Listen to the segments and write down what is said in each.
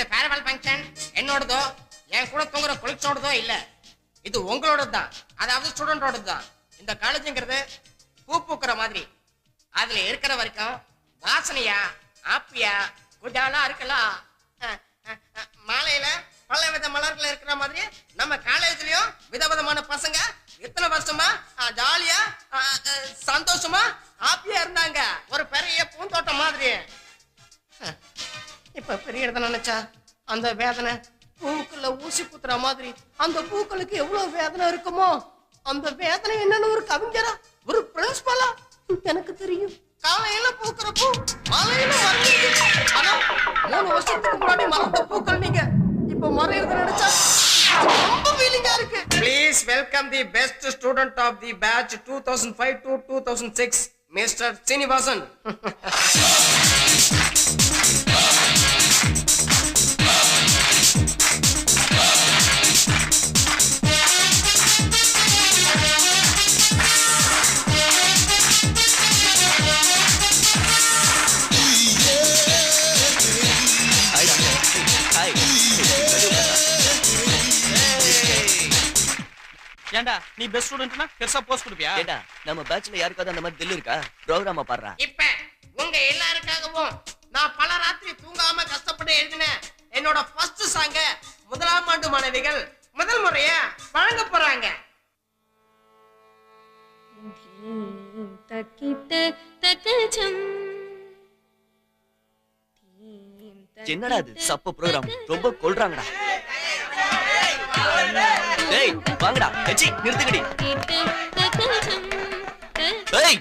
இந்த farewell function என்னோடதோ என் கூட தூங்குற கொலிக்ஸோடதோ இல்ல, இது உங்களோட தான், அதாவது ஸ்டூடெண்டோட தான். இந்த காலேஜுங்கிறது பூ பூக்குற மாதிரி, அதுல இருக்கிற வரைக்கும் வாசனையா ஆப்பியா குஜாலா இருக்கலாம். மாலையில பல வித மலர்கள் இருக்கிற மாதிரி நம்ம காலேஜ்லயும் விதவிதமான பசங்க இத்தனை வருஷமா ஜாலியா சந்தோஷமா ஹாப்பியா இருந்தாங்க, ஒரு பெரிய பூந்தோட்டம் மாதிரி. இப்ப பெரிய இடத்த நினைச்சா அந்த வேதனை பூக்குள்ள ஊசி குத்துற மாதிரி, அந்த பூக்களுக்கு எவ்வளவு வேதனை இருக்குமோ, அந்த வேதனை என்னன்னு ஒரு கவிஞரா ஒரு பிரின்சிபலா எனக்கு தெரியும். காலையில பூக்கிற பூ மாலையில மறைஞ்சிருக்கு. ஆனா 3 வருஷத்துக்கு முன்னாடி மறந்த பூக்கள் நீங்க இப்ப மறையறத நினைச்சா ரொம்ப ஃபீலிங்கா இருக்கு. Please welcome the best student of the batch 2005 to 2006 mister Srinivasan. ஏண்டா நீ பெஸ்ட் ஸ்டூடண்ட்னா பெருசா போஸ்ட் கொடுப்பியா? ஏண்டா நம்ம பேட்ச்ல யாருக்காவது அந்த மாதிரி தில் இருக்கா? ப்ரோகிராம பாடுறா. இப்ப உங்க எல்லாருக்காகவும் நான் பல ராத்திரி தூங்காம கஷ்டப்பட்டு எழுதின என்னோட ஃபர்ஸ்ட் சாங்க முதலாம் ஆண்டு மாணவிகள் முதல் முறையா வழங்க போறாங்க. என்னடா இது சப்ப ப்ரோகிராம், ரொம்ப கொல்றாங்கடா. டேய் வாங்கடா, எச்சி நிறுத்துங்கடி. டேய்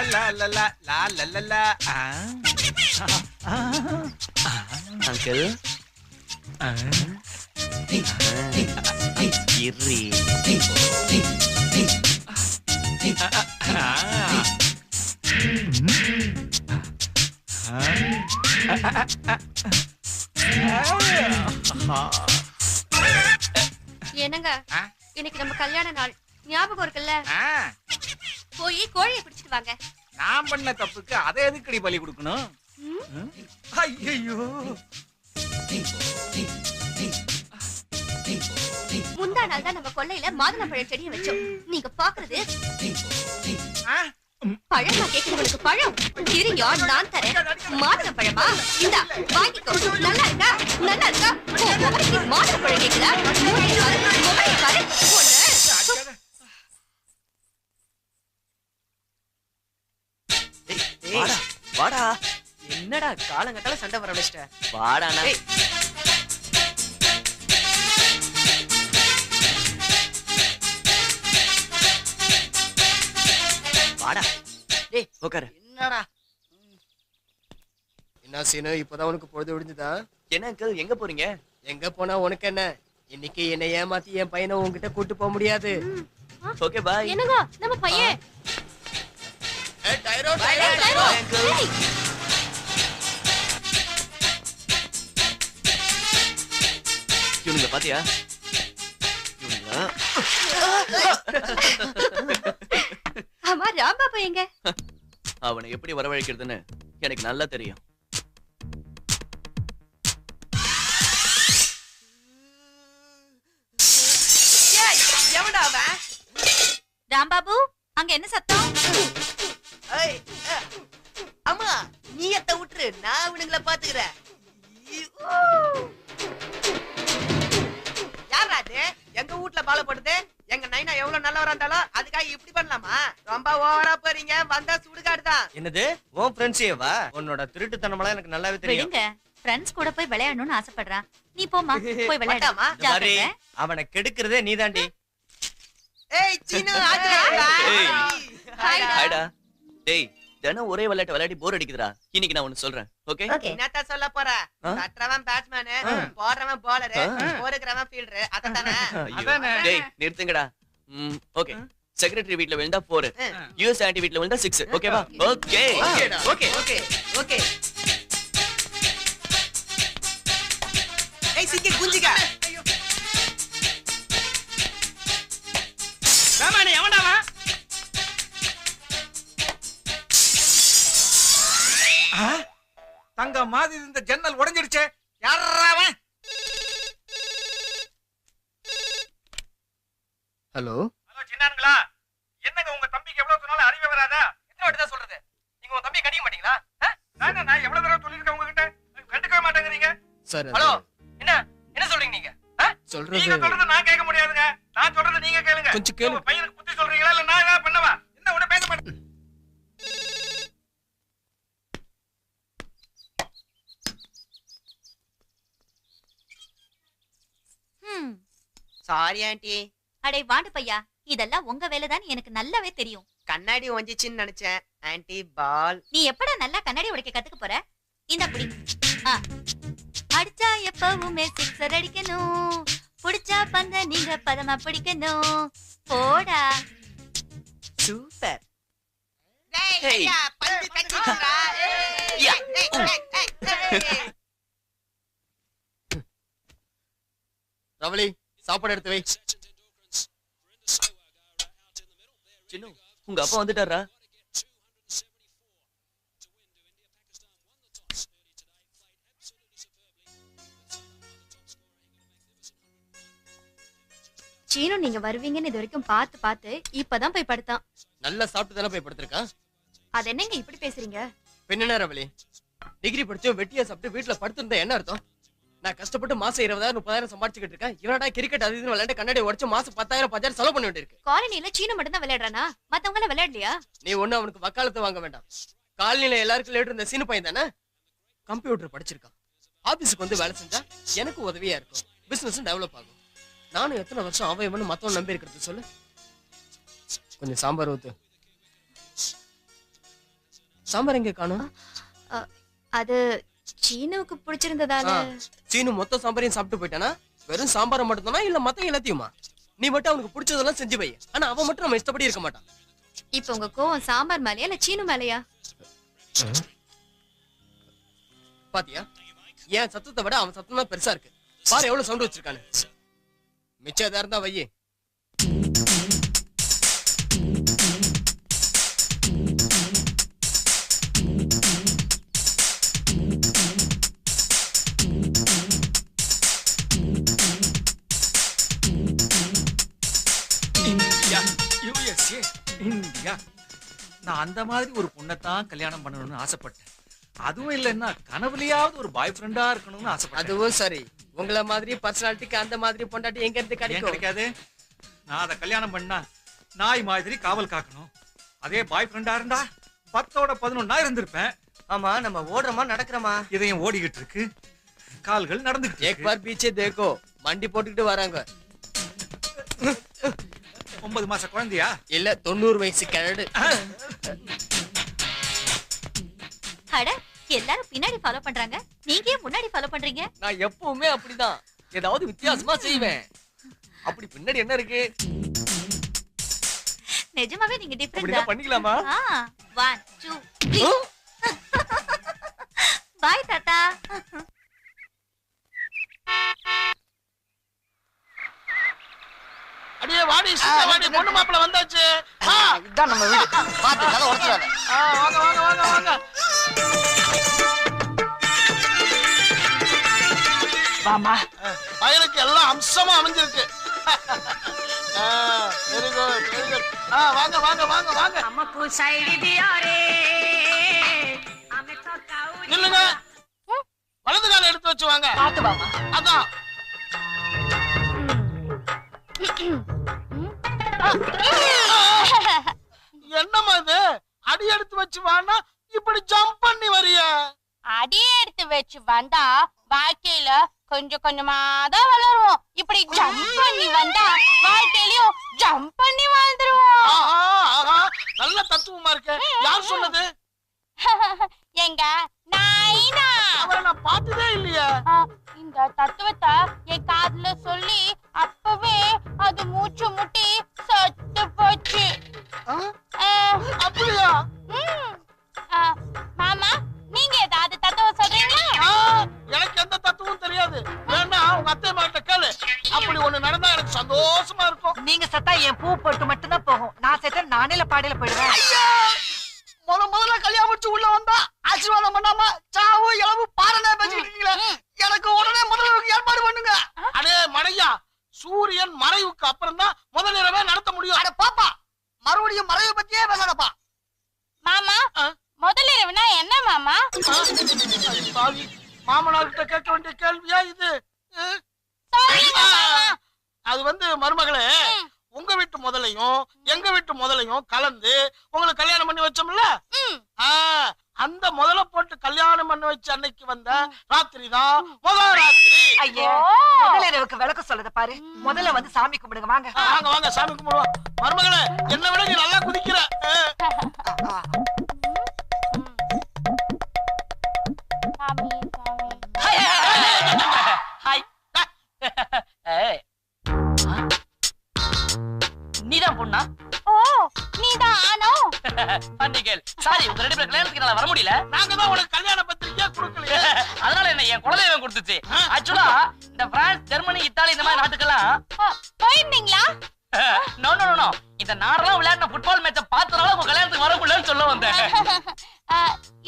லா லா லா லா லா லா லா. அங்கிள் இர்ரி என்னங்க இன்னைக்கு நம்ம கல்யாண நாள் ஞாபகம் இருக்குல்ல? ஆ, போய் கோழியை பிடிச்சிட்டு வாங்க. நான் பண்ண தப்புக்கு அதை எதுக்கடி பலி கொடுக்கணும்? ஐயோ, முந்தா நாள் தான் நம்ம கொல்லையில மாதுளம்பழம் செடியை வச்சோம். நீங்க பாக்குறது பழமா கேக்குறவங்களுக்கு பழம் தெரியா? நான் தரேன். மாதுளம் பழமா? இந்தா வாங்கிக்கோ. நல்லா இருக்கா? நல்லா இருக்கா? மாதுளம் பழம் கேக்குதா? மொபைல் பாரு. வாடா வாடா என்னடா காலங்கத்தால சண்டை வர வச்சிட்ட? வாடாண்ணா. வாடா டேய் உட்காரு. என்னடா? என்ன சீனு, இப்பதான் உனக்கு பொழுது விடுஞ்சுதா? என்ன அங்கிள் எங்க போறீங்க? எங்க போனா உனக்கு என்ன? இன்னைக்கு என்னை ஏமாத்தி என் பையனை உன்கிட்ட கூட்டு போக முடியாது. Okay bye. என்னங்க நம்ம பையன் இவனுங்க பாத்தியா? இவனுங்க ஆமா ராம்பாபா எங்க? அவனை எப்படி வரவழைக்கிறதுன்னு எனக்கு நல்லா தெரியும். எவன்டா அவன்? ராம்பாபு, அங்க என்ன சத்தம்? அம்மா நீ எத்த விட்டுரு, நான் இவனுங்களை பாத்துக்கிறேன். யாரா அது எங்க வீட்டுல பால போடுது? எங்க நைனா எவ்வளவு நல்லவரா இருந்தாலும் அதுக்காக இப்படி பண்ணலாமா? ரொம்ப ஓவரா போறீங்க. வந்தா சுடுகாடுதான். என்னது உன் ஃப்ரெண்ட்ஸேவா? உன்னோட திருட்டுத்தனமெல்லாம் எனக்கு நல்லாவே தெரியும். விடுங்க, ஃப்ரெண்ட்ஸ் கூட போய் விளையாடணும்னு ஆசைப்படுறான். நீ போமா, போய் விளையாடாமா. மாட்டாமா? இந்த மாதிரி அவனை கெடுக்கிறதே நீதாண்டி. ஏய் சீனு, ஹாய்டா. டேய் தினம் ஒரே விளையாட்டு விளையாடி போர் அடிக்குதுடா. இன்னைக்கு நான் ஒன்னு சொல்றேன். ஓகே என்னத்த சொல்ல போற? தட்டுறவன் பேட்ஸ்மேனு, போடுறவன் பவுலரு, போருக்கிறவன் ஃபீல்டரு. அதானே? அதானே. டேய் நிறுத்துங்கடா. ஓகே செக்ரட்டரி வீட்ல விழுந்தா 4, யுஎஸ் ஆன்டி வீட்ல விழுந்தா 6. ஓகேவா? Okay okay okay okay. ஏய் சிக்கி குஞ்சிகா. ராமானி எவன்டாவா? தங்க மாதிரி இந்த ஜன்னல் உடைஞ்சிடுச்சே. யாராவன்? ஹலோ ஹலோ சின்னாங்களா, என்னங்க உங்க தம்பிக்கு எவ்வளவு சொன்னாலும் அறிவே வராதா? எத்தனை வாட்டி தான் சொல்றது? நீங்க உங்க தம்பியை கடிக்க மாட்டீங்களா? நான் எவ்வளவு தடவை சொல்லிருக்கேன் உங்ககிட்ட, கண்டுக்கவே மாட்டேங்கிறீங்க. சார் ஹலோ என்ன என்ன சொல்றீங்க நீங்க? சொல்றது நீங்க சொல்றது நான் கேட்க முடியாதுங்க. நான் சொல்றதை நீங்க கேளுங்க. கொஞ்சம் கேளு. உங்க பையனுக்கு புத்தி சொல்றீங்களா இல்ல நான் ஏதாவது பண்ணவா? என்ன உடனே பேச மாட்டேன். Sorry aunty. அடே வாண்டு பையா, இதெல்லாம் உங்க வேலைதான் எனக்கு நல்லாவே தெரியும். கண்ணாடி ஒஞ்சிச்சுன்னு நினைச்சேன் ஆண்டி. பால் நீ எப்படா நல்லா கண்ணாடி உடைக்க கத்துக்க போற? இந்த புடி. அடிச்சா எப்பவுமே சிக்ஸர் அடிக்கணும், புடிச்சா பந்த நீங்க பதமா பிடிக்கணும். போடா. சூப்பர். Hey. ரவளி சாப்பாடு எடுத்து வை. சின்னு உங்க அப்பா வந்துட்டாரா? சீனு நீங்க வருவீங்கன்னு இது வரைக்கும் பார்த்து இப்பதான் போய் படுத்தான். நல்லா சாப்பிட்டு தானே போய் படுத்திருக்கான். அது என்னங்க இப்படி பேசுறீங்க? பின்ன ரவளி, டிகிரி படிச்சோம் வெட்டியா சாப்பிட்டு வீட்டுல படுத்திருந்தா என்ன அர்த்தம்? நான் கஷ்டப்பட்டு மாசம் 20,000 30,000 சம்பாதிச்சுக்கிட்டு இருக்கேன். இவனடா கிரிக்கெட் அது இதுன்னு விளையாண்டு கண்ணாடி உடைச்சு மாசம் 10,000 10,000 செலவு பண்ண வேண்டியிருக்கு. காலனில சீனு மட்டும் தான் விளையாடுறானா? மத்தவங்க எல்லாம் விளையாடலையா? நீ ஒண்ணு அவனுக்கு வக்காலத்து வாங்க வேண்டாம். காலனில எல்லாருக்கும் லேட் இருந்த சீனு பையன் தானே, கம்ப்யூட்டர் படிச்சிருக்கான். ஆபீஸுக்கு வந்து வேலை செஞ்சா எனக்கு உதவியா இருக்கும், பிசினஸும் டெவலப் ஆகும். நானும் எத்தனை வருஷம் அவன் இவனு மத்தவன் நம்பி இருக்கிறது சொல்லு. கொஞ்சம் சாம்பார் ஊத்து. சாம்பார் எங்க காணும்? அது சீனுவுக்கு பிடிச்சிருந்ததால. சீனு மொத்த சாம்பாரையும் சாப்பிட்டு போயிட்டானா? வெறும் சாம்பாரை மட்டும் தானா இல்ல மத்த எல்லாத்தையுமா? நீ மட்டும் அவனுக்கு பிடிச்சதெல்லாம் செஞ்சு வை. ஆனா அவன் மட்டும் நம்ம இஷ்டப்படி இருக்க மாட்டான். இப்ப உங்க கோவம் சாம்பார் மேலயா இல்ல சீனு மேலயா? பாத்தியா, ஏன் சத்தத்தை விட அவன் சத்தம் தான் பெருசா இருக்கு. பாரு எவ்வளவு சவுண்ட் வச்சிருக்கானு. மிச்சம் எதா இருந்தா வையே. இந்தியா நான் அந்த மாதிரி ஒரு பொண்ணத்தான் கல்யாணம் பண்ணணும்னு ஆசைப்பட்டேன். அதுவும் இல்லைன்னா கனவுலயாவது ஒரு பாய் ஃப்ரெண்டா இருக்கணும்னு ஆசைப்பட்டேன். அதுவும் சரி, உங்களை மாதிரி பர்சனாலிட்டிக்கு அந்த மாதிரி பொண்டாட்டி எங்க இருந்து கிடைக்காது. நான் அதை கல்யாணம் பண்ணா நாய் மாதிரி காவல் காக்கணும். அதே பாய் ஃப்ரெண்டா இருந்தா 10ஓட 11 இருந்திருப்பேன். ஆமா, நம்ம ஓடுறோமா நடக்கிறோமா? இதயம் ஓடிக்கிட்டு இருக்கு, கால்கள் நடந்துகிட்டு एक बार पीछे देखो, மண்டி போட்டுக்கிட்டு வராங்க. 9 மாச குழந்தையா? இல்ல 90 வயசு கிழடு. அட, எல்லாரும் பின்னாடி ஃபாலோ பண்றாங்க, நீங்க ஏன் முன்னாடி ஃபாலோ பண்றீங்க? நான் எப்பவுமே அப்படிதான், ஏதாவது வித்தியாசமா செய்வேன். அப்படி பின்னாடி என்ன இருக்கு? நிஜமாவே நீங்க டிஃபரண்ட் அப்படியே பண்ணிக்கலாமா? 1 2 3 பாய் தாத்தா. அடியே வாடி சீக்கிரம் வாடி, பொண்ணு மாப்பிள வந்தாச்சு. இதான் நம்ம வீடு. பாத்து கதை உடைச்சிடாத. வாங்க வாங்க வாங்க வாங்க. வாமா. பையனுக்கு எல்லாம் அம்சமா அமைஞ்சிருக்கு. Very good very good. வாங்க வாங்க வாங்க வாங்க. हमको साइड दिया रे हमें तो काऊ நில்லுங்க. வலது கால எடுத்து வச்சு வாங்க. பாத்து வாமா. அதான். என்னம்மா இது? அடி எடுத்து வச்சு வானா இப்படி ஜம்ப் பண்ணி வரிய? அடி எடுத்து வச்சு வந்தா வாழ்க்கையில கொஞ்சம் கொஞ்சமா தான் வளருவோம். இப்படி ஜம்ப் பண்ணி வந்தா வாழ்க்கையிலயும் ஜம்ப் பண்ணி வாழ்ந்துருவோம். நல்ல தத்துவமா இருக்க. யார் சொன்னது? எங்க நாயினா. அவரை நான் பார்த்ததே இல்லையா? இந்த தத்துவத்தை என் காதுல சொல்லி அப்பவே அது மூச்சு முட்டி சத்து போச்சு. அப்படியா? மாமா, நீங்க ஏதாவது தத்துவம் சொல்றீங்களா? எனக்கு எந்த தத்துவமும் தெரியாது. வேணா உங்க அத்தை மாட்ட கேளு. அப்படி ஒண்ணு நடந்தா எனக்கு சந்தோஷமா இருக்கும். நீங்க சத்தா என் பூ போட்டு மட்டும் தான் போகும். நான் செத்த நானேல பாடையில போயிடுவேன். முதல்ல கல்யாணம் முடிச்சு உள்ள வந்தா ஆசீர்வாதம் பண்ணாம சாவு இளவு பாரனே பேசிட்டு இருக்கீங்களே. எனக்கு உடனே முதல்வருக்கு ஏற்பாடு பண்ணுங்க. அடே மடையா, சூரியன் மறைவுக்கு அப்புறம் தான் முதல் இரவே நடத்த முடியும். அட பாப்பா, மறுபடியும் மறைவு பத்தியே பேசடப்பா. மாமா, முதல் இரவுனா என்ன மாமா? மாமனார் கிட்ட கேட்க வேண்டிய கேள்வியா இது? அது வந்து மருமகளே, உங்க வீட்டு முதலையும் எங்க வீட்டு முதலையும் கலந்து உங்களுக்கு கல்யாணம் பண்ணி வச்சோம்ல, அந்த முதல்ல போட்டு கல்யாணம் பண்ணி வச்ச அன்னைக்கு வந்த ராத்திரி தான் முதல் ராத்திரி. ஐயா, முதலிரவுக்கு விளக்க சொல்லத பாரு. முதல்ல வந்து சாமி கும்பிடுங்க. வாங்க வாங்க வாங்க, சாமி கும்பிடுவோம். மருமகளே, என்ன விட நீ நல்லா குதிக்கிற. நீதான் பொண்ணா? ஓ, நீதான் ஆனோ? பன்னிகள். சாரி, உங்க ரெண்டு பேர் கல்யாணத்துக்கு நான் வர முடியல. நாங்க தான் உனக்கு கல்யாண பத்திரிக்கை கொடுக்கலையே. அதனால என்ன என் குலதெய்வம் கொடுத்துச்சு. ஆக்சுவலா இந்த பிரான்ஸ், ஜெர்மனி, இத்தாலி இந்த மாதிரி நாட்டுக்கெல்லாம் போயிருந்தீங்களா? நோ நோ நோ, இந்த நாடெல்லாம் விளையாடின ஃபுட்பால் மேட்ச பார்த்தனால உங்க கல்யாணத்துக்கு வர முடியலன்னு சொல்ல வந்தேன்.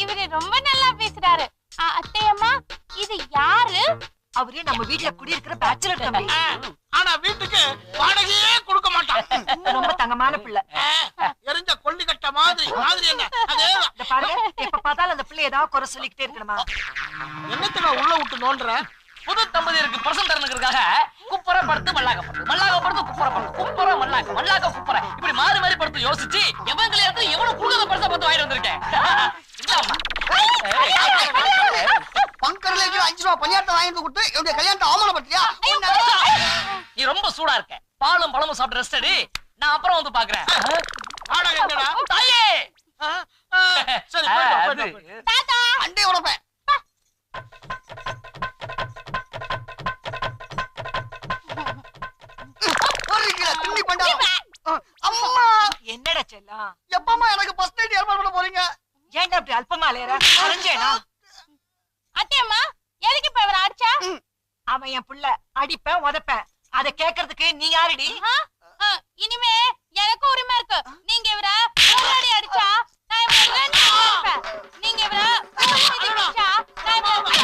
இவரு ரொம்ப நல்லா பேசுறாரு. அத்தையம்மா, இது யாரு? அவரே நம்ம வீட்டுல குடியிருக்கிற பேச்சுலர் தம்பி. ஆனா வீட்டுக்கு வாடகையே கொடுக்க மாட்டான். ரொம்ப தங்கமான பிள்ளை. எரிஞ்ச கொல்லி கட்ட மாதிரி மாதிரி என்ன அதேதான். இந்த பாருங்க, எப்ப பார்த்தாலும் அந்த பிள்ளை ஏதாவது குறை சொல்லிக்கிட்டே இருக்கணுமா? என்னத்துல உள்ள விட்டு நோண்டுற? புது தம்பதியருக்கு பிரசன் தரணுங்கிறதுக்காக குப்பரை படுத்து மல்லாக்கப்படுத்து, மல்லாக்கப்படுத்து குப்பரை படுத்து, குப்பரை மல்லாக்க, மல்லாக்க குப்பரை, இப்படி மாறி மாறி படுத்து யோசிச்சு எவன் கல்யாணத்துல எவ்வளவு குடுக்க பரிசா பார்த்து வாங்கிட்டு வந்திருக்கேன். பங்கர்ல 5 ரூபா பணியாரத்தை வாங்கிட்டு கொடுத்து என்னுடைய கல்யாணத்தை அவமானப்பட்டியா? நீ ரொம்ப சூடா இருக்க. பாலும் பழமும் சாப்பிட்டு ரெஸ்ட் எடு. நான் அப்புறம் வந்து பாக்குறேன். வாடகை எங்கடா? தாயே. சரி, போய்ட்டு தாத்தா, அண்டே உடப்பேன். அம்மா, என்னடா செல்லம்? எப்பமா எனக்கு ஃபர்ஸ்ட் நைட் ஏற்பாடு பண்ண போறீங்க? ஏன்டா அப்படி அல்பமா லேற? அரைஞ்சேனா? அத்தையம்மா, எதுக்கு இப்ப இவரை அடிச்சா? அவன் என் புள்ள. அடிப்பேன், உதைப்பேன். அத கேக்குறதுக்கு நீ யாருடி? இனிமே எனக்கு உரிமை இருக்கு. நீங்க இவரை முன்னாடி அடிச்சா நான் இவரை அடிப்பேன். நீங்க இவரை அடிச்சா நான் இவரை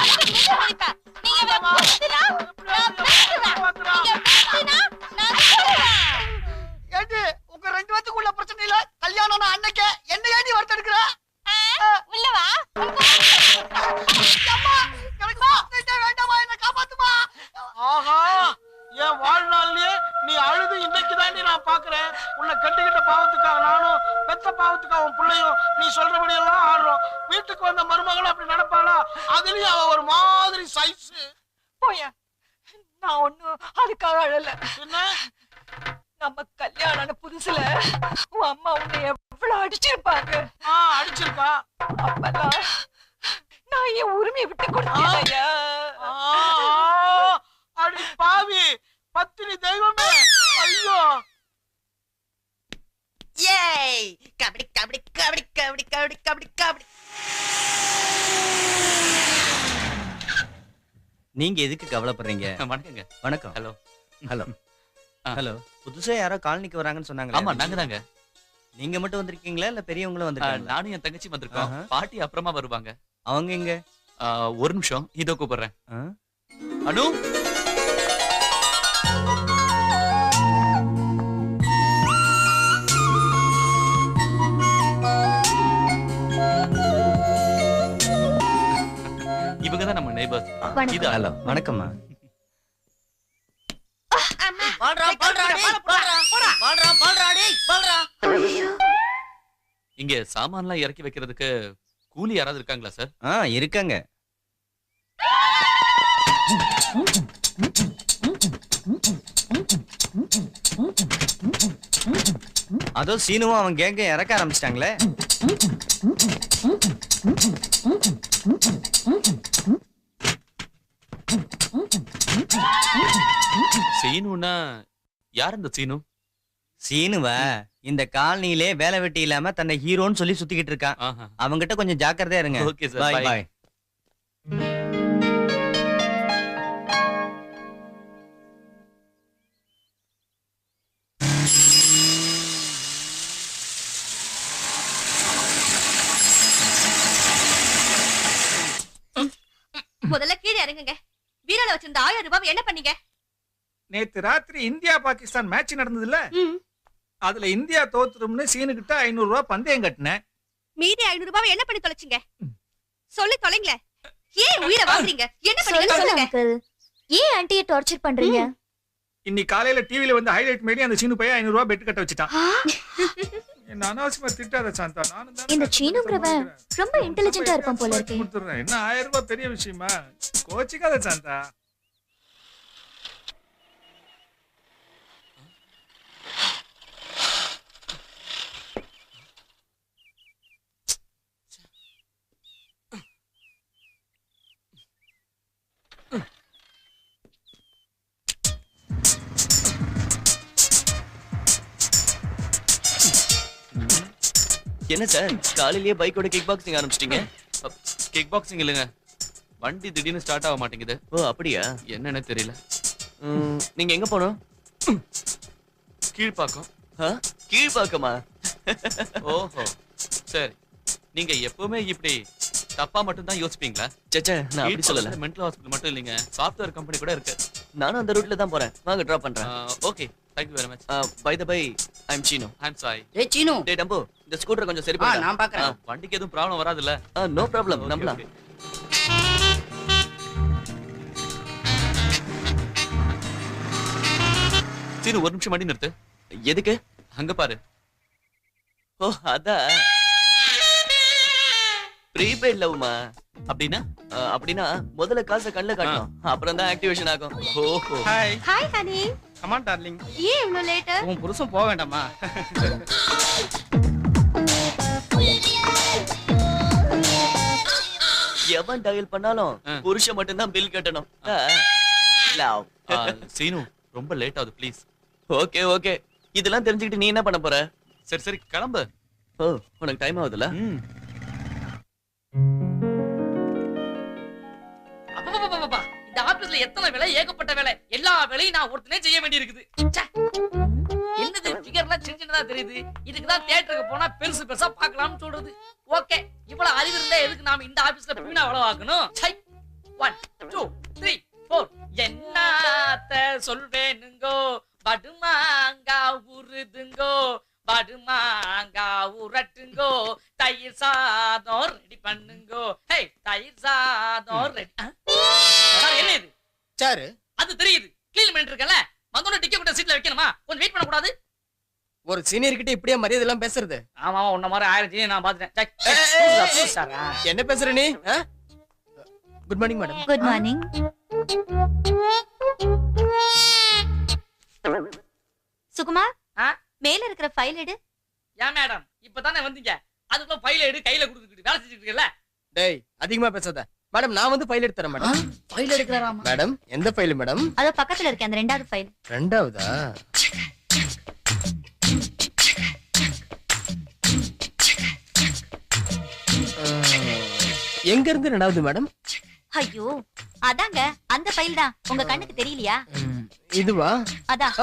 அடிப்பேன். நீங்க இவரை குத்தினா நான் பேசுவேன். நீங்க பேசினா நான் பேசுவேன். ஏடி, உங்க ரெண்டு பேத்துக்குள்ள பிரச்சனை இல்ல. கல்யாணம் அன்னைக்கு என்ன ஏடி வர்த்து எடுக்கற? உள்ளவா? அம்மா, எனக்கு ஃபர்ஸ்ட் நைட் வேண்டாமா, என்ன காப்பாத்துமா. ஆஹா, என் வாழ்நாள்லயே நீ அழுது இன்னைக்கு தாண்டி நான் பாக்குறேன். உன்னை கட்டிக்கிட்ட பாவத்துக்காக நானும், பெத்த பாவத்துக்காக உன் பிள்ளையும் நீ சொல்றபடி எல்லாம் ஆடுறோம். வீட்டுக்கு வந்த மருமகளும் அப்படி நடப்பாளா? அதுலயும் அவ ஒரு மாதிரி சைஸ். போயா, நான் ஒண்ணும் அதுக்காக அழல. என்ன? நம்ம கல்யாணம் புதுசுல உன் அம்மா உன்னை எவ்வளவு அடிச்சிருப்பாங்க. அடிச்சிருக்கா? அப்பெல்லாம் நான் என் உரிமையை விட்டு கொடுத்தேன். அடி பாவி, பத்தினி தெய்வமே. ஐயோ, ஏய், கபடி கபடி கபடி கபடி கபடி கபடி கபடி. நீங்க எதுக்கு கவலைப்படுறீங்க? வணக்கங்க. வணக்கம். Hello hello hello. புதுசா யாரோ காலனிக்கு வராங்கன்னு சொன்னாங்க. ஆமா, நாங்க தாங்க. நீங்க மட்டும் வந்திருக்கீங்களா இல்ல பெரியவங்களும் வந்திருக்காங்க? நானும் என் தங்கச்சி வந்திருக்கோம். பாட்டி அப்புறமா வருவாங்க. அவங்க எங்க? ஒரு நிமிஷம், இதோ கூப்பிடுறேன். அனு, இவங்க தான் நம்ம நெய்பர்ஸ். இது ஹலோ, வணக்கம்மா. இங்க சாமான்லாம் இறக்கி வைக்கிறதுக்கு கூலி யாராவது இருக்காங்களா சார்? இருக்காங்க. அதோ சீனுவும் அவன் கேங்க இறக்க ஆரம்பிச்சிட்டாங்களே. சீனுனா யார் இந்த சீனு? சீனுவா? இந்த காலனிலே வேலை வெட்டி இல்லாம தன்னை ஹீரோன்னு சொல்லி சுத்திக்கிட்டு இருக்கான். அவங்கிட்ட கொஞ்சம் ஜாக்கிரதையா இருங்க. Okay sir, bye bye. முதல்ல கீழே இறங்குங்க. வீரால வச்சிருந்த 1000 ரூபாய் என்ன பண்ணீங்க? நேத்து ராத்திரி இந்தியா பாகிஸ்தான் மேட்ச் நடந்ததுல, அதுல இந்தியா தோத்துரும்னு சீனுகிட்ட 500 ரூபாய் பந்தயம் கட்டினேன். மீதி 500 ரூபாய் என்ன பண்ணி தொலைச்சிங்க? சொல்லி தொலைங்களே. ஏன் உயிரை வாங்குறீங்க? என்ன பண்ணீங்க சொல்லுங்க. ஏன் ஆன்ட்டியை டார்ச்சர் பண்றீங்க? இன்னைக்கு காலையில டிவில வந்து ஹைலைட் மீறி அந்த சீனு பையன் 500 ரூபாய் பெட் கட்ட வச்சுட்டான். என்ன அனாவசியமா திட்டாத சாந்தா. நானும் தான் இந்த சீனுங்கிறவன் ரொம்ப இன்டெலிஜென்ட்டா இருப்பான் போல இருக்கே. கொடுத்துறேன். என்ன 1000 ரூபாய் பெரிய விஷயமா? கோச்சிக்காத சாந்தா. என்ன சார் காலையிலேயே பைக்கோட கிக் பாக்ஸிங் ஆரம்பிச்சிட்டீங்க? கிக் பாக்ஸிங் இல்லைங்க, வண்டி திடீர்னு ஸ்டார்ட் ஆக மாட்டேங்குது. ஓ அப்படியா? என்னன்னு தெரியல. நீங்க எங்க போனோம்? கீழ்பாக்கம். கீழ்பாக்கமா? ஓஹோ சரி. நீங்க எப்பவுமே இப்படி தப்பா மட்டும் தான் யோசிப்பீங்களா? சேச்சே நான் அப்படி சொல்லல. மென்டல் ஹாஸ்பிடல் மட்டும் இல்லைங்க, சாஃப்ட்வேர் கம்பெனி கூட இருக்கு. நானும் அந்த ரூட்ல தான் போறேன். வாங்க டிராப் பண்றேன். Okay thank you very much. By the by I am Seenu. I am Sai. ஏய் சீனு. டேய் டம்பு இந்த ஸ்கூட்டரை கொஞ்சம் சரி பண்ணு. நான் பார்க்கறேன். வண்டிக்கு எதுவும் ப்ராப்ளம் வராது இல்ல? நோ ப்ராப்ளம் நம்பலாம். சீனு ஒரு நிமிஷம் வண்டி நிறுத்து. எதுக்கு? அங்க பாரு. ஓ அத ப்ரீபெய்ட் லவ்மா. அப்படினா அப்படினா முதல்ல காசை கண்ணுல காட்டணும், அப்புறம் தான் ஆக்டிவேஷன் ஆகும். ஓஹோ. Hi hi honey. Come on darling. ஏன் இவ்ளோ லேட்? உன் புருஷன் போக வேண்டாமா? எவன் டயல் பண்ணாலும் புருஷன் மட்டும் தான் பில் கட்டணும். லவ். சீனு ரொம்ப லேட் ஆகுது ப்ளீஸ். Okay okay. இதெல்லாம் தெரிஞ்சுக்கிட்டு நீ என்ன பண்ண போற? சரி சரி கிளம்பு. ஓ உனக்கு டைம் ஆகுதுல? அப்பா இந்த ஆபீஸ்ல எத்தனை வேலை, ஏகப்பட்ட வேலை. எல்லா வேலையும் நான் ஒருத்தனே செய்ய வேண்டி இருக்குது. என்னது ஃபிகர்லாம் சின்ன சின்னதா தெரியுது. இதுக்கு தான் தியேட்டருக்கு போனா பெருசு பெருசா பார்க்கலாம்னு சொல்றது. ஓகே இவ்வளவு அறிவு இருந்தா எதுக்கு நாம இந்த ஆபீஸ்ல பீனா வளவாக்கணும்? 1 2 3 4 என்னத்த சொல்வேனுங்கோ, படுமாங்கா உருதுங்கோ, படுமாங்கா உரட்டுங்கோ, தயிர் சாதம் ரெடி பண்ணுங்கோ. ஹே தயிர் சாதம் ரெடி. என்ன இது? சாரு அது தெரியுது, க்ளீன் பண்ணிட்டு இருக்கல. வந்தோட டிக்கெட் கூட சீட்ல வைக்கணுமா? கொஞ்சம் வெயிட் பண்ண கூடாது? ஒரு சீனியர் கிட்ட இப்படியே மரியாதை எல்லாம் பேசுறது? ஆமா உன்ன மாதிரி 1000 சீனியர் நான் பாத்துட்டேன். என்ன பேசுற நீ? Good morning madam. Good morning. Sukumar மேல இருக்கிற ஃபைல் எடு. ஏன் மேடம் இப்பதானே வந்தீங்க, அதுக்குள்ள ஃபைல் எடு கையில கொடுத்துட்டு வேலை செஞ்சுட்டு இருக்கல? டேய் அதிகமா பேசாத மேடம். நான் வந்து ஃபைல் எடுத்து தரேன் மேடம். ஃபைல் எடுக்கறாராமா? மேடம் எந்த ஃபைல் மேடம்? அத பக்கத்துல இருக்க அந்த ரெண்டாவது ஃபைல். ரெண்டாவதா? எங்க இருந்து ரெண்டாவது மேடம்? ஐயோ அதாங்க அந்த ஃபைல் தான். உங்க கண்ணுக்கு தெரியலையா? இதுவா? அதான்.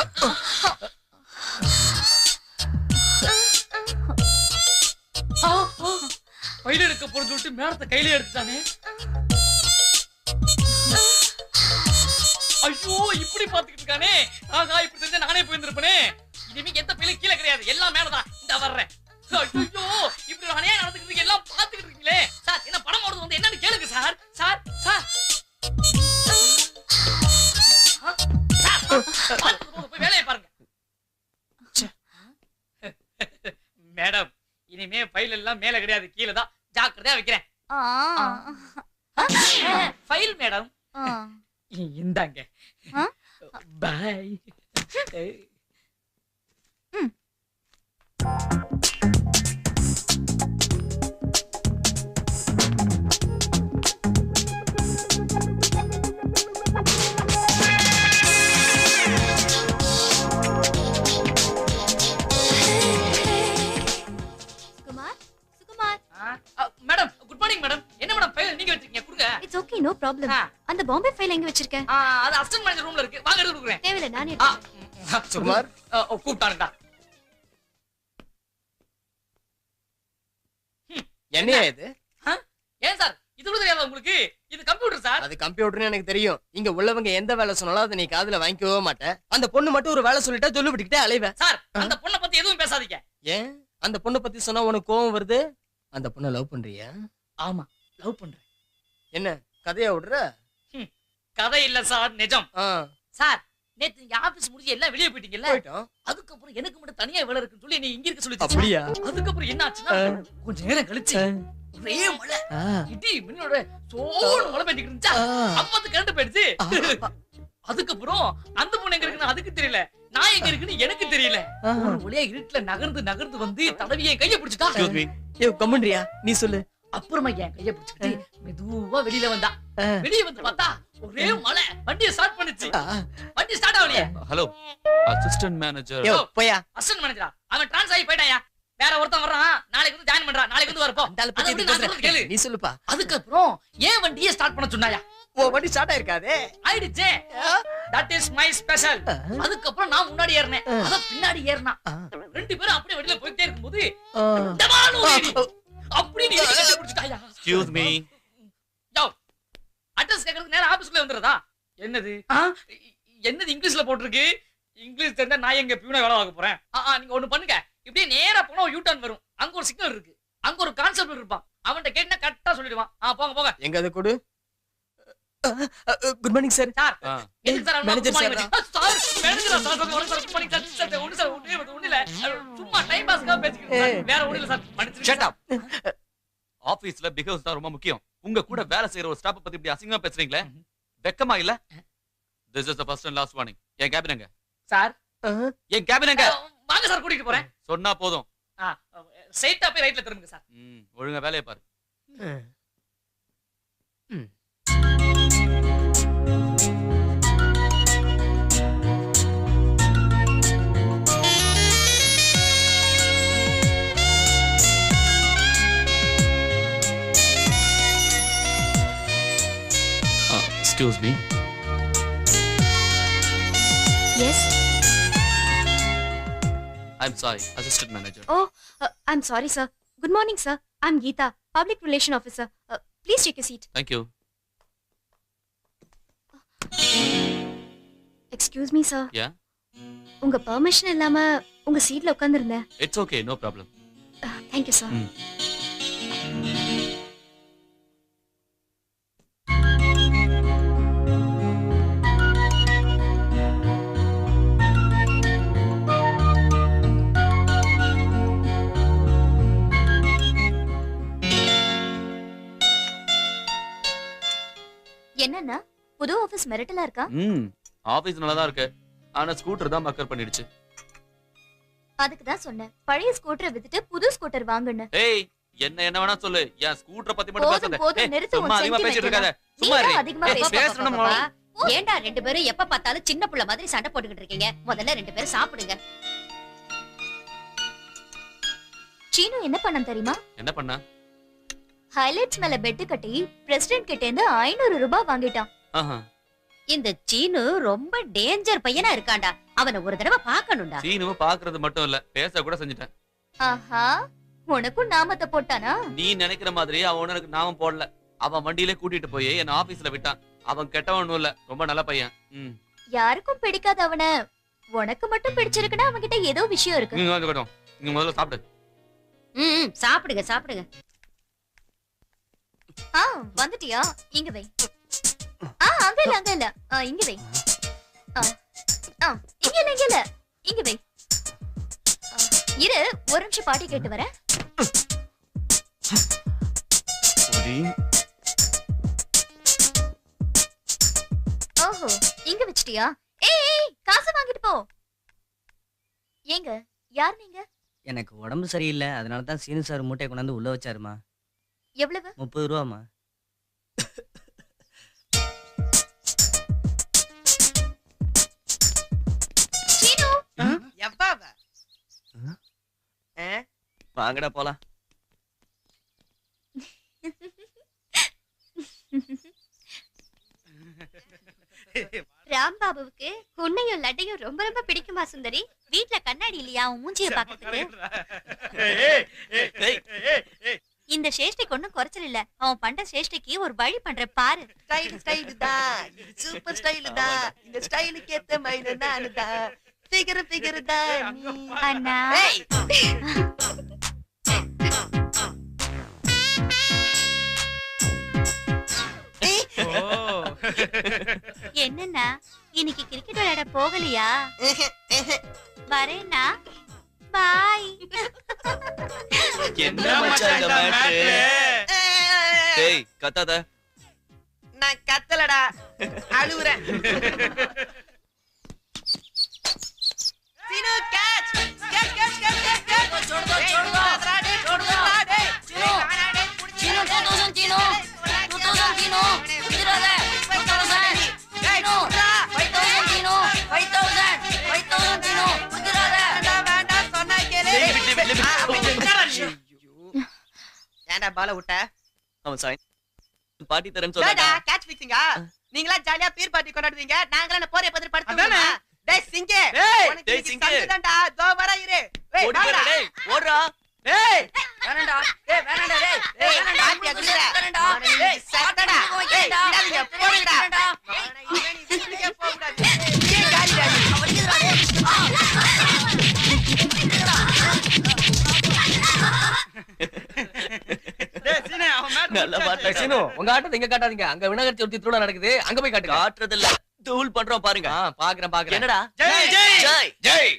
ஃபைல் எடுக்க போறது சொல்லிட்டு மேடத்தை கையில எடுத்துட்டானே. ஐயோ இப்படி பாத்துக்கிட்டு இருக்கானே. ஆகா இப்படி தெரிஞ்சா நானே போயிருந்திருப்பேனே. இனிமே எந்த ஃபைலும் கீழே கிடையாது, எல்லாம் மேலதான். இந்த வர்றேன். ஐயோ இப்படி நானே நடந்துக்கிட்டு இருக்கேன், எல்லாம் பாத்துக்கிட்டு இருக்கீங்களே. சார் என்ன படம் ஓடுது வந்து என்னன்னு கேளுங்க சார். சார் சார் போய் வேலையை பாருங்க. மேடம் இனிமே ஃபைல் எல்லாம் மேல கிடையாது, கீழே தான். ஜாக்கிரதையா வைக்கிறேன். ஃபைல் மேடம் இந்தாங்க. Bye. Madam good morning madam. என்ன மேடம் ஃபைல் நீங்க வச்சிருக்கீங்க? கொடுங்க. It's okay no problem. அந்த பாம்பே ஃபைல் எங்க வச்சிருக்க? அது அசிஸ்டன்ட் மேனேஜர் ரூம்ல இருக்கு, வாங்க எடுத்து கொடுக்குறேன். தேவையில்லை நானே. சுகுமார் கூப்பிட்டாருடா. என்னையா இது? ஏன் சார் இது கூட தெரியாதா உங்களுக்கு? இது கம்ப்யூட்டர் சார். அது கம்ப்யூட்டர்னு எனக்கு தெரியும். இங்க உள்ளவங்க எந்த வேலை சொன்னாலும் அதை நீ காதுல வாங்கிக்கவே மாட்டேன். அந்த பொண்ணு மட்டும் ஒரு வேலை சொல்லிட்டா சொல்லி விட்டுக்கிட்டே அலைவ. சார் அந்த பொண்ணை பத்தி எதுவும் பேசாதீங்க. ஏன் அந்த பொண்ணை பத்தி சொன்னா உனக்கு கோவம் வருது? அந்த பொண்ணை லவ் பண்றியா? ஆமா லவ் பண்றேன். என்ன கதையா விடுற? கதை இல்ல சார், நிஜம். சார் நேத்து நீங்க ஆபீஸ் முடிஞ்சு எல்லாம் வெளியே போயிட்டீங்கல்ல அதுக்கப்புறம் எனக்கு மட்டும் தனியா வேலை இருக்குன்னு சொல்லி நீ இங்க இருக்க சொல்லி அப்படியா? அதுக்கப்புறம் என்ன ஆச்சுன்னா கொஞ்ச நேரம் கழிச்சு ஒரே மழை இடி மின்னோட சோடு மழை பெய்ஞ்சிட்டு இருந்துச்சா அப்பத்து கரண்ட் போயிடுச்சு அதுக்கப்புறம் அந்த பொண்ணு எங்க இருக்குன்னு அதுக்கு தெரியல நான் எங்க இருக்குன்னு எனக்கு தெரியல ஒரு ஒளியா இருட்டுல நகர்ந்து வந்து தடவிய கைய பிடிச்சிட்டா கம்மன்றியா நீ சொல்லு. அப்புறமா என் கைய பிடிச்சிட்டு மெதுவா வெளியில வந்தா வெளியே வந்து பார்த்தா ஒரே மழை வண்டியை ஸ்டார்ட் பண்ணுச்சு வண்டி ஸ்டார்ட் ஆகலையே. Hello assistant manager. போயா அசிஸ்டன்ட் மேனேஜரா அவன் ட்ரான்ஸ் ஆகி போயிட்டாயா வேற ஒருத்தன் வர்றான் நாளைக்கு வந்து ஜாயின் பண்றான் நாளைக்கு வந்து வரப்போ நீ சொல்லுப்பா. அதுக்கப்புறம் ஏன் வண்டியை ஸ்டார்ட் பண்ண சொன்னாயா ஓ வண்டி ஸ்டார்ட் ஆயிருக்காதே ஆயிடுச்சே தட் இஸ் மை ஸ்பெஷல். அதுக்கப்புறம் நான் முன்னாடி ஏறினேன் அத பின்னாடி ஏறினா ரெண்டு பேரும் அப்படியே வெளியில போயிட்டே இருக்கும்போது அப்படியே நீ பிடிச்சிட்டாயா. Excuse me. யோ அட்ரஸ் கேக்குறதுக்கு நேரா ஆபீஸ்ல வந்துறதா என்னது என்னது இங்கிலீஷ்ல போட்டுருக்கு இங்கிலீஷ் தெரிஞ்சா நான் எங்க பியூனை வேலை வாங்க போறேன். நீங்க ஒண்ணு பண்ணுங்க இப்படியே நேரா போனா யூ டர்ன் வரும் அங்க ஒரு சிக்னல் இருக்கு அங்க ஒரு கான்ஸ்டபிள் இருப்பான் அவன்கிட்ட கேட்டா கரெக்டா சொல்லிடுவான். போங்க போங்க. எங்க அதை கொடு. Good morning sir. சார் எதுக்கு sir manager sir sir manager sir good morning sir ஒண்ணு சார் ஒண்ணு இல்ல சும்மா டைம் பாஸ்க்காக பேசிக்கிட்டு வேற ஒண்ணு இல்ல சார் மன்னிச்சிடுங்க. Shut up. ஆபீஸ்ல பிஹேவ்ஸ் தான் ரொம்ப முக்கியம். உங்க கூட வேலை செய்யற ஒரு ஸ்டாஃப் பத்தி இப்படி அசிங்கமா பேசுறீங்களே வெக்கமா இல்ல? This is the first and last warning. N cabin எங்க சார்? என் கேபின் எங்க? வாங்க சார் கூட்டிட்டு போறேன். சொன்னா போதும். ஸ்ட்ரைட்டா போய் ரைட்ல திரும்புங்க சார். ஒழுங்கா வேலைய பாரு. Excuse me. Yes. I'm sorry, assistant manager. Oh, I'm sorry, sir. Good morning, sir. I'm Geeta, public relation officer. Please take a seat. Thank you. Excuse me, sir. Yeah. உங்க பெர்மிஷன் இல்லாம உங்க சீட்ல உட்கார்ந்திருந்தேன். It's okay, no problem. Thank you, sir. என்னன்னா புது office மிரட்டலா இருக்கா? Office நல்லா தான் இருக்கு. ஆனா ஸ்கூட்டர் தான் மக்கர் பண்ணிடுச்சு. அதுக்கு தான் சொன்னேன் பழைய ஸ்கூட்டரை வித்துட்டு புது ஸ்கூட்டர் வாங்குன்னு. ஏய் என்ன வேணா சொல்லு. என் ஸ்கூட்டர் பத்தி மட்டும் பேசாத. போதும் நிறுத்து. சும்மா அதிகமா பேசிட்டு இருக்காத. சும்மா இரு. அதிகமா பேசணும். ஏண்டா ரெண்டு பேரும் எப்ப பார்த்தாலும் சின்ன புள்ள மாதிரி சண்டை போட்டுக்கிட்டு இருக்கீங்க? முதல்ல ரெண்டு பேரும் சாப்பிடுங்க. சீனு என்ன பண்ணான் தெரியுமா? என்ன பண்ணா? ஹைலைட்ஸ் மேல பெட் கட்டி பிரசிடென்ட் கிட்ட இருந்து 500 ரூபாய் வாங்கிட்டான். இந்த சீனு ரொம்ப டேஞ்சர் பையனா இருக்கான்டா. அவனை ஒரு தடவை பார்க்கணும்டா. சீனுவை பாக்குறது மட்டும் இல்ல பேச கூட செஞ்சுட்டேன். ஆஹா உனக்கும் நாமத்தை போட்டானா? நீ நினைக்கிற மாதிரி அவன் எனக்கு நாமம் போடல. அவன் வண்டியிலே கூட்டிட்டு போய் என்ன ஆபீஸ்ல விட்டான். அவன் கெட்டவனும் இல்ல ரொம்ப நல்ல பையன். யாருக்கும் பிடிக்காத அவனை உனக்கு மட்டும் பிடிச்சிருக்குன்னா அவன்கிட்ட ஏதோ விஷயம் இருக்கு. நீங்க முதல்ல சாப்பிடு. சாப்பிடுங்க சாப்பிடுங்க. வந்துட்டியா? இங்க வை. அங்க இல்ல இங்க வை. இங்க இல்ல இங்க வை. இரு ஒரு நிமிஷம் பாட்டி கேட்டு வரேன். ஓஹோ இங்க வச்சிட்டியா? ஏய் காசு வாங்கிட்டு போ. ஏங்க யார் நீங்க? எனக்கு உடம்பு சரியில்லை அதனால தான் சீனு சார் மூட்டை கொண்டாந்து உள்ள வச்சாருமா. எவ்வளவு? 30 ரூபாமா. சீனு எவ்வாவ வாங்கடா போலாம். ராம்பாபுவுக்கு உன்னையும் லட்டையும் ரொம்ப ரொம்ப பிடிக்குமா சுந்தரி? வீட்ல கண்ணாடி இல்லையா உன் மூஞ்சிய பாக்கிறதுக்கு? இந்த சேஷ்டைக்கு ஒண்ணும் குறைச்சல் இல்ல. அவன் பண்ற சேஷ்டைக்கு ஒரு வழி பண்ற பாரு. ஸ்டைல் தான் சூப்பர் ஸ்டைல் தான். இந்த ஸ்டைலுக்கு ஏத்த மாதிரி நானு தான். ஃபிகர் தான் அண்ணா. என்னன்னா இன்னைக்கு கிரிக்கெட் விளையாட போகலையா? வரேனா? பாய். என்ன மச்சான் இந்த மேட்ரு? டேய் கத்தாத. நான் கத்தலடா, அழுவுறேன். Seenu catch catch catch catch catch छोड़ दो छोड़ दो छोड़ दो चीनो चीनो 2000 चीनो 2000 चीनो उतरादे 5000 चीनो 5000 चीनो 5000 चीनो उतरादे வேண்டாம் சொன்னா கேளு ஏன்டா பால விட்ட அவன் சைன் பார்ட்டி தரேன்னு சொன்னாடா. டேடா கேட்ச் ஃபிக்ஸிங்கா நீங்களா ஜாலியா பீர் பார்ட்டி கொண்டாடுவீங்க நாங்களா என்ன போறே பத்தி படுத்துறோம். டேய் சிங்கே டேய் சிங்கே சங்கடடா தோ வர இரு. ஓடி போடா டேய் ஓடுடா. ஏய் வேணாம்டா டேய் வேணாம்டா டேய் ஏய் வேணாம்டா ஆட்டியா குடுடா வேணாம்டா டேய் சத்தடா ஏய் இடாதீங்க போடுடா இவனே போக கூடாது ஏய் காலிடா அவடிடா டேய் சீனே அவன் மேட் நல்ல பாட்டா சீனு உங்க ஆட்டத்தை இங்க காட்டாதீங்க. அங்க விநாயகர் சதுர்த்தி திருவிழா நடக்குது, அங்க போய் காட்டுங்க. காட்டுறது இல்ல தூள் பண்றோம் பாருங்க. பாக்குறேன். என்னடா ஜெய் ஜெய் ஜெய் ஜெய்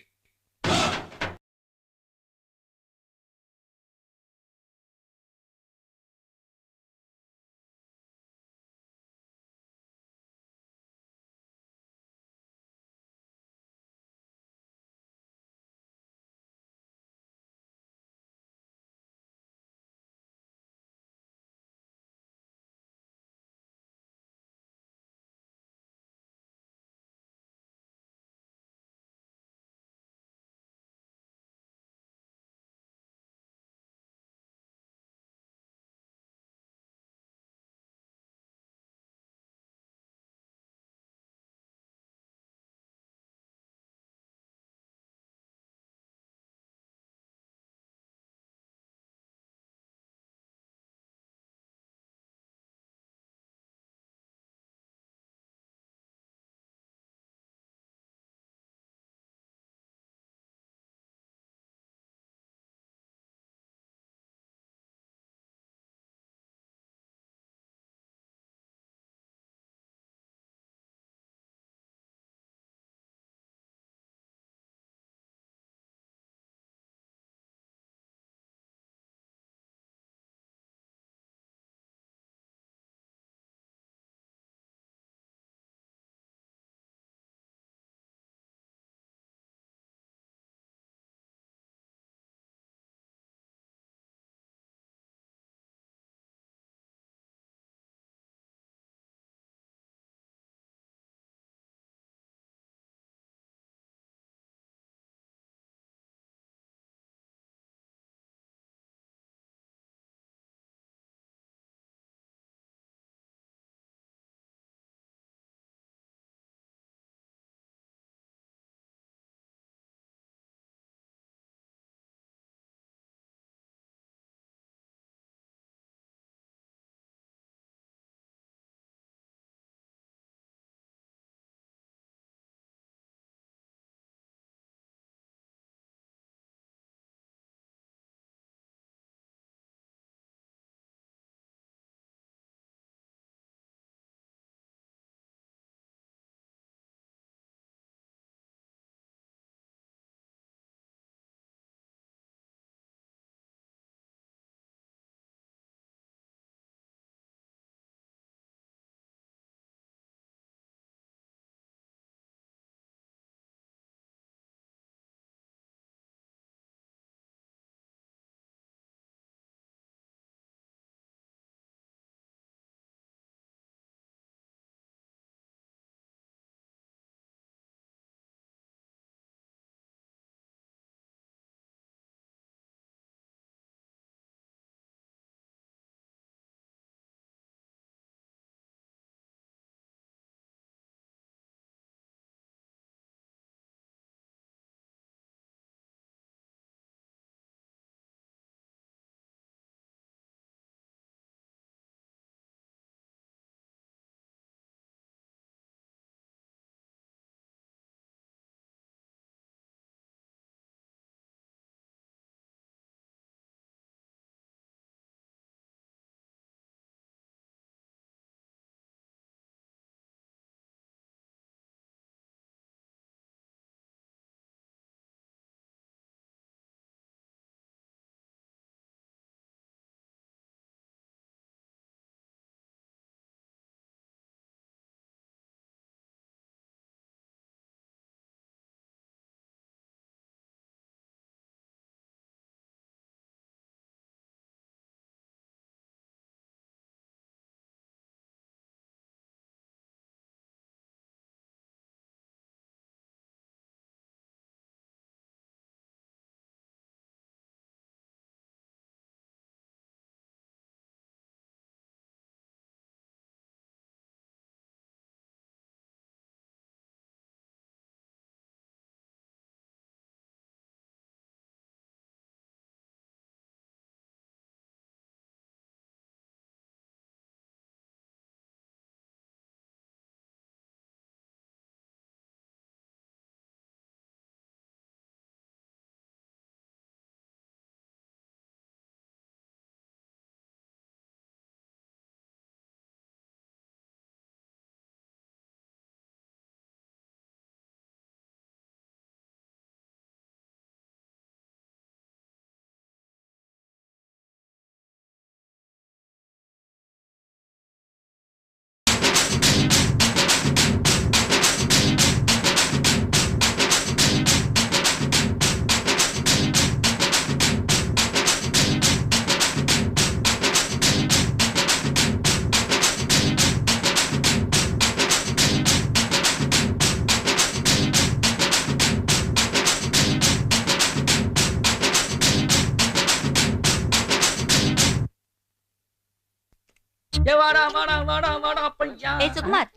ஏ வாடா வாடா வாடா வாடா பையா. ஏய் சுகுமார்,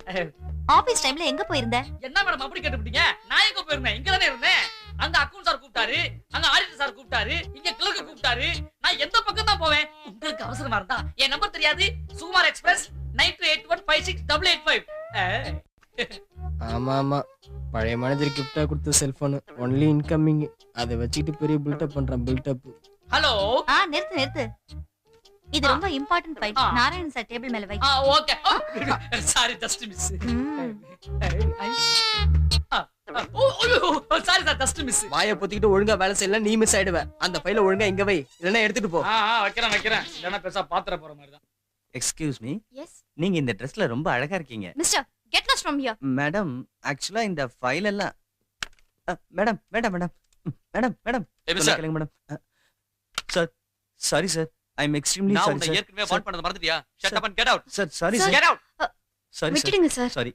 ஆபீஸ் டைம்ல எங்க போயிருந்த? என்ன மேடம் அப்படி கேட்டுட்டீங்க? நான் எங்க போயிருந்தேன்? இங்க தானே இருந்தேன். அங்க அக்கவுண்ட் சார் கூப்பிட்டாரு, அங்க ஆடிட்டர் சார் கூப்பிட்டாரு, இங்க கிளர்க் கூப்பிட்டாரு. நான் எந்த பக்கம் தான் போவேன்? உங்களுக்கு அவசரமா இருந்தா என் நம்பர் தெரியாது? சுகுமார் எக்ஸ்பிரஸ் 9281568885. ஆமா ஆமா, பழைய மேனேஜர் கிஃப்டா கொடுத்த செல்போன் ஒன்லி இன்கமிங். அதை வச்சுக்கிட்டு பெரிய பில்டப் பண்றான். பில்டப். ஹலோ. நிறுத்து நிறுத்து. இது ரொம்ப important file. Narayanan sir table மேல வை. Okay. Sorry just miss. Sorry sir just miss. வாயை பொத்திக்கிட்டு ஒழுங்கா வேலை செய்யல, நீ மிஸ் ஆயிடுவ. அந்த ஃபைல ஒழுங்கா இங்க வை, இல்லனா எடுத்துட்டு போ. வைக்கிறேன் வைக்கிறேன். இல்லனா பெருசா பாத்திர போற மாதிரி தான். Excuse me. எஸ். நீங்க இந்த ட்ரெஸ்ல ரொம்ப அழகா இருக்கீங்க. Mister, get lost from here. Madam, ஆக்சுவலா இந்த ஃபைல் எல்லாம் madam madam madam madam madam கேளுங்க madam. Sir sorry sir, I am extremely நான் சாரி உன்னை சார். ஏற்கனவே வார்ன் பண்ணது மறந்துட்டியா? Shut up and get out. Sir sorry sir. Get out. Sorry விட்டுடுங்க சார். சாரி.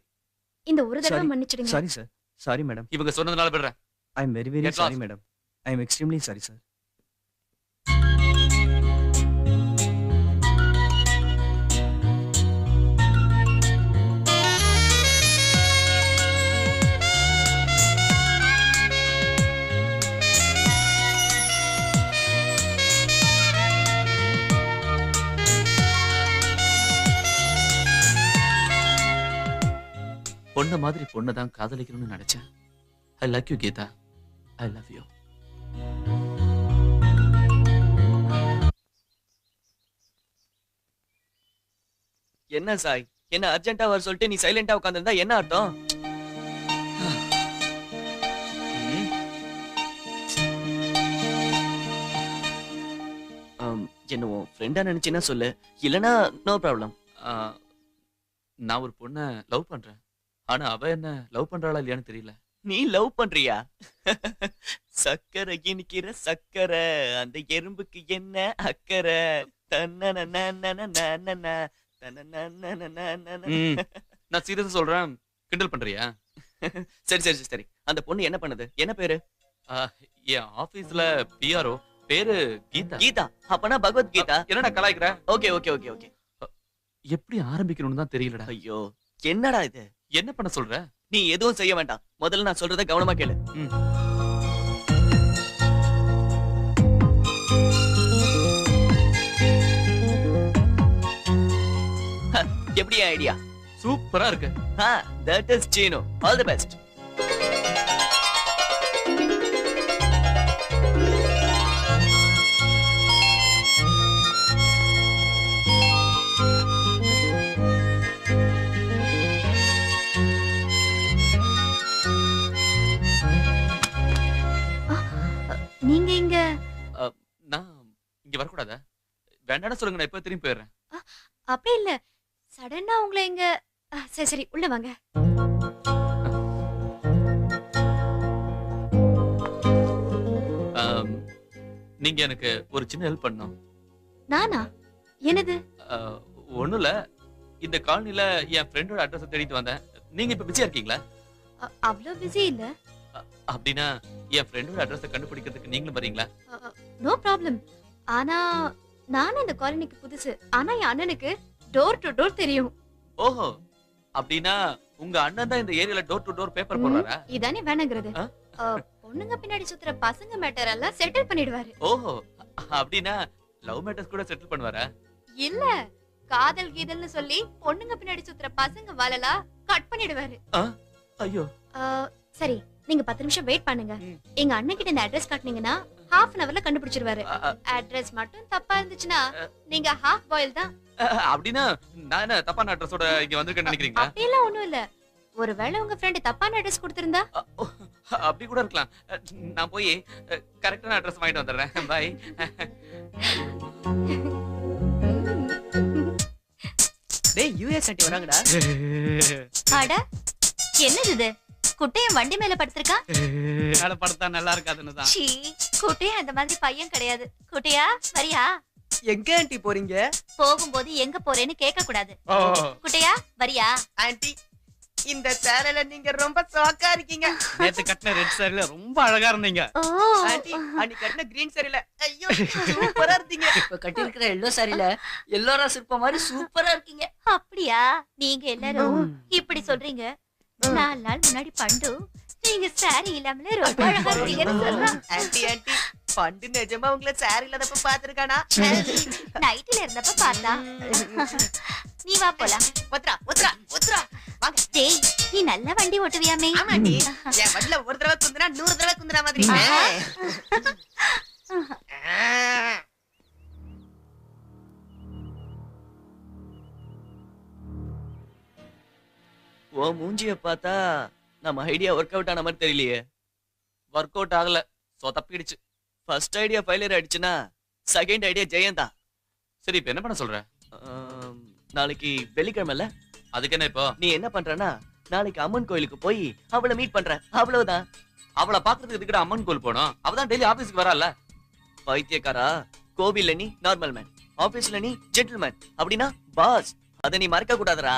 இந்த ஒரு தடவை மன்னிச்சிடுங்க. Sorry sir. Sorry madam. இவங்க சொன்னதனால விடுறேன். ஐ அம் very very Get sorry lost. Madam. I am extremely sorry sir. பொண்ண மாதிரி பொண்ணை தான் காதலிக்கணும்னு நினைச்சேன். I love you Geetha. I love you. என்ன சாய், என்ன அர்ஜென்ட்டா வர சொல்லிட்டு நீ சைலண்டா உட்கார்ந்திருந்தா என்ன அர்த்தம்? என்ன உன் ஃப்ரெண்டா நினைச்சினா சொல்லு, இல்லனா நோ ப்ராப்ளம். நான் ஒரு பொண்ணை லவ் பண்றேன். ஆனா அவ என்ன லவ் பண்றாளா இல்லையான்னு தெரியல. நீ லவ் பண்றியா? சக்கரை இனிக்கிற சக்கரை, அந்த எறும்புக்கு என்ன அக்கறை? நான் சீரியஸா சொல்றேன், கிண்டல் பண்றியா? சரி சரி சரி. அந்த பொண்ணு என்ன பண்ணுது? என்ன பேரு? என் ஆபீஸ்ல பிஆர்ஓ, பேரு கீதா. கீதா? அப்பனா பகவத் கீதா. என்னடா கலாய்க்கிற? Okay okay okay okay. எப்படி ஆரம்பிக்கணும்னு தான் தெரியலடா. ஐயோ என்னடா இது? என்ன பண்ண சொல்ற? நீ எதுவும் செய்ய வேண்டாம். முதல்ல நான் சொல்றத கவனமா கேளு. எப்படி ஐடியா? சூப்பரா இருக்கு. that is Chino. All the best. நீங்க இங்க நான் இங்க வரக்கூடாதா? வேண்டாம்னு சொல்லுங்க, நான் இப்ப திரும்பி போயிடுறேன். அப்படி இல்ல, சடனா உங்களை இங்க சரி சரி உள்ள வாங்க. நீங்க எனக்கு ஒரு சின்ன ஹெல்ப் பண்ணணும். நானா? என்னது? ஒண்ணும் இல்ல, இந்த காலனில என் ஃப்ரெண்டோட அட்ரஸ் தேடிட்டு வந்தேன். நீங்க இப்ப பிஸியா இருக்கீங்களா? அவ்வளவு பிஸி இல்ல. அப்படின்னா என் ஃப்ரெண்டோட அட்ரஸ் கண்டுபிடிக்கிறதுக்கு நீங்களும் வரீங்களா? No problem. ஆனா நானும் இந்த காலனிக்கு புதுசு. ஆனா என் அண்ணனுக்கு டோர் டு டோர் தெரியும். ஓஹோ, அப்படின்னா உங்க அண்ணன் தான் இந்த ஏரியால டோர் டு டோர் பேப்பர் போடுறாரா? இதானே வேணுங்கிறது. பொண்ணுங்க பின்னாடி சுத்துற பசங்க மேட்டர் எல்லாம் செட்டில் பண்ணிடுவாரு. ஓஹோ, அப்படின்னா லவ் மேட்டர்ஸ் கூட செட்டில் பண்ணுவாரா? இல்ல, காதல் கீதல்னு சொல்லி பொண்ணுங்க பின்னாடி சுத்துற பசங்க வாலெல்லாம் கட் பண்ணிடுவாரு. ஐயோ. சரி, நீங்க 10 நிமிஷம் வெயிட் பண்ணுங்க. எங்க அண்ணன் கிட்ட இந்த அட்ரஸ் காட்டுனீங்கன்னா half an hourல கண்டுபிடிச்சிருவாரு. அட்ரஸ் மட்டும் தப்பா இருந்துச்சுன்னா நீங்க ஹாஃப் பாயில் தான். அப்படின்னா நான் என்ன தப்பான அட்ரஸோட இங்க வந்திருக்கேன்னு நினைக்கிறீங்களா? அப்படிலாம் ஒண்ணும் இல்ல. ஒருவேளை உங்க ஃப்ரெண்ட் தப்பான அட்ரஸ் கொடுத்திருந்தா? அப்படி கூட இருக்கலாம். நான் போய் கரெக்டான அட்ரஸ் வாங்கிட்டு வந்துடுறேன். பை. டேய் யுஎஸ் ஆண்டி வராங்கடா. அட என்னது இது? குட்டையன் வண்டி மேல படுத்திருக்கா? மேல படுத்தா நல்லா இருக்காதுன்னு தான். சீ, குட்டையன் அந்த மாதிரி பையன் கிடையாது. குட்டையா வரியா? எங்க ஆண்டி போறீங்க? போகும்போது எங்க போறேன்னு கேட்க கூடாது. குட்டையா வரியா? ஆண்டி இந்த சேரல நீங்க ரொம்ப சோக்கா இருக்கீங்க. நேத்து கட்டின ரெட் சாரில ரொம்ப அழகா இருந்தீங்க. ஆண்டி அன்னைக்கு கட்டின கிரீன் சாரில ஐயோ சூப்பரா இருந்தீங்க. இப்ப கட்டி இருக்கிற எல்லோ சாரில எல்லோரா சிற்பம் மாதிரி சூப்பரா இருக்கீங்க. அப்படியா? நீங்க எல்லாரும் இப்படி சொல்றீங்க. 4 நாள் முன்னாடி பண்டு நீங்க சாரி இல்லாமலே ரொம்ப அழகா இருக்கீங்கன்னு சொல்றா. ஆண்டி பண்டு நிஜமா உங்களை சாரி இல்லாதப்ப பாத்துருக்கானா? நைட்ல இருந்தப்ப பார்த்தா. நீ வா போலாம். ஒத்ரா வாங்க. டேய் நீ நல்லா வண்டி ஓட்டுவியாமே? ஆமாண்டி. என் வண்டில ஒரு தடவை குந்துனா 100 தடவை குந்துற மாதிரி. ஓ மூஞ்சிய பார்த்தா நம்ம ஐடியா ஒர்க் அவுட் ஆன மாதிரி தெரியலையே. ஒர்க் அவுட் ஆகல, சோ தப்பிடுச்சு. ஃபர்ஸ்ட் ஐடியா ஃபெயிலியர் ஆயிடுச்சுன்னா செகண்ட் ஐடியா ஜெயந்தா. சரி இப்ப என்ன பண்ண சொல்ற? நாளைக்கு வெள்ளிக்கிழமைல. அதுக்கு என்ன இப்போ? நீ என்ன பண்றனா நாளைக்கு அம்மன் கோயிலுக்கு போய் அவளை மீட் பண்ற, அவ்வளவுதான். அவளை பாக்குறதுக்கு இதுக்கிட்ட அம்மன் கோயில் போனோம். அவதான் டெய்லி ஆபீஸ்க்கு வரல. பைத்தியக்காரா, கோவில்ல நீ நார்மல் மேன், ஆபீஸ்ல நீ ஜென்டில்மேன், அப்படின்னா பாஸ். அதை நீ மறக்க கூடாதுடா.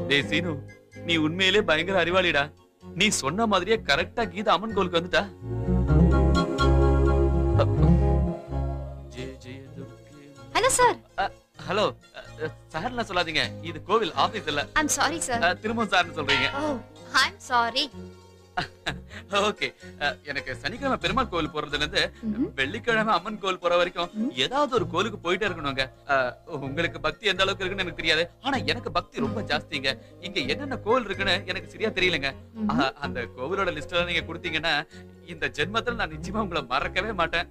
டேய் சீனு, நீ உண்மையிலே பயங்கர அறிவாளிடா. நீ சொன்ன மாதிரியே கரெக்டா கீதா அம்மன் கோயிலுக்கு வந்துட்டா. Hello sir. ஹலோ சார்லாம் சொல்லாதீங்க, இது கோவில் ஆபீஸ் இல்ல. I'm sorry sir. திரும்ப சார்னு சொல்றீங்க. ஓ ஐம் சாரி. ஓகே, எனக்கு சனிக்கிழமை பெருமாள் கோவில் போறதுல இருந்து வெள்ளிக்கிழமை அம்மன் கோவில் போற வரைக்கும் ஏதாவது ஒரு கோயிலுக்கு போயிட்டே இருக்கணுங்க. உங்களுக்கு பக்தி எந்த அளவுக்கு இருக்குன்னு எனக்கு தெரியாது, ஆனா எனக்கு பக்தி ரொம்ப ஜாஸ்திங்க. இங்க என்னென்ன கோவில் இருக்குன்னு எனக்கு சரியா தெரியலங்க. அந்த கோவிலோட லிஸ்ட் எல்லாம் நீங்க கொடுத்தீங்கன்னா இந்த ஜென்மத்துல நான் நிச்சயமா உங்களை மறக்கவே மாட்டேன்.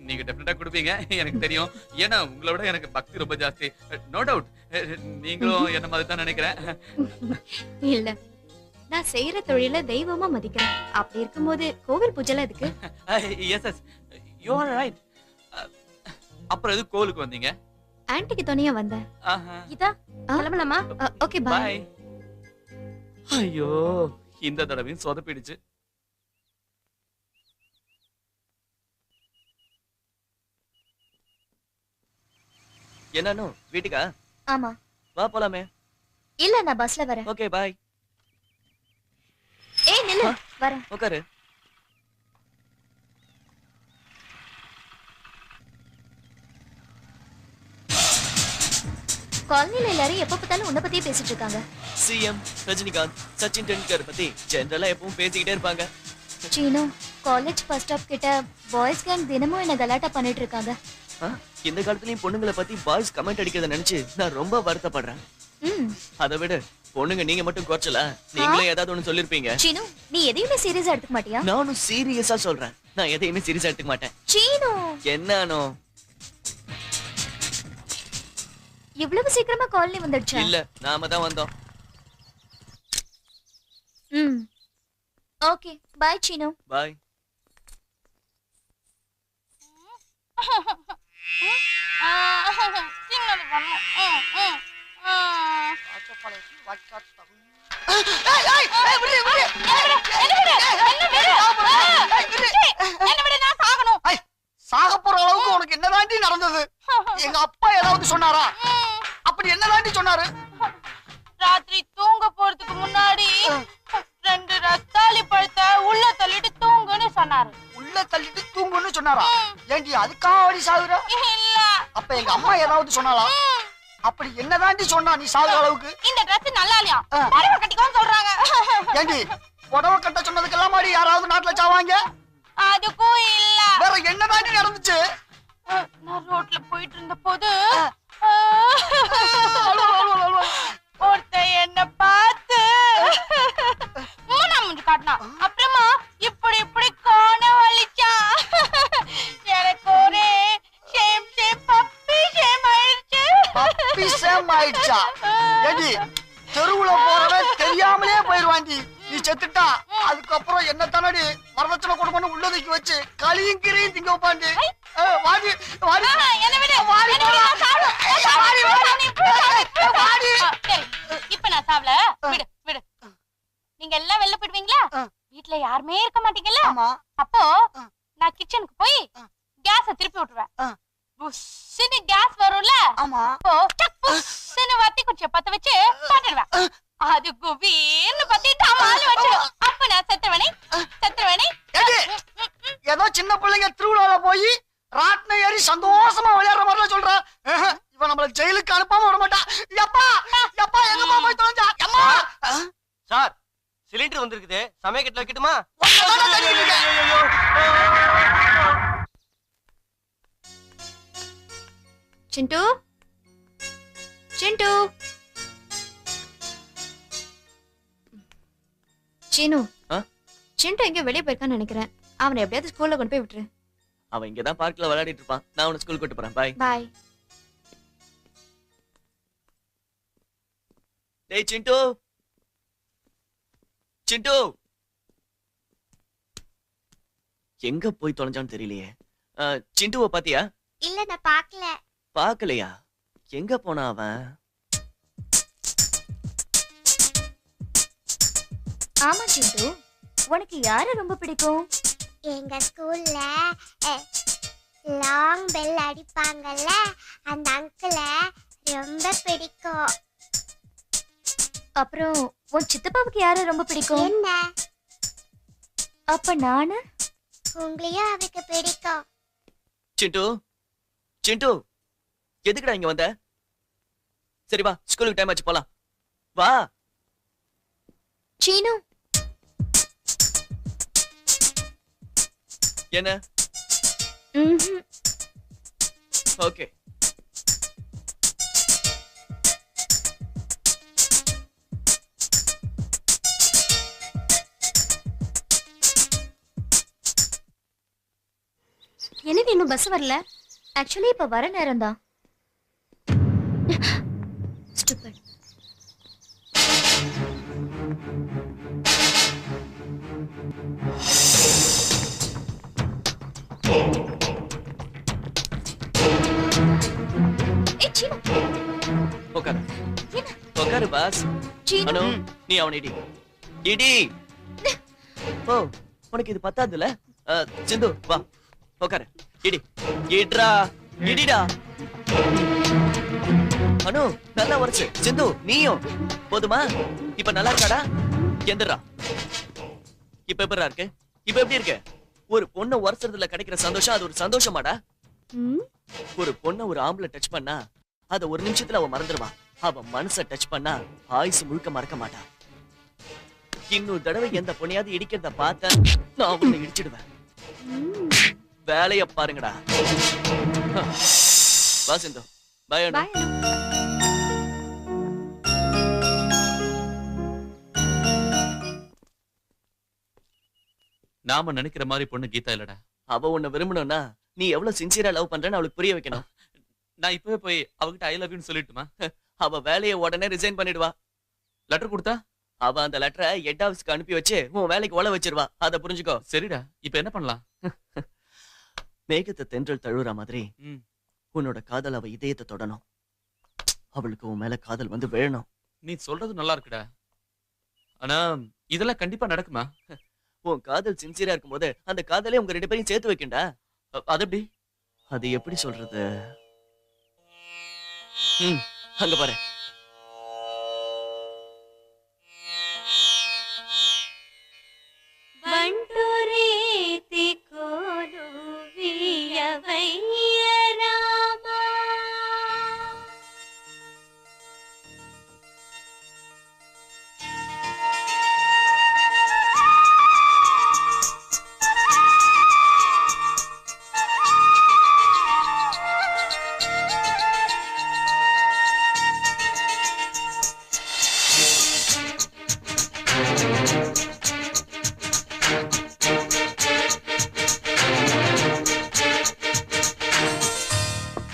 நீங்க டெஃபினட்டா கொடுப்பீங்க எனக்கு தெரியும். ஏன்னா உங்களோட எனக்கு பக்தி ரொம்ப ஜாஸ்தி. நோ டவுட் நீங்களும் என்ன மாதிரி தான் நினைக்கிறேன். இல்ல, நான் செய்யற தொழில தெய்வமா மதிக்கிறேன். அப்படி இருக்கும்போது கோவில் பூஜைல எதுக்கு? Yes yes you are right. அப்புறம் எது கோவிலுக்கு வந்தீங்க? ஆன்ட்டிக்கு துணையா வந்தேன். இதா கிளம்பலாமா? Okay bye. ஐயோ இந்த தடவையும் சொதப்பிடுச்சு. என்னன்னு வீட்டுக்கா? ஆமா. வா போலாமே. இல்ல நான் பஸ்ல வரேன். Okay bye. ஏய் நில்லு, வரேன். உட்காரு. காலனில எல்லாரும் எப்ப பார்த்தாலும் உன்னை பத்தியே பேசிட்டு இருக்காங்க. சிஎம் ரஜினிகாந்த், சச்சின் டெண்டுல்கர் பத்தி ஜெனரலா எப்பவும் பேசிக்கிட்டே இருப்பாங்க. சீனு, காலேஜ் பஸ் ஸ்டாப் கிட்ட பாய்ஸ் கேங் தினமும் என்ன கலாட்டா பண்ணிட்டு இருக்காங்க. இந்த காலத்துலயும் பொண்ணுங்களை பத்தி பாய்ஸ் கமெண்ட் அடிக்கிறத நினைச்சு நான் ரொம்ப வருத்தப்படுறேன். அதை விட பொண்ணுங்க நீங்க மட்டும் குறைச்சல, நீங்களே ஏதாவது ஒண்ணு சொல்லிருப்பீங்க. சீனு, நீ எதையுமே சீரியஸா எடுத்துக்க மாட்டியா? நானும் சீரியஸா சொல்றேன், நான் எதையுமே சீரியஸா எடுத்துக்க மாட்டேன். சீனு, என்னனோ இவ்வளவு சீக்கிரமா காலனி வந்துடுச்சா? இல்ல, நாம தான் வந்தோம். Okay bye Seenu. பை. சாக போற அளவுக்கு உனக்கு என்னதாண்டி நடந்தது? எங்க அப்பா ஏதாவது சொன்னாரா? அப்படி என்னதாண்டி சொன்னாரு? ராத்திரி தூங்க போறதுக்கு முன்னாடி 2 ரஸ்தாளி பழத்தை உள்ள தள்ளிட்டு தூங்குன்னு சொன்னாரு. உள்ள தள்ளிட்டு தூங்குன்னு சொன்னாரா? ஏண்டி அதுக்காக வடி சாகுற? இல்ல. அப்ப எங்க அம்மா ஏதாவது சொன்னாலா? அப்படி என்னதாண்டி சொன்னா நீ சாகுற அளவுக்கு? இந்த Dress நல்லா இல்லையா? புடவை கட்டிக்கோன்னு சொல்றாங்க. ஏண்டி புடவை கட்ட சொன்னதுக்கெல்லாம் மாடி யாராவது நாட்டுல சாவாங்க? அதுக்கும் இல்ல. வேற என்னதாண்டி நடந்துச்சு? நான் ரோட்ல போயிட்டு இருந்த போது ஒருத்த என்ன பார்த்து மூணாம் காட்டினா. அப்புறமா இப்படி இப்படி கோண வலிச்சான். எனக்கு ஒரே ஷேம் பப்பி ஷேம் ஆயிடுச்சு. பப்பி ஷேம் ஆயிடுச்சா? ஏண்டி தெருவுல போறவன் தெரியாமலே போயிருவாண்டி. நீ செத்துட்டா அதுக்கப்புறம் என்ன தானடி வரதட்சணை கொடுக்கணும் உள்ளதுக்கு வச்சு களியும் கீரையும் திங்க வைப்பாண்டி. வாடி வாடி என்ன விடு. இப்ப நான் சாவல. விடு விடு. நீங்க எல்லாம் வெளில போயிடுவீங்களா? வீட்ல யாருமே இருக்க மாட்டீங்கல்ல? அப்போ நான் கிச்சனுக்கு போய் கேஸ திருப்பி விட்டுருவேன். புஷ்ஷுன்னு கேஸ் வரும்ல? அப்போ டக் புஷ்ஷுன்னு வத்தி குச்சியை பத்த வச்சு பாட்டுடுவேன். அது குபீர்னு பத்திட்டு ஆளு வச்சிடும். அப்ப நான் செத்துருவேனே. ஏதோ சின்ன பிள்ளைங்க திருவிழால போய் ராட்ன ஏறி சந்தோஷமா விளையாடுற மாதிரி சொல்ற. இவன் நம்மள ஜெயிலுக்கு அனுப்பாம விட மாட்டா. எப்பா எப்பா எங்கம்மா போய் தொலைஞ்சா? அம்மா சார் சிலிண்டர் வந்திருக்குது, சமயக்கட்டுல வைக்கட்டுமா? சிண்டு சிண்டு சீனு, சிண்டு எங்க வெளியே போயிருக்கான்னு நினைக்கிறேன். அவனை எப்படியாவது ஸ்கூல்ல கொண்டு போய் விட்டுரு. அவன் இங்கதான் பார்க்ல விளையாடிட்டு இருப்பான். நான் அவனை ஸ்கூல் கூட்டு போறேன். பாய் பாய். டேய் சிண்டு, சிண்டு எங்க போய் தொலைஞ்சான்னு தெரியலையே. சிண்டுவை பாத்தியா? இல்ல நான் பார்க்கல. பாக்கலையா? எங்க போனா அவன்? ஆமா சிண்டு, உனக்கு யாரை ரொம்ப பிடிக்கும்? எங்க ஸ்கூல்ல லாங் பெல் அடிப்பாங்கல்ல, அந்த அங்கிளை ரொம்ப பிடிக்கும். அப்புறம் உன் சித்தப்பாவுக்கு யாரை ரொம்ப பிடிக்கும்? என்ன? அப்ப நானு? உங்களையும் அவருக்கு பிடிக்கும். சிண்டு, சிண்டு எதுக்குடா இங்க வந்த? சரி வா, ஸ்கூலுக்கு டைம் ஆச்சு, போலாம் வா. சீனு என்ன? ஓகே. எனக்கு இன்னும் பஸ் வரல. ஆக்சுவலி இப்ப வர நேரம் தான். ஸ்டூபிட். ஏய் சீனு, உட்காரு உட்காரு பாஸ். அனு நீ அவனை இடி இடி. ஓ உனக்கு இது பத்தாதுல? சிந்து வா உட்காரு. இடி இட்ரா இடிடா. அனு நல்லா வரச்சு. சிந்து நீயும் போதுமா? இப்ப நல்லா இருக்காடா? எந்திரா. இப்ப எப்படா இருக்கு? இப்ப எப்படி இருக்கு? ஒரு பொண்ணை வருஷத்துல கிடைக்கிற சந்தோஷம் அது ஒரு சந்தோஷமாடா? ஒரு பொண்ணை ஒரு ஆம்பளை டச் பண்ணா அத ஒரு நிமிஷத்துல அவ மறந்துடுவா. அவ மனச டச் பண்ணா ஆயுசு முழுக்க மறக்க மாட்டா. இன்னொரு தடவை எந்த பொண்ணையாவது இடிக்கிறத பார்த்த நான் அவனை இடிச்சிடுவேன். வேலைய பாருங்கடா. வா சிந்து. பாய் அனு. நாம நினைக்கிற மாதிரி பொண்ணு கீதா இல்லடா. அவ உன்னை விரும்பணும்னா நீ எவ்வளவு சின்சியரா லவ் பண்றன்னு அவளுக்கு புரிய வைக்கணும். நான் இப்பவே போய் அவகிட்ட ஐ லவ் யூன்னு சொல்லிட்டுமா? அவ வேலையை உடனே ரிசைன் பண்ணிடுவா. லெட்டர் கொடுத்தா அவ அந்த லெட்டரை ஹெட் ஆபீஸ்க்கு அனுப்பி வச்சு உன் வேலைக்கு ஒல வச்சிருவா. அத புரிஞ்சுக்கோ. சரிடா, இப்ப என்ன பண்ணலாம்? மேகத்தை தென்றல் தழுவுற மாதிரி உன்னோட காதல் அவ இதயத்தை தொடணும். அவளுக்கு உன் மேல காதல் வந்து விழணும். நீ சொல்றது நல்லா இருக்குடா. ஆனா இதெல்லாம் கண்டிப்பா நடக்குமா? உன் காதல் சின்சியரா இருக்கும் போது அந்த காதலே உங்க ரெண்டு பேரையும் சேர்த்து வைக்கண்டா. அது எப்படி? அது எப்படி சொல்றது? அங்க பாரு.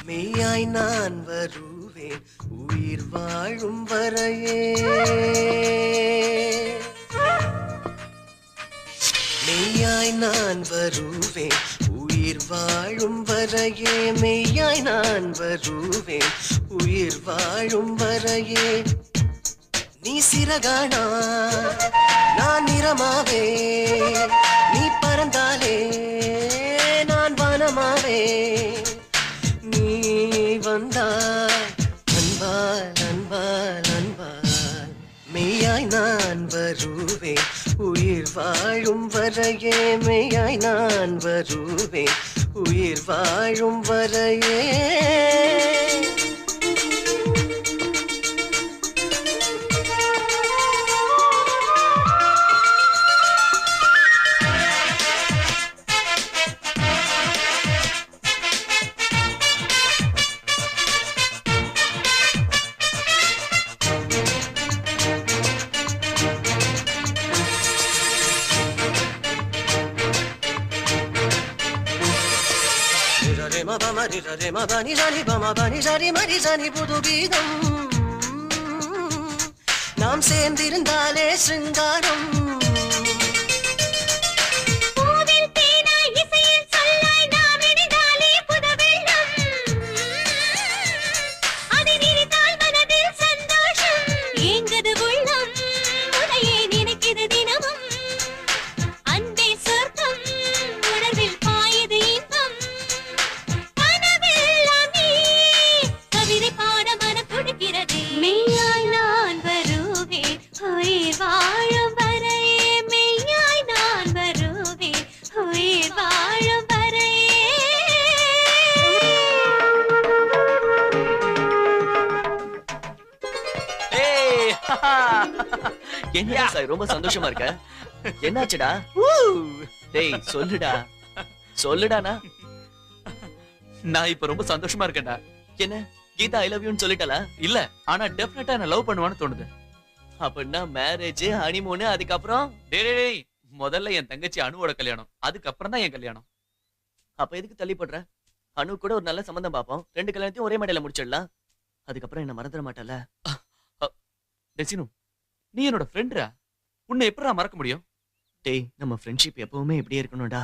மெய்யாய் நான் வருவேன் உயிர் வாழும் வரையே. மெய்யாய் நான் வருவேன் உயிர் வாழும் வரையே. மெய்யாய் நான் வருவேன் உயிர் வாழும் வரையே. நீ சிறகானா நான் நிறமாவே நீ பறந்தாலே நான் வனமாவே நீ வந்தாய் அன்பால் அன்பால் அன்பால் மெய்யாய் நான் வருவேன் உயிர் வாழும் வரையே மெய்யாய் நான் வருவேன் உயிர் வாழும் வரையே நாம் சேர்ந்திருந்தாலே சிங்காரம் என்ன சாய் ரொம்ப சந்தோஷமா இருக்க? என்னாச்சுடா? டேய் சொல்லுடா சொல்லுடானா. நான் இப்ப ரொம்ப சந்தோஷமா இருக்கேன்டா. என்ன கீதா ஐ லவ் யூன்னு சொல்லிட்டாளா? இல்ல, ஆனா டெஃபினட்டா என்ன லவ் பண்ணுவான்னு தோணுது. அப்படின்னா மேரேஜ் ஹனிமூன் அதுக்கப்புறம்? டேய் முதல்ல என் தங்கச்சி அனுவோட கல்யாணம், அதுக்கப்புறம் தான் என் கல்யாணம். அப்ப எதுக்கு தள்ளி போடுற? அனு கூட ஒரு நல்ல சம்பந்தம் பாப்போம், 2 கல்யாணத்தையும் ஒரே மேடையில முடிச்சிடலாம். அதுக்கப்புறம் என்ன மறந்துட மாட்டல? டெசினு, நீ என்னோட ஃப்ரெண்ட்ரா, உன்னை எப்படிடா மறக்க முடியும்? டேய் நம்ம ஃப்ரெண்ட்ஷிப் எப்பவுமே இப்படியே இருக்கணும்டா.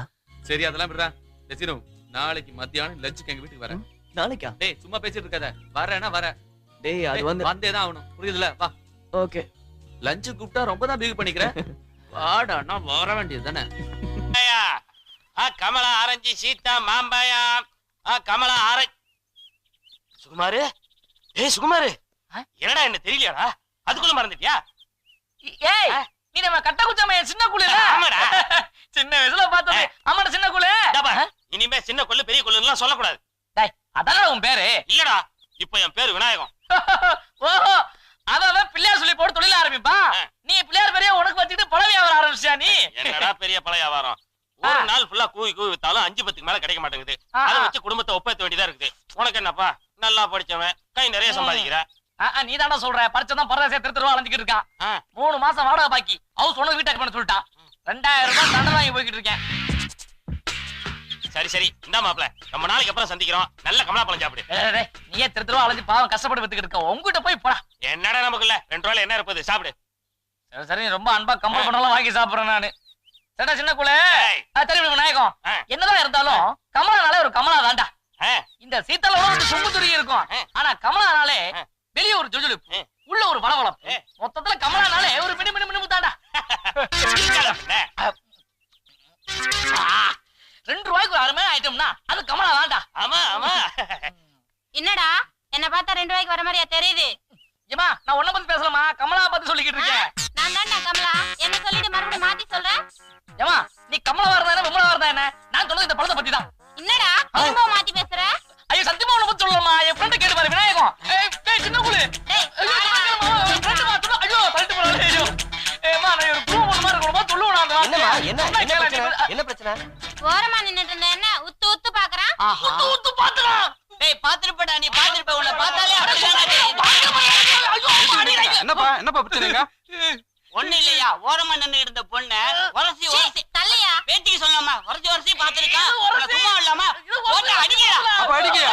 சரி அதெல்லாம் விடுறா. டெசினு, நாளைக்கு மத்தியானம் லஞ்சுக்கு எங்க வீட்டுக்கு வரேன். நாளைக்கா? டேய் சும்மா பேசிட்டு இருக்காத, வரேன்னா வர. டேய் அது வந்தே தான் ஆகணும், புரியுதுல? வா. ஓகே. லஞ்சு கூப்பிட்டா ரொம்ப தான் பிஹேவ் பண்ணிக்கிறேன். வாடா, நான் வர வேண்டியது தானே. கமலா ஆரஞ்சு சீதா மாம்பாயா கமலா ஆரஞ்சு. சுகுமாரு, ஏய் சுகுமாரு, என்னடா என்ன தெரியலையாடா? அதுக்குள்ள மறந்துட்டியா? ஏய் நீ நம்ம கட்ட குச்சாம சின்ன குள்ள. ஆமாடா, சின்ன வயசுல பார்த்தது. ஆமாடா சின்ன குள்ள. இனிமே சின்ன கொள்ளு பெரிய கொள்ளுன்னு சொல்லக்கூடாது. டேய் அதான் உன் பேரு? இல்லடா, இப்ப என் பேரு விநாயகம். ஓஹோ, அவன் பிள்ளையார் சொல்லி போட்டு தொழில ஆரம்பிப்பா. நீ பிள்ளையார் பெரிய உனக்கு வச்சுட்டு பழ வியாபாரம் ஆரம்பிச்சியா நீ? என்னடா பெரிய பழ வியாபாரம்? ஒரு நாள் ஃபுல்லா கூவி கூவி வித்தாலும் 5-10 மேல கிடைக்க மாட்டேங்குது. அதை வச்சு குடும்பத்தை ஒப்பேத்த வேண்டியதா இருக்குது. உனக்கு என்னப்பா, நல்லா படிச்சவன், கை நிறைய சம்பாதிக்கிற. நீ தானே சொல்ற பரிச்சதான் பரதேசியா திருத்தருவா அலைஞ்சிட்டு இருக்கான். 3 மாசம் வாடகை பாக்கி. ஹவுஸ் ஓனர் வீட்டுக்கு பண்ண சொல்லிட்டான். 2000 ரூபாய் தண்டனை வாங்கி போய்கிட்டு இருக்கேன். சரி சரி, இந்த மாப்பிள ரொம்ப நாளைக்கு அப்புறம் சந்திக்கிறோம். நல்ல கமலா பழம் சாப்பிடு. நீயே திருத்தருவா அலைஞ்சு பாவம் கஷ்டப்பட்டு வித்துக்கிட்டு இருக்க. உங்ககிட்ட போய் போடா. என்னடா நமக்குள்ள 2 ரூபாயில என்ன இருப்பது, சாப்பிடு. சரி சரி, ரொம்ப அன்பா கம்பல் பண்ணலாம் வாங்கி சாப்பிடுறேன் நானு. சரிடா சின்ன குள்ள. தெரியும் விநாயகம், என்னதான் இருந்தாலும் கமலானாலே ஒரு கமலா தான்டா. இந்த சீத்தால ஒரு சொம்பு துருகி இருக்கும். ஆனா கமலானாலே வெளியே ஒரு ஜொஜொலிப்பு, உள்ள ஒரு வளவளப்பு. மொத்தத்துல கமலானாலே ஒரு மினி மினி மினி தாண்டா. 2 ரூபாய்க்கு ஒரு அருமையான ஐட்டம்னா அது கமலா தான்டா. ஆமா ஆமா. என்னடா என்ன பார்த்தா 2 ரூபாய்க்கு வர மாதிரியா தெரியுது? ஏமா நான் உன்ன பத்தி பேசலாமா, கமலா பத்தி சொல்லிக்கிட்டு இருக்கேன். நான் தான்டா கமலா. என்ன சொல்லிட்டு மறுபடியும் மாத்தி சொல்றேன்? ஏமா நீ கமலா வரதா என்ன விமலா வரதா என்ன? நான் சொல்றது இந்த பழத்தை பத்தி தான். என்னடா திரும்ப மாத்தி பேசுற? ஐயோ சத்தியமா உன்ன பத்தி சொல்லலாமா? என் ஃப்ரெண்ட் கேட்டு பாரு விநாயகம். ஏய் சின்ன குளு. ஃப்ரெண்ட் மாத்து. ஐயோ தள்ளிட்டு போறானே. ஐயோ ஏமா நான் ஒரு ப்ரூவ் பண்ண மாதிரி இருக்கணுமா சொல்லுவா நான். என்னமா என்ன பிரச்சனை? ஓரமா நின்னுட்டு இருந்த என்ன உத்து உத்து பாக்குறான்? உத்து உத்து பாத்துறா. டேய் பாத்துருப்படா, நீ பாத்துருப்ப. உன்னை பார்த்தாலே என்னப்பா பிரச்சனைங்க? ஒண்ணு இல்லையா, ஓரமா நின்னு இருந்த பொண்ண உரசி உரசி தள்ளையா பேத்திக்கு சொல்லாமா உரசி உரசி பாத்துருக்கா. சும்மா இல்லாம போட்டு அடிக்கா. அப்ப அடிக்கயா?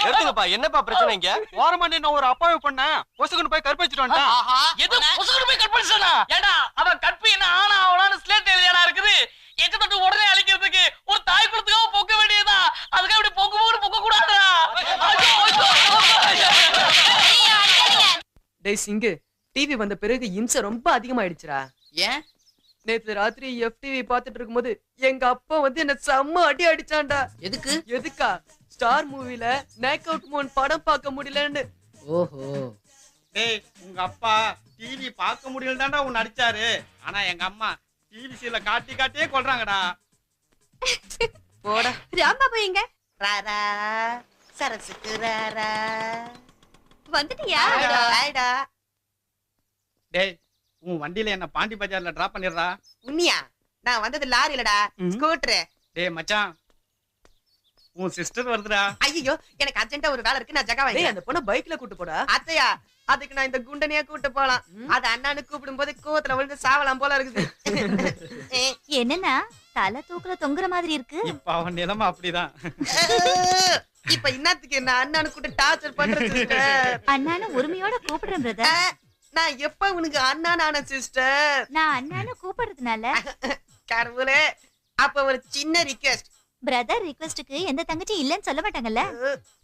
எடுத்துங்கப்பா, என்னப்பா பிரச்சனை இங்க? ஓரமா நின்னு ஒரு அப்பாவை பண்ண பொசுக்குன்னு போய் கற்பழிச்சிட்டு வந்துட்டான். எது பொசுக்குன்னு போய் கற்பழிச்சானா? ஏண்டா அவன் கற்பி என்ன ஆனா அவளான்னு ஸ்லேட் எழுதியானா இருக்குது. எங்க தொட்டு உடனே அழிக்கிறதுக்கு ஒரு தாய் குளத்துக்காக பொக்க வேண்டியதா? அதுக்காக இப்படி பொக்கு பொக்கு பொக்க கூடாதுடா. டேய் சிங்கு, டிவி வந்த பிறகு இம்சை ரொம்ப அதிகமாயிடுச்சுடா. ஏன்? நேத்து ராத்திரி FTV பாத்துட்டு இருக்கும்போது எங்க அப்பா வந்து என்ன செம்ம அடி அடிச்சான்டா. எதுக்கு? எதுக்கா? ஸ்டார் மூவில நேக் அவுட் மோன் படம் பார்க்க முடியலன்னு. ஓஹோ. டேய் உங்க அப்பா டிவி பார்க்க முடியலதான்டா உன்னை அடிச்சாரு. ஆனா எங்க அம்மா டிவி சீல காட்டி காட்டியே கொல்றாங்கடா. போடா. ராம்பாபு எங்க? ராரா சரசுக்கு ராரா வந்துட்டியா? ஆயிடா. டேய் உன் வண்டியில என்ன பாண்டி பஜார்ல டிராப் பண்ணிடுறா. உன்னியா? நான் வந்தது லாரிலடா, ஸ்கூட்டர். டேய் மச்சான், உன் சிஸ்டர் வருதுடா. ஐயோ எனக்கு அர்ஜென்ட்டா ஒரு வேலை இருக்கு, நான் ஜகா டேய் வாங்கி. அந்த பொண்ண பைக்ல கூட்டி போடா. அத்தையா, அதுக்கு நான் இந்த குண்டனையா கூட்டு போலாம். அது அண்ணானு கூப்பிடும் போது கூத்துல விழுந்து சாவலாம் போல இருக்குது. என்னன்னா தலை தூக்குல தொங்குற மாதிரி இருக்கு. இப்ப அவன் நிலைமை அப்படிதான். இப்ப இன்னத்துக்கு என்ன அண்ணானு கூட்டு டார்ச்சர் பண்றது சிஸ்டர்? அண்ணானு உரிமையோட கூப்பிடுறேன் பிரதர். நான் எப்ப உனக்கு அண்ணான சிஸ்டர்? நான் அண்ணானு கூப்பிடுறதுனால. கடவுளே, அப்ப ஒரு சின்ன ரிக்வெஸ்ட். பிரதர் ரிக்வெஸ்ட்க்கு எந்த தங்கச்சி இல்லன்னு சொல்ல மாட்டாங்கல்ல.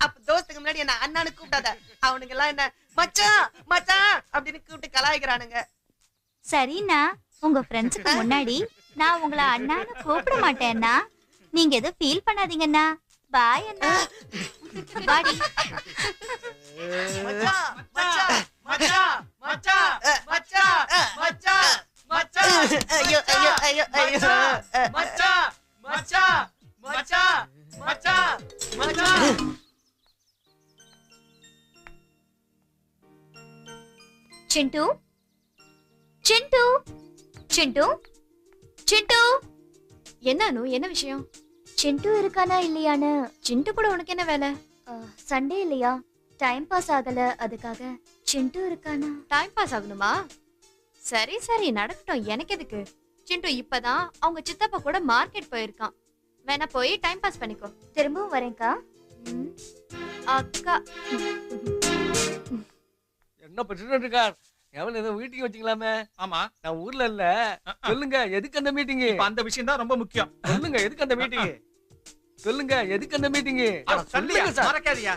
அப்ப தோஸ்துக்கு முன்னாடி என்ன அண்ணானு கூப்பிடாத. அவனுங்க எல்லாம் என்ன மச்சான் மச்சான் அப்படின்னு கூப்பிட்டு கலாய்க்கிறானுங்க. சரிண்ணா, உங்க ஃப்ரெண்ட்ஸுக்கு முன்னாடி நான் உங்களை அண்ணானு கூப்பிட மாட்டேன்னா நீங்க எதுவும் ஃபீல் பண்ணாதீங்கண்ணா. பாய் அண்ணா. பாடி. மச்சான் மச்சான் மச்சான் மச்சான் மச்சான் மச்சான் மச்சான். ஐயோ ஐயோ ஐயோ ஐயோ. மச்சான் மச்சான் மச்சான் மச்சான் மச்சான். சிண்டு சிண்டு சிண்டு சிண்டு. என்ன என்ன விஷயம்? சிண்டு இருக்கானா இல்லையான்னு. சிண்டு கூட உனக்கு என்ன வேலை? சண்டே இல்லையா, டைம் பாஸ் ஆகல, அதுக்காக. சிண்டு இருக்கானா? டைம் பாஸ் ஆகணுமா? சரி சரி நடக்கட்டும், எனக்கு எதுக்கு? சிண்டு இப்பதான் அவங்க சித்தப்பா கூட மார்க்கெட் போயிருக்கான். வேணா போய் டைம் பாஸ் பண்ணிக்கோ. திரும்பவும் வரேன்க்கா. அக்கா என்ன பிரச்சனை இருக்கா? எவன் ஏதோ மீட்டிங் வச்சுக்கலாமே. ஆமா, நான் ஊர்ல இல்ல. சொல்லுங்க எதுக்கு அந்த மீட்டிங்? அந்த விஷயம் தான் ரொம்ப முக்கியம். சொல்லுங்க எதுக்கு அந்த மீட்டிங்? சொல்லுங்க எதுக்கு அந்த மீட்டிங்? சொல்லுங்க சார். மறக்காதீயா.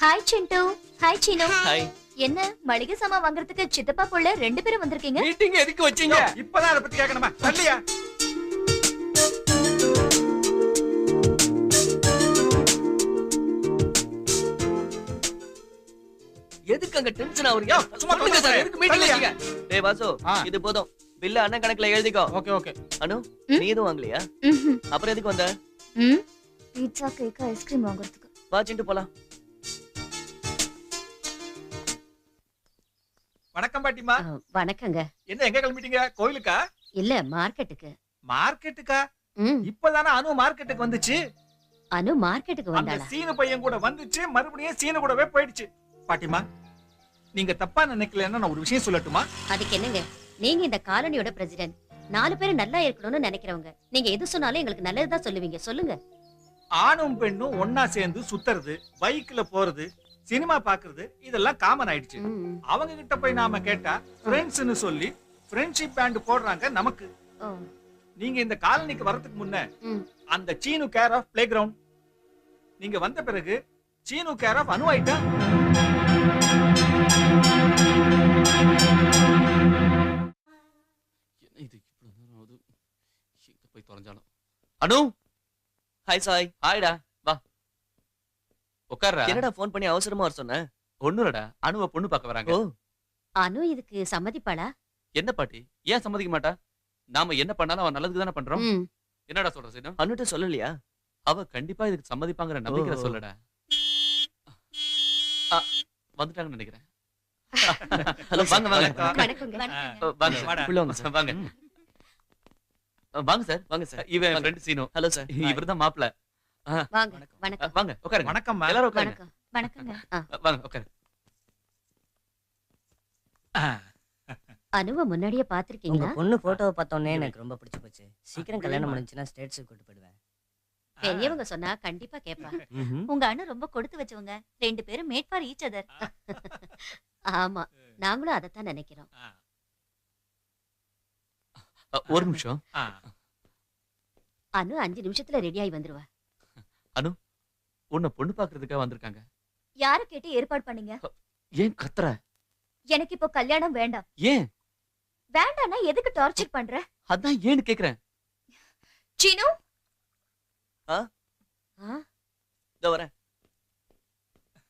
ஹாய் சிண்டு. ஹாய் சீனு. ஹாய். என்ன மளிகை சாமான் வாங்குறதுக்கு சித்தப்பா புள்ள 2 பேரும் வந்திருக்கீங்க? மீட்டிங் எதுக்கு வச்சீங்க? இப்பதான் அதை பத்தி கேட்கணுமா? சொல்லியா. எதுக்கு அங்க டென்ஷன் ஆவறீங்க? சும்மா சொல்லுங்க சார் எதுக்கு மீட்டிங் வச்சீங்க? டேய் வாசு, இது போதும். பில்ல அண்ணன் கணக்குல எழுதிக்கோ. Okay okay. அனு, நீ எதுவும் வாங்கலையா? அப்புறம் எதுக்கு வந்த? பீட்சா கேக் ஐஸ்கிரீம் வாங்குறதுக்கு. வா சிண்டு போலாம். வணக்கம் பாட்டிமா. வணக்கங்க. என்ன எங்க கிளம்பிட்டீங்க? கோயிலுக்கா? இல்ல மார்க்கெட்டுக்கு. மார்க்கெட்டுக்கா? இப்பதானே அனு மார்க்கெட்டுக்கு வந்துச்சு. அனு மார்க்கெட்டுக்கு அந்த வந்தாளா? சீனு பையன் கூட வந்துச்சு, மறுபடியும் சீனு கூடவே போயிடுச்சு. பாட்டிமா, நீங்க தப்பா நினைக்கலன்னா நான் ஒரு விஷயம் சொல்லட்டுமா? அதுக்கு என்னங்க, நீங்க இந்த காலனியோட பிரசிடென்ட். 4 பேரும் நல்லா இருக்கணும்னு நினைக்கிறவங்க. நீங்க எது சொன்னாலும் எங்களுக்கு நல்லதுதான் சொல்லுவீங்க. சொல்லுங்க. ஆணும் பெண்ணும் ஒன்னா சேர்ந்து சுத்துறது, பைக்ல போறது, சினிமா பாக்குறது, இதெல்லாம் காமன் ஆயிடுச்சு. அவங்க கிட்ட போய் நாம கேட்டா ஃப்ரெண்ட்ஸ்னு சொல்லி ஃப்ரெண்ட்ஷிப் பேண்ட் போடுறாங்க நமக்கு. நீங்க இந்த காலனிக்கு வரதுக்கு முன்ன அந்த Seenu care of playground. நீங்க வந்த பிறகு சீனு கேர் ஆஃப் அனு ஆயிட்டா. என்ன இது இவ்வளவு நேரம் ஆகுது? எங்க போய் தொலைஞ்சாலும். அனு, ஹாய் சாய். ஹாய்டா, வா உட்கார்றா. என்னடா ஃபோன் பண்ணி அவசரமா வர சொன்ன? ஒண்ணுலடா, அனுவ பொண்ணு பார்க்க வராங்க. அனு இதுக்கு சம்மதிப்பாளா? என்ன பாட்டி, ஏன் சம்மதிக்க மாட்டா? நாம என்ன பண்ணாலும் அவன் நல்லதுக்கு தானே பண்றோம். என்னடா சொல்ற சீனு? அனுட்ட சொல்லலையா? அவ கண்டிப்பா இதுக்கு சம்மதிப்பாங்கற நம்பிக்கை சொல்லடா. வந்துட்டாங்கன்னு நினைக்கிறேன். ஹலோ, வாங்க வாங்க. வணக்கங்க. வாங்க உள்ள வாங்க சார். வாங்க. வாங்க சார். வாங்க சார். இவன் ஃப்ரெண்ட் சீனு. Hello sir. இவர்தான் மாப்ள. வாங்க. வணக்கம். வாங்க உட்காருங்க. வணக்கம். எல்லாரும் உட்காருங்க. வணக்கங்க. வாங்க உட்காருங்க. அனுவ முன்னாடியே பாத்திருக்கீங்களா? உங்க பொண்ணு போட்டோவை பார்த்தோன்னே எனக்கு ரொம்ப பிடிச்சு போச்சு. சீக்கிரம் கல்யாணம் முடிஞ்சுனா ஸ்டேட்ஸ்க்கு கூட்டி போயிடுவேன். பெரியவங்க சொன்னா கண்டிப்பா கேப்பா. உங்க அண்ணன் ரொம்ப கொடுத்து வச்சவங்க. 2 பேரும் மேட் ஃபார் ஈச் அதர். ஆமா, நாங்களும் அதத்தான் நினைக்கிறோம். ஒரு நிமிஷம். அனு 5 நிமிஷத்துல ரெடி ஆகி வந்துருவா. அனு, உன்னை பொண்ணு பாக்குறதுக்காக வந்திருக்காங்க. யார கேட்டு ஏற்பாடு பண்ணீங்க? ஏன் கத்துற? எனக்கு இப்போ கல்யாணம் வேண்டாம். ஏன் வேண்டாம்னா எதுக்கு டார்ச்சர் பண்ற? அதான் ஏன்னு கேக்குறேன். சீனு இதோ வரேன்.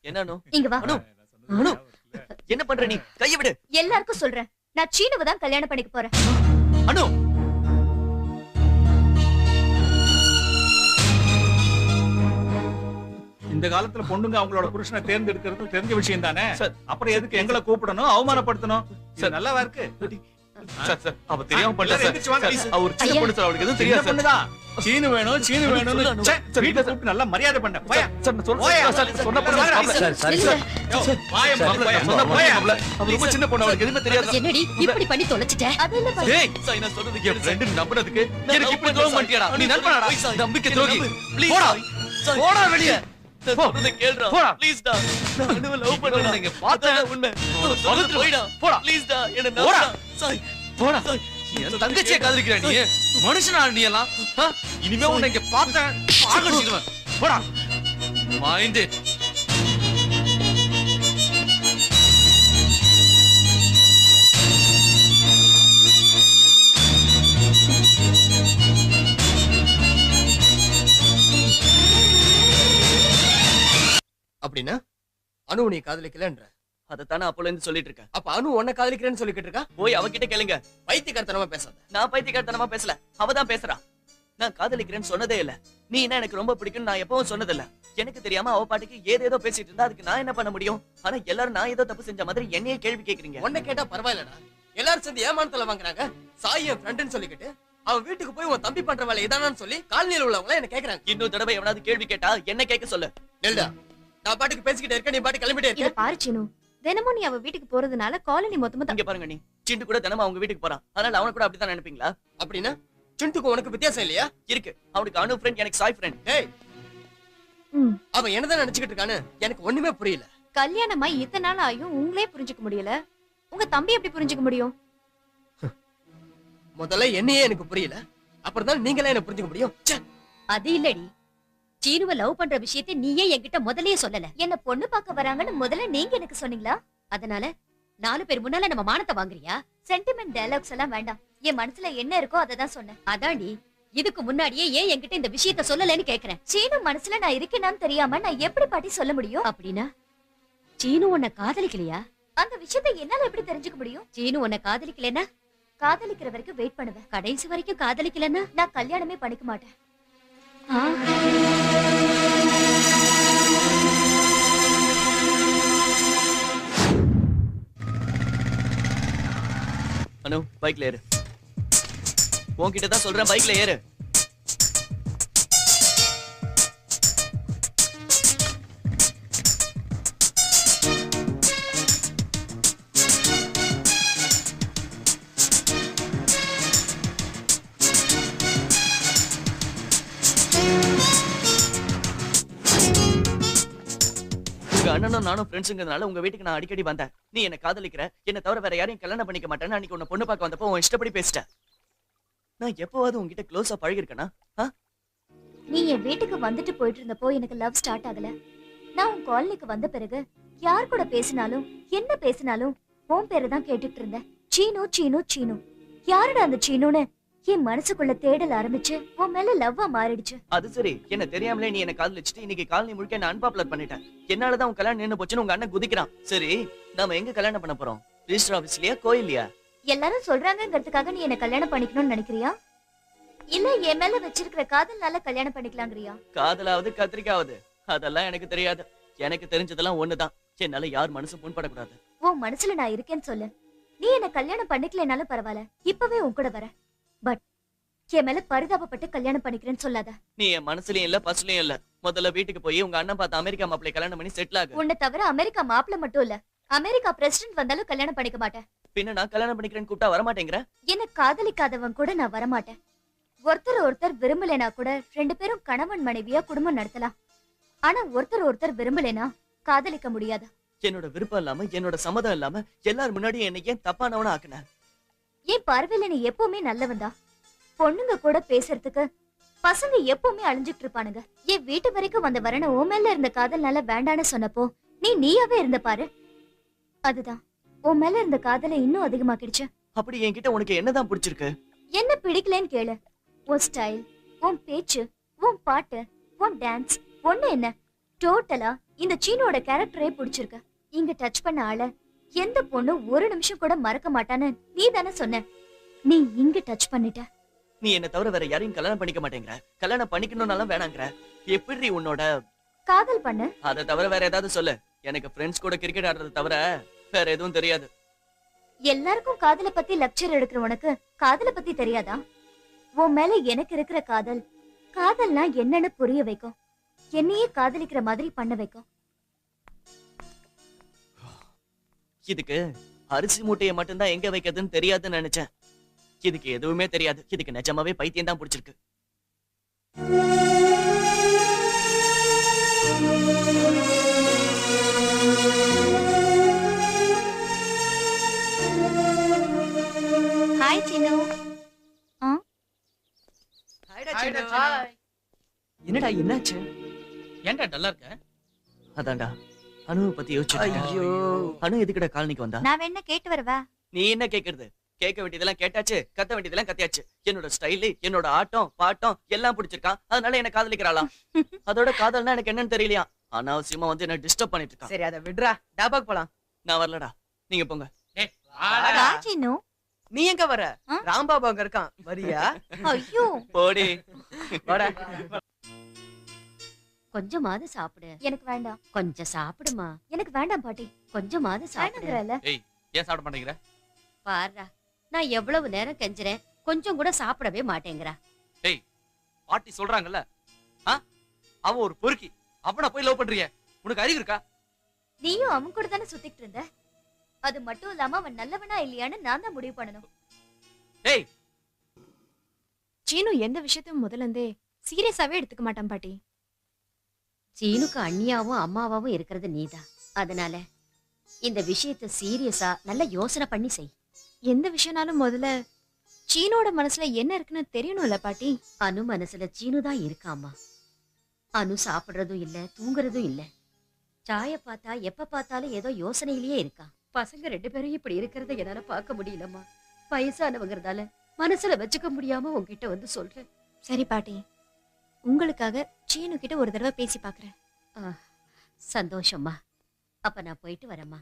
என்ன இங்க வா. என்ன பண்ற நீ? கையை விடு. எல்லாருக்கும் சொல்றேன், நான் சீனுவை தான் கல்யாணம் பண்ணிக்க போறேன். அனு இந்த காலத்துல பொண்ணுங்க அவங்களோட புருஷனை தேர்ந்தெடுக்கிறது தெரிஞ்ச விஷயம் தானே. அப்புறம் எதுக்கு எங்களை கூப்பிடணும், அவமானப்படுத்தணும்? சார் நல்லாவா இருக்கு? சார் அவ தெரியாம பண்ணல சார். அவர் சின்ன பொண்ணு சார், அவளுக்கு எதுவும் தெரியாது சார். சீனு வேணும் சீனு வேணும்னு வீட்டை கூப்பிட்டு நல்லா மரியாதை பண்ண. போயா சார் நான் சொல்றேன். சொன்ன பொண்ணு சார் சரி சார். அவ ரொம்ப சின்ன பொண்ணு, அவளுக்கு எதுவுமே தெரியாது. என்னடி இப்படி பண்ணி தொலைச்சிட்ட? அது இல்ல ஏய் சார், நான் சொல்றது என் ஃப்ரெண்ட் நம்புறதுக்கு எனக்கு இப்படி துரோகம் பண்ணிட்டியாடா? நீ நண்பனாடா? நம்பிக்கை துரோகி. போடா போடா வெளியே. சொல்றத கேளுடா. ப்ளீஸ் டா. நான் அனுவ லவ் பண்றேன். நீங்க பார்த்தா உண்மை. சொல்லுது போய்டா. போடா ப்ளீஸ் டா. என்ன நம்புடா. சாய் போடா. என் தங்கச்சியை காதலிக்கிற நீ மனுஷனா? நீ எல்லாம் இனிமே உன்னை இங்க பார்த்தேன் ஆகடிச்சிடுவேன். போடா. Mind it. அப்படின்னா அனு நீ காதலிக்கலன்ற? அதத்தானே அப்போல இருந்து சொல்லிட்டு இருக்கேன். அப்ப அனு உன்னை காதலிக்கிறேன்னு சொல்லிக்கிட்டு இருக்கா? போய் அவகிட்ட கேளுங்க. பைத்தியக்காரத்தனமா பேசாத. நான் பைத்தியக்காரத்தனமா பேசல, அவதான் பேசுறா. நான் காதலிக்கிறேன்னு சொன்னதே இல்ல. நீ என்ன எனக்கு ரொம்ப பிடிக்கும் நான் எப்பவும் சொன்னதில்ல. எனக்கு தெரியாம அவ பாட்டுக்கு ஏதேதோ பேசிட்டு இருந்தா அதுக்கு நான் என்ன பண்ண முடியும்? ஆனா எல்லாரும் நான் ஏதோ தப்பு செஞ்ச மாதிரி என்னையே கேள்வி கேக்குறீங்க. உன்னை கேட்டா பரவாயில்லடா, எல்லாரும் சேர்ந்து ஏமானத்துல வாங்குறாங்க. சாய் என் ஃப்ரெண்டுன்னு சொல்லிக்கிட்டு அவன் வீட்டுக்கு போய் உன் தம்பி பண்ற வேலை இதானான்னு சொல்லி காலனியில உள்ளவங்க என்ன கேக்குறாங்க. இன்னொரு தடவை எவனாவது கேள்வி கேட்டா என்ன கேட்க சொல்லு. நெல்டா, நான் பாட்டுக்கு பேசிக்கிட்டே இருக்க, நீ பாட்டு கிளம்பிட்டே இத இருக்க. பாரு சீனு, தினமும் நீ அவ வீட்டுக்கு போறதுனால காலனி மொத்தமா இங்க பாருங்க, நீ சிண்டு கூட தினமும் அவங்க வீட்டுக்கு போறான். அதனால அவன கூட அப்படிதான் நினைப்பீங்களா? அப்படின்னா சிண்டுக்கு உனக்கு வித்தியாசம் இல்லையா? இருக்கு. அவனுக்கு அனு ஃப்ரெண்ட், எனக்கு சாய் ஃப்ரெண்ட். ஏய், அவன் என்னதான் நினைச்சுக்கிட்டு இருக்கான்னு எனக்கு ஒண்ணுமே புரியல. கல்யாணமா இத்தனை நாள் ஆயும் உங்களே புரிஞ்சுக்க முடியல, உங்க தம்பி எப்படி புரிஞ்சுக்க முடியும்? முதல்ல என்னையே எனக்கு புரியல, அப்புறம் தான் நீங்களே என்ன புரிஞ்சுக்க முடியும். அது இல்லடி, சீனுவ லவ் பண்ற விஷயத்தை நீயே என்கிட்ட முதல்லயே சொல்லல. என்ன பொண்ணு பார்க்க வராங்கன்னு முதல்ல நீங்க எனக்கு சொன்னீங்களா? அதனால 4 பேர் முன்னால நம்ம மானத்தை வாங்குறியா? சென்டிமெண்ட் டயலாக்ஸ் எல்லாம் வேண்டாம், என் மனசுல என்ன இருக்கோ அதை தான் சொன்னேன். அதாண்டி, இதுக்கு முன்னாடியே ஏன் என்கிட்ட இந்த விஷயத்த சொல்லலன்னு கேக்குறேன். சீனு மனசுல நான் இருக்கேனான்னு தெரியாம நான் எப்படி பாட்டி சொல்ல முடியும்? அப்படின்னா சீனு உன்னை காதலிக்கலையா? அந்த விஷயத்தை என்னால எப்படி தெரிஞ்சுக்க முடியும்? சீனு உன்னை காதலிக்கலன்னா? காதலிக்கிற வரைக்கும் வெயிட் பண்ணுவேன். கடைசி வரைக்கும் காதலிக்கலன்னா நான் கல்யாணமே பண்ணிக்க மாட்டேன். அனு, பைக்ல ஏறு. உன்கிட்ட தான் சொல்றேன், பைக்ல ஏறு. அண்ணனும் நானும் ஃப்ரெண்ட்ஸுங்கிறதுனால உங்க வீட்டுக்கு நான் அடிக்கடி வந்தேன். நீ என்ன காதலிக்கிற, என்ன தவிர வேற யாரையும் கல்யாணம் பண்ணிக்க மாட்டேன்னு அன்னைக்கு உன்னை பொண்ணு பார்க்க வந்தப்போ உன் இஷ்டப்படி பேசிட்டேன். நான் எப்பவாவது உங்ககிட்ட க்ளோஸா பழகிருக்கேனா? நீ என் வீட்டுக்கு வந்துட்டு போயிட்டு இருந்தப்போ எனக்கு லவ் ஸ்டார்ட் ஆகல. நான் உன் காலனிக்கு வந்த பிறகு யார் கூட பேசினாலும் என்ன பேசினாலும் உன் பேரை தான் கேட்டுட்டு இருந்தேன். சீனு சீனு சீனு. யாருடா அந்த சீனுன்னு என் மனசுக்குள்ள தேடல் ஆரம்பிச்சு உன் மேல லவ்வா மாறிடுச்சு. அது சரி, என்ன தெரியாமலே நீ என்ன காதலிச்சுட்டு இன்னைக்கு காலனி முழுக்க என்ன அன்பாப்புலர் பண்ணிட்டேன். என்னாலதான் உன் கல்யாணம் நின்னு போச்சுன்னு உங்க அண்ணன் குதிக்கிறான். சரி, நாம எங்க கல்யாணம் பண்ண போறோம்? ரிஜிஸ்டர் ஆபீஸ்லயா, கோயில்லையா? எல்லாரும் சொல்றாங்கங்கிறதுக்காக நீ என்ன கல்யாணம் பண்ணிக்கணும்னு நினைக்கிறியா, இல்ல என் மேல வச்சிருக்கிற காதல்னால கல்யாணம் பண்ணிக்கலாங்கிறியா? காதலாவது கத்திரிக்காவது அதெல்லாம் எனக்கு தெரியாது. எனக்கு தெரிஞ்சதெல்லாம் ஒண்ணுதான், என்னால யார் மனசு புண்படக்கூடாது. உன் மனசுல நான் இருக்கேன்னு சொல்லு. நீ என்ன கல்யாணம் பண்ணிக்கலனாலும் பரவாயில்ல, இப்பவே உன் கூட வர. பட் என் மேல பரிதாபப்பட்டு கல்யாணம் பண்ணிக்கிறேன்னு சொல்லாத. நீ என் மனசுலயும் இல்ல பசுலயும் இல்ல. முதல்ல வீட்டுக்கு போய் உங்க அண்ணன் பார்த்து அமெரிக்கா மாப்பிள்ளை கல்யாணம் பண்ணி செட்டில் ஆகு. உன்னை தவிர அமெரிக்கா மாப்பிள்ள மட்டும் இல்ல, அமெரிக்கா பிரசிடென்ட் வந்தாலும் கல்யாணம் பண்ணிக்க மாட்டேன். பின்ன நான் கல்யாணம் பண்ணிக்கிறேன்னு கூப்பிட்டா வரமாட்டேங்கிற? என்ன காதலிக்காதவன் கூட நான் வரமாட்டேன். ஒருத்தர் விரும்பலைனா கூட 2 பேரும் கணவன் மனைவியா குடும்பம் நடத்தலாம். ஆனா ஒருத்தர் விரும்பலைனா காதலிக்க முடியாது. என்னோட விருப்பம் இல்லாம, என்னோட சம்மதம் இல்லாம எல்லாரும் முன்னாடி என்னை ஏன் தப்பானவனா ஆக்குன? ஏன் பார்வையில நீ எப்பவுமே நல்லவன்தா. பொண்ணுங்க கூட பேசுறதுக்கு பசங்க எப்பவுமே அழிஞ்சிட்டு இருப்பானுங்க. என் வீட்டு வரைக்கும் வந்த வரன உன் மேல இருந்த காதல்னால வேண்டான்னு சொன்னப்போ நீயாவே இருந்த பாரு. அதுதான் உன் மேல இருந்த காதலை இன்னும் அதிகமாக்கிடுச்சு. அப்படி என்கிட்ட உனக்கு என்னதான் பிடிச்சிருக்கு? என்ன பிடிக்கலன்னு கேளு. உன் ஸ்டைல், உன் பேச்சு, உன் பாட்டு, உன் டான்ஸ், ஒண்ணு என்ன டோட்டலா இந்த சீனோட கேரக்டரே பிடிச்சிருக்கு. இங்க டச் பண்ண ஆள எந்த பொண்ணு ஒரு நிமிஷம் கூட மறக்க மாட்டான்னு நீ தானே சொன்ன. நீ இங்க டச் பண்ணிட்ட. நீ என்ன தவிர வேற யாரையும் கல்யாணம் பண்ணிக்க மாட்டேங்கிற. கல்யாணம் பண்ணிக்கணும்னாலும் வேணாங்கிற. எப்படி உன்னோட காதல் பண்ண? அதை தவிர வேற ஏதாவது சொல்லு. எனக்கு ஃப்ரெண்ட்ஸ் கூட கிரிக்கெட் ஆடுறது தவிர வேற எதுவும் தெரியாது. எல்லாருக்கும் காதலை பத்தி லெக்சர் எடுக்கிற உனக்கு காதலை பத்தி தெரியாதா? உன் மேல எனக்கு இருக்கிற காதல், காதல்னா என்னன்னு புரிய வைக்கும். என்னையே காதலிக்கிற மாதிரி பண்ண வைக்கும். இதுக்கு அரிசி மூட்டையை மட்டும்தான் எங்க வைக்கிறதுன்னு தெரியாதுன்னு நினைச்சேன். இதுக்கு எதுவுமே தெரியாது. இதுக்கு நிஜமாவே பைத்தியம் தான் பிடிச்சிருக்கு. ஹாய் சின்னு. என்னடா என்னாச்சு? ஏன்டா டல்லா இருக்க? அதான்டா அனுவை பத்தி யோசிச்சு. ஐயோ. அனு எதுக்குடா காலனிக்கு வந்தா? நான் வேணா கேட்டு வரவா? நீ என்ன கேக்குறது? கேட்க வேண்டியதெல்லாம் கேட்டாச்சு, கத்த வேண்டியதெல்லாம் கத்தியாச்சு. என்னோட ஸ்டைலு, என்னோட ஆட்டம் பாட்டம் எல்லாம் பிடிச்சிருக்கான். அதனால என்ன காதலிக்கிறாளாம். அதோட காதல்னா எனக்கு என்னன்னு தெரியலையா. அனாவசியமா வந்து என்ன டிஸ்டர்ப் பண்ணிட்டு இருக்கான். சரி அத விடுறா, டாபாக்கு போலாம். நான் வரலடா, நீங்க போங்க. சின்னு நீ எங்க வர? ராம்பாபு அங்க இருக்கான், வரியா? ஐயோ போடி. வாடா. கொஞ்சமாவது சாப்பிடு. எனக்கு வேண்டாம். கொஞ்சம் சாப்பிடுமா. எனக்கு வேண்டாம் பாட்டி. கொஞ்சமாவது சாப்பிடு. வேண்டாங்கறல. ஏய் ஏன் சாப்பிட மாட்டேங்கிற? பாருடா, நான் எவ்வளவு நேரம் கெஞ்சுறேன், கொஞ்சம் கூட சாப்பிடவே மாட்டேங்கிறா. ஏய் பாட்டி சொல்றாங்கல்ல, அவ ஒரு பொறுக்கி. அவனை போய் லவ் பண்றியே, உனக்கு அறிவு இருக்கா? நீயும் அவன் கூட தானே சுத்திட்டு இருந்த. அது மட்டும் இல்லாம அவன் நல்லவனா இல்லையான்னு நான் தான் முடிவு பண்ணணும். ஏய் சீனு எந்த விஷயத்தையும் முதல்ல இருந்தே சீரியஸாவே எடுத்துக்க மாட்டான் பாட்டி. சீனுக்கு அண்ணியாவும் அம்மாவாவும் இருக்கிறது நீதான். அதனால இந்த விஷயத்தை சீரியஸா நல்ல யோசனை பண்ணி செய். எந்த விஷயம்னாலும் முதல்ல சீனோட மனசுல என்ன இருக்குன்னு தெரியணும்ல பாட்டி. அனு மனசுல சீனு தான் இருக்காமா. அனு சாப்பிடுறதும் இல்ல, தூங்குறதும் இல்ல. சாய பார்த்தா எப்ப பார்த்தாலும் ஏதோ யோசனையிலேயே இருக்கா. பசங்க 2 பேரும் இப்படி இருக்கிறத என்னால பார்க்க முடியலம்மா. வயசானவங்கிறதால மனசுல வச்சுக்க முடியாம உங்ககிட்ட வந்து சொல்றேன். சரி பாட்டி, உங்களுக்காக சீனு கிட்ட ஒரு தடவை பேசி பாக்குறேன். சந்தோஷம்மா. அப்ப நான் போயிட்டு வரேம்மா.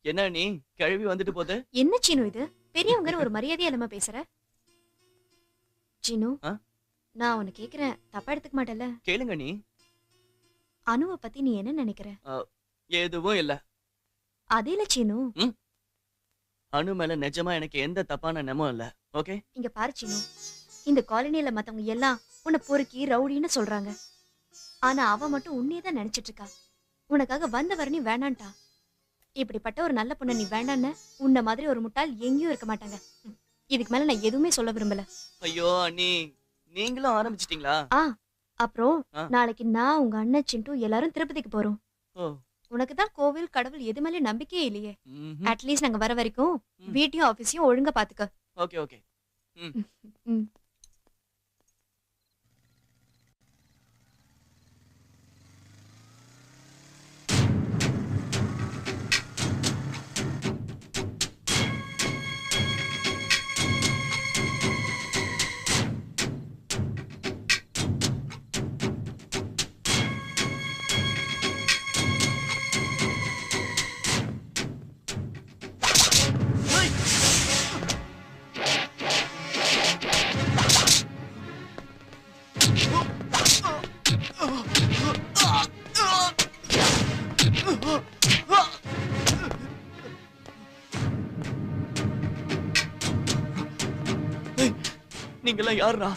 என்ன நீ கிளவி வந்துட்டு போகுது? என்ன சீனு இது? பெரியவங்க ஒரு மரியாதையா இல்லாம பேசுற. சீனு, நான் உன்னை கேக்குறேன், தப்பா எடுத்துக்க மாட்டல? கேளுங்க. நீ அனுவை பத்தி நீ என்ன நினைக்கிற? எதுவும் இல்ல. அதே இல்ல சீனு. அனு மேல நிஜமா எனக்கு எந்த தப்பான எண்ணமும் இல்ல. ஓகே, இங்க பாரு சீனு, இந்த காலனில மத்தவங்க எல்லாம் உன்னை பொறுக்கி ரவுடின்னு சொல்றாங்க. ஆனா அவ மட்டும் உன்னையதான் நினைச்சிட்டு இருக்கா. உனக்காக வந்த வர நீ வேணான்ட்டா. இப்படிப்பட்ட ஒரு நல்ல பொண்ணு நீ வேண்டான்னு உன்ன மாதிரி ஒரு முட்டாள் எங்கேயும் இருக்க மாட்டாங்க. இதுக்கு மேல நான் எதுவுமே சொல்ல விரும்பல. ஐயோ அண்ணி, நீங்களும் ஆரம்பிச்சிட்டீங்களா? அப்புறம் நாளைக்கு நான் உங்க அண்ணன் சிண்டு எல்லாரும் திருப்பதிக்கு போறோம். உனக்கு தான் கோவில் கடவுள் எது மேல நம்பிக்கையே இல்லையே. அட்லீஸ்ட் நாங்க வர வரைக்கும் வீட்டையும் ஆபீஸையும் ஒழுங்கா பாத்துக்க. Okay okay. நீங்களாம் யாரா?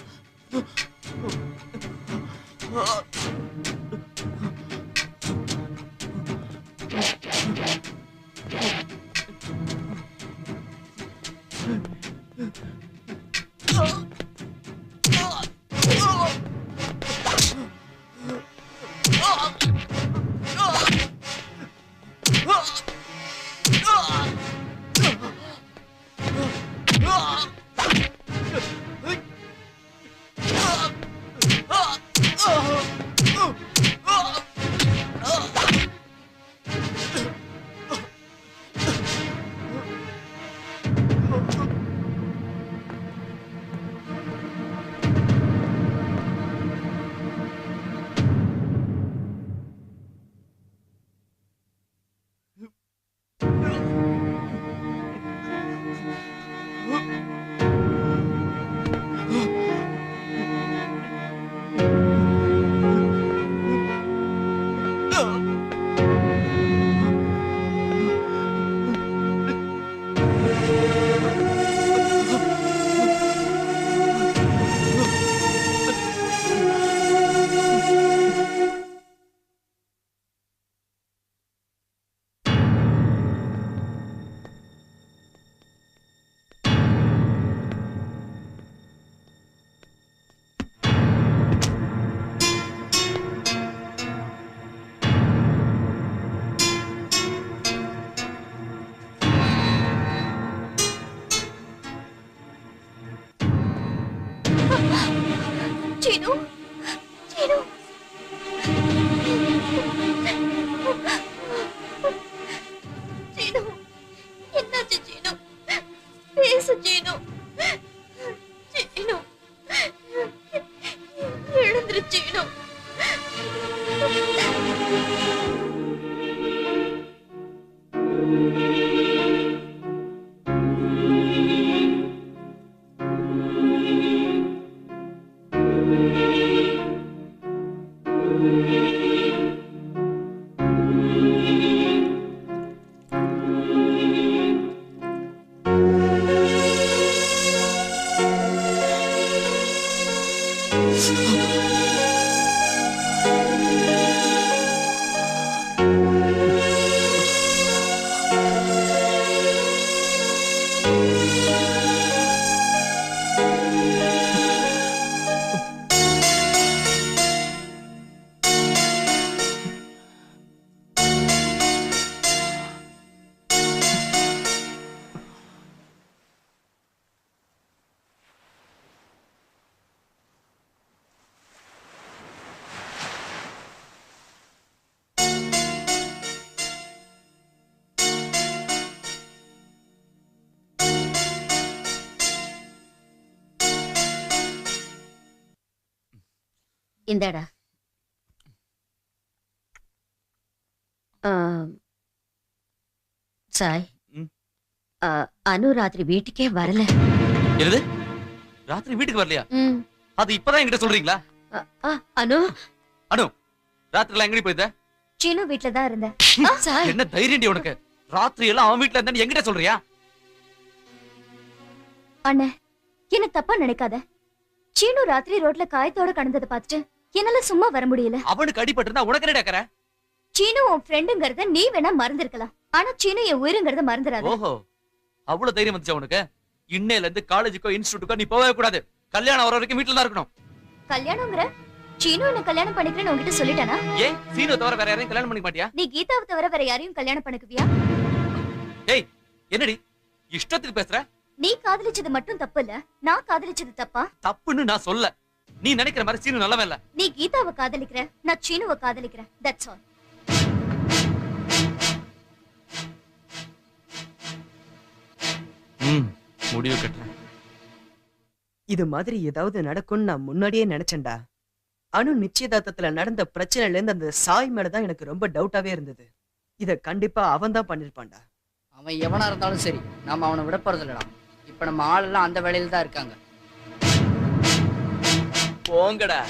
இந்தாடா. சாய், அனு ராத்திரி வீட்டுக்கே வரல. என்னது? ராத்திரி வீட்டுக்கு வரலையா? அது இப்பதான் என்கிட்ட சொல்றீங்களா? அனு அனு, ராத்திரில எங்கடி போயிட்ட? சீனு வீட்ல தான் இருந்தேன். என்ன தைரியம்டி உனக்கு? ராத்திரி எல்லாம் அவன் வீட்ல இருந்தா என்கிட்ட சொல்றியா? அண்ணே, என்ன தப்பா நினைக்காத. சீனு ராத்திரி ரோட்ல காயத்தோட கடந்ததை பார்த்துட்டு என்னால சும்மா வர முடியல. அவனுக்கு அடிபட்டு இருந்தா உனக்கு என்ன டக்கற? சீனு உன் ஃப்ரெண்டுங்கறத நீ வேணா மறந்திருக்கலாம், ஆனா சீனு என் உயிருங்கறத மறந்துடாத. ஓஹோ, அவ்வளவு தைரியம் வந்துச்சா உனக்கு? இன்னையில இருந்து காலேஜுக்கோ இன்ஸ்டிடியூட்டுக்கோ நீ போகவே கூடாது. கல்யாணம் வர வரைக்கும் வீட்டுல தான் இருக்கணும். கல்யாணம்ங்கற? சீனு என்ன கல்யாணம் பண்ணிக்கிறேன்னு உன்கிட்ட சொல்லிட்டானா? ஏன் சீனு தவிர வேற யாரையும் கல்யாணம் பண்ணிக்க மாட்டியா? நீ கீதாவை தவிர வேற யாரையும் கல்யாணம் பண்ணிக்குவியா? ஏய், என்னடி இஷ்டத்துக்கு பேசுற? நீ காதலிச்சது மட்டும் தப்பு இல்ல, நான் காதலிச்சது தப்பா? தப்புன்னு நான் சொல்ல. நீ நினைக்கிற மாதிரி சீனு நல்லவன் இல்ல. நீ கீதாவை காதலிக்கிற, நான் சீனுவை காதலிக்கிறேன். That's all. முடிவு கட்டுறேன். இது மாதிரி ஏதாவது நடக்கும்னு நான் முன்னாடியே நினைச்சேன்டா. அனு நிச்சயதார்த்தத்துல நடந்த பிரச்சனைல இருந்து அந்த சாய் மேலதான் எனக்கு ரொம்ப டவுட்டாவே இருந்தது. இத கண்டிப்பா அவன் தான் பண்ணிருப்பான்டா. அவன் எவனா இருந்தாலும் சரி, நாம அவனை விட போறது இல்லடா. இப்ப நம்ம ஆளெல்லாம் அந்த வேலையில தான் இருக்காங்க. போங்கடா.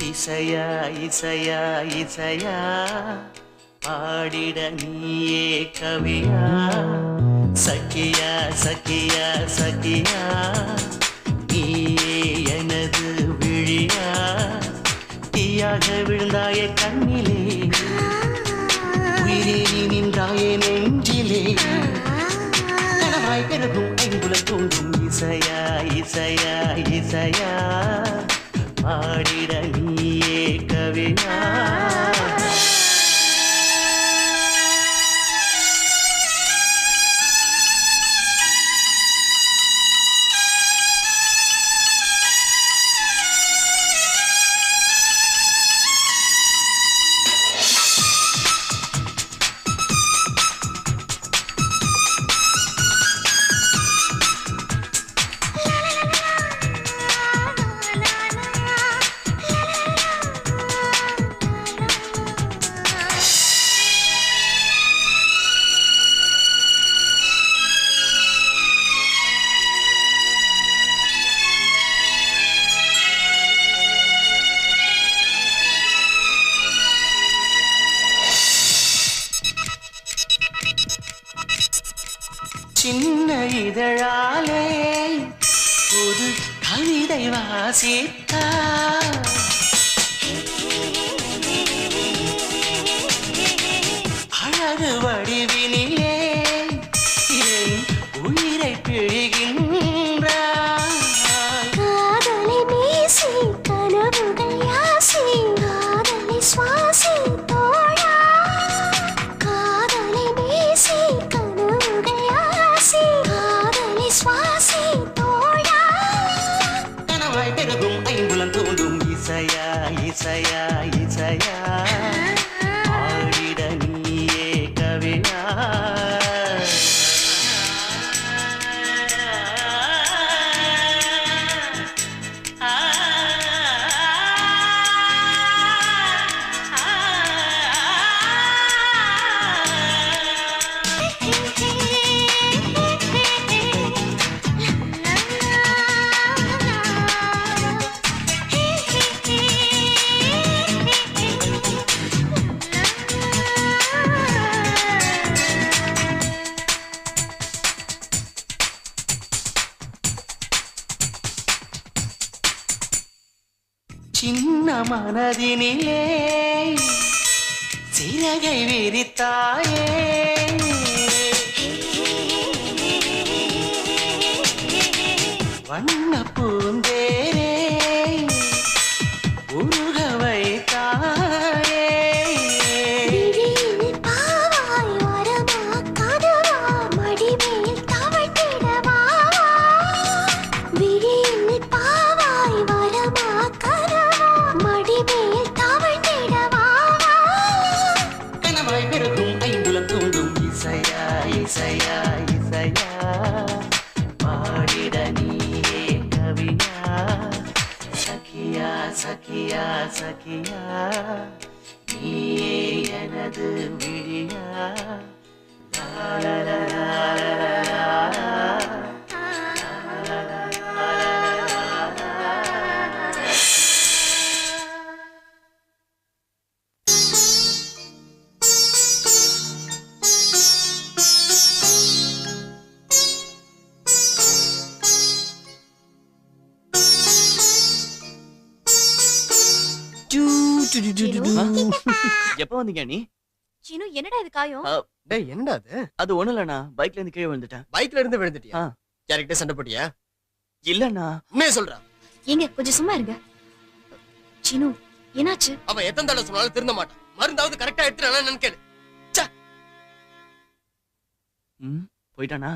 இசையா இசையா இசையா பாடிட நீயே கவியா, சக்கியா சக்கியா சக்கியா நீயே எனது விழியா, தீயாக விழுந்தாயே கண்ணிலே, உயிரே நீ நின்றாயே நெஞ்சிலே, கனவாய் பெருகும் ஐங்குல தோன்றும் இசையா இசையா இசையா பாடிட நீயே கவியா. சின்ன இதழாலே ஒரு கவிதை வாசித்தா அழகு வடிவினிலே என் உயிரை பிழிகின்றாய். காதலை வீசி கனவுகள் யாசி காதலை சுவாசி தோழா காதலை வீசி கனவுகள் யாசி காதலை சுவாசி தோழா கனவாய் பெருகும் ஐம்புலன் தோன்றும் இசையா இசையா இசையா ஆடிட நீயே கவியா. சின்ன மனதினிலே சிறகை விரித்தாயே வண்ண பூந்தேரே உருக வைத்தாயே. விழியில் பாவாய் வரமா கனவா மடிமேல் தவழ்ந்திடவா விழியில் பாவாய் வரமா கனவா மடிமேல் தவழ்ந்திடவா கனவாய் பெருகும் ஐம்புலம் தூண்டும் இசையா இசையா இசையா பாடிட நீயே கவியா. சகியா சகியா சகியா நீயே எனது விழியா. லா, லா, லா, லா, லா, லா, லா. எப்ப வந்தீங்க நீ? சீனு என்னடா இது காயம்? டேய் என்னடா அது? அது ஒண்ணு இல்லண்ணா, பைக்ல இருந்து கீழே விழுந்துட்டேன். பைக்ல இருந்து விழுந்துட்டியா? யார்கிட்ட சண்டை போட்டியா? இல்லண்ணா. உண்மையை சொல்றா. ஏங்க கொஞ்சம் சும்மா இருங்க. சீனு என்னாச்சு? அவன் எத்தனை தடவை சொன்னாலும் திருந்த மாட்டான். மருந்தாவது கரெக்டா எடுத்துறானு கேளு. போயிட்டானா?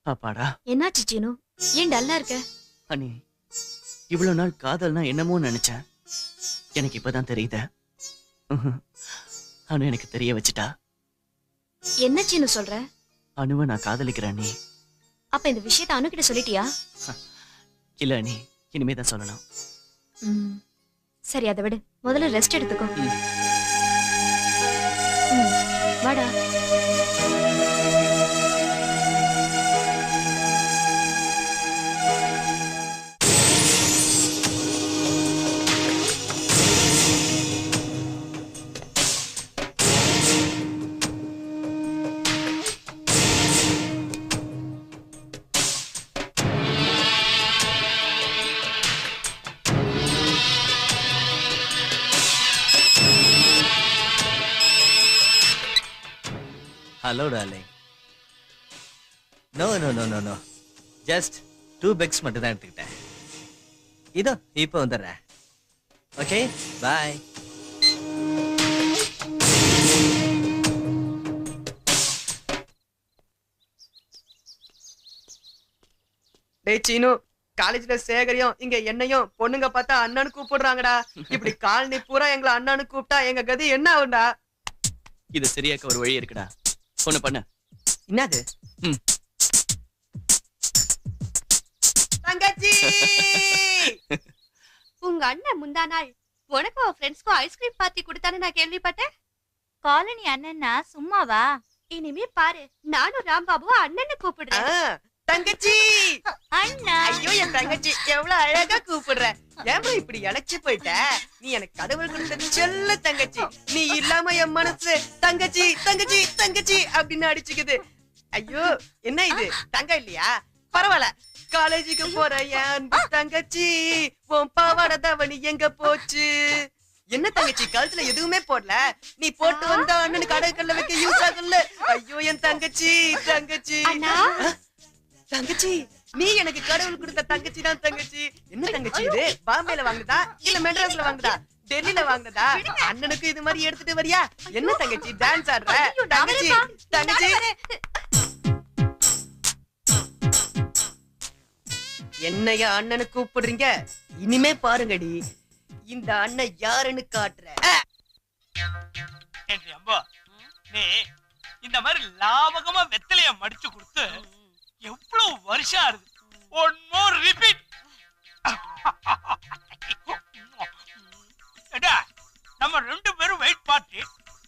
பாப்பாடா. என்னாச்சு சீனு? ஏன் டல்லா இருக்க? அண்ணி, இவ்வளவு நாள் காதல்னா என்னமோ நினைச்சேன். எனக்கு இப்பதான் தெரியுது. அனு எனக்கு தெரிய வச்சுட்டா. என்ன சீனு சொல்ற? அனுவை நான் காதலிக்கிறேன் அண்ணி. அப்ப இந்த விஷயத்தை அனு கிட்ட சொல்லிட்டியா? இல்ல அண்ணி, இனிமேதான் சொல்லணும். சரி அதை விடு, முதல்ல ரெஸ்ட் எடுத்துக்கோ. வாடா. Hello, darling. No. Just 2 bags மட்டும் தான் எடுத்துக்கிட்டேன். இதோ இப்போ வந்துடுறேன். ஓகே, பாய். டேய் சீனு, காலேஜ்ல சேகரியும் இங்க என்னையும் பொண்ணுங்க பார்த்தா அண்ணனு கூப்பிடுறாங்கடா. இப்படி காலனி பூரா எங்களை அண்ணனு கூப்பிட்டா எங்க கதி என்ன ஆகும்டா? இது சரியாக்க ஒரு வழி இருக்குடா. ஒண்ணு பண்ணு. என்னது? தங்கச்சி, உங்க அண்ணன் முந்தா நாள் உனக்கும் ஃப்ரெண்ட்ஸ்க்கும் ஐஸ்கிரீம் பார்ட்டி கொடுத்தான்னு நான் கேள்விப்பட்டேன். காலனி அண்ணன்னா சும்மாவா? இனிமே பாரு, நானும் ராம்பாபுவும் அண்ணன்னு கூப்பிடுறேன். தங்கச்சி, அண்ணா. ஐயோ என் தங்கச்சி எவ்வளவு அழகா கூப்பிடுற. ஏமா இப்படி இழைச்சு போயிட்ட? நீ எனக்கு கடவுள் கொடுத்த செல்ல தங்கச்சி. நீ இல்லாம என் மனசு தங்கச்சி தங்கச்சி தங்கச்சி அப்படின்னு அடிச்சுக்குது. ஐயோ என்ன இது, தங்கம் இல்லையா? பரவாயில்ல, காலேஜுக்கு போற என் அன்பு தங்கச்சி உன் பாவாடை தாவணி எங்க போச்சு? என்ன தங்கச்சி கழுத்துல எதுவுமே போடல? நீ போட்டு வந்த அண்ணனுக்கு அடகுக்கல்ல வைக்க யூஸ் ஆகல. ஐயோ என் தங்கச்சி தங்கச்சி தங்கச்சி நீ எனக்கு கடவுள் கொடுத்த தங்கச்சி தான் தங்கச்சி. என்ன தங்கச்சி இது? பாம்பேல வாங்குதா இல்ல மெட்ராஸ்ல வாங்குதா டெல்லியில வாங்குதா? அண்ணனுக்கு இது மாதிரி எடுத்துட்டு வரியா? என்ன தங்கச்சி டான்ஸ் ஆடுற? தங்கச்சி தங்கச்சி என்னையா அண்ணனு கூப்பிடுறீங்க? இனிமே பாருங்கடி இந்த அண்ணன் யாருன்னு காட்டுற. அம்பா நீ இந்த மாதிரி லாபகமா வெத்தலைய மடிச்சு கொடுத்து எவ்வளவு வருஷம் ஆகுது. One more repeat. நம்ம 2 பேரும் வெயிட் பார்ட்டி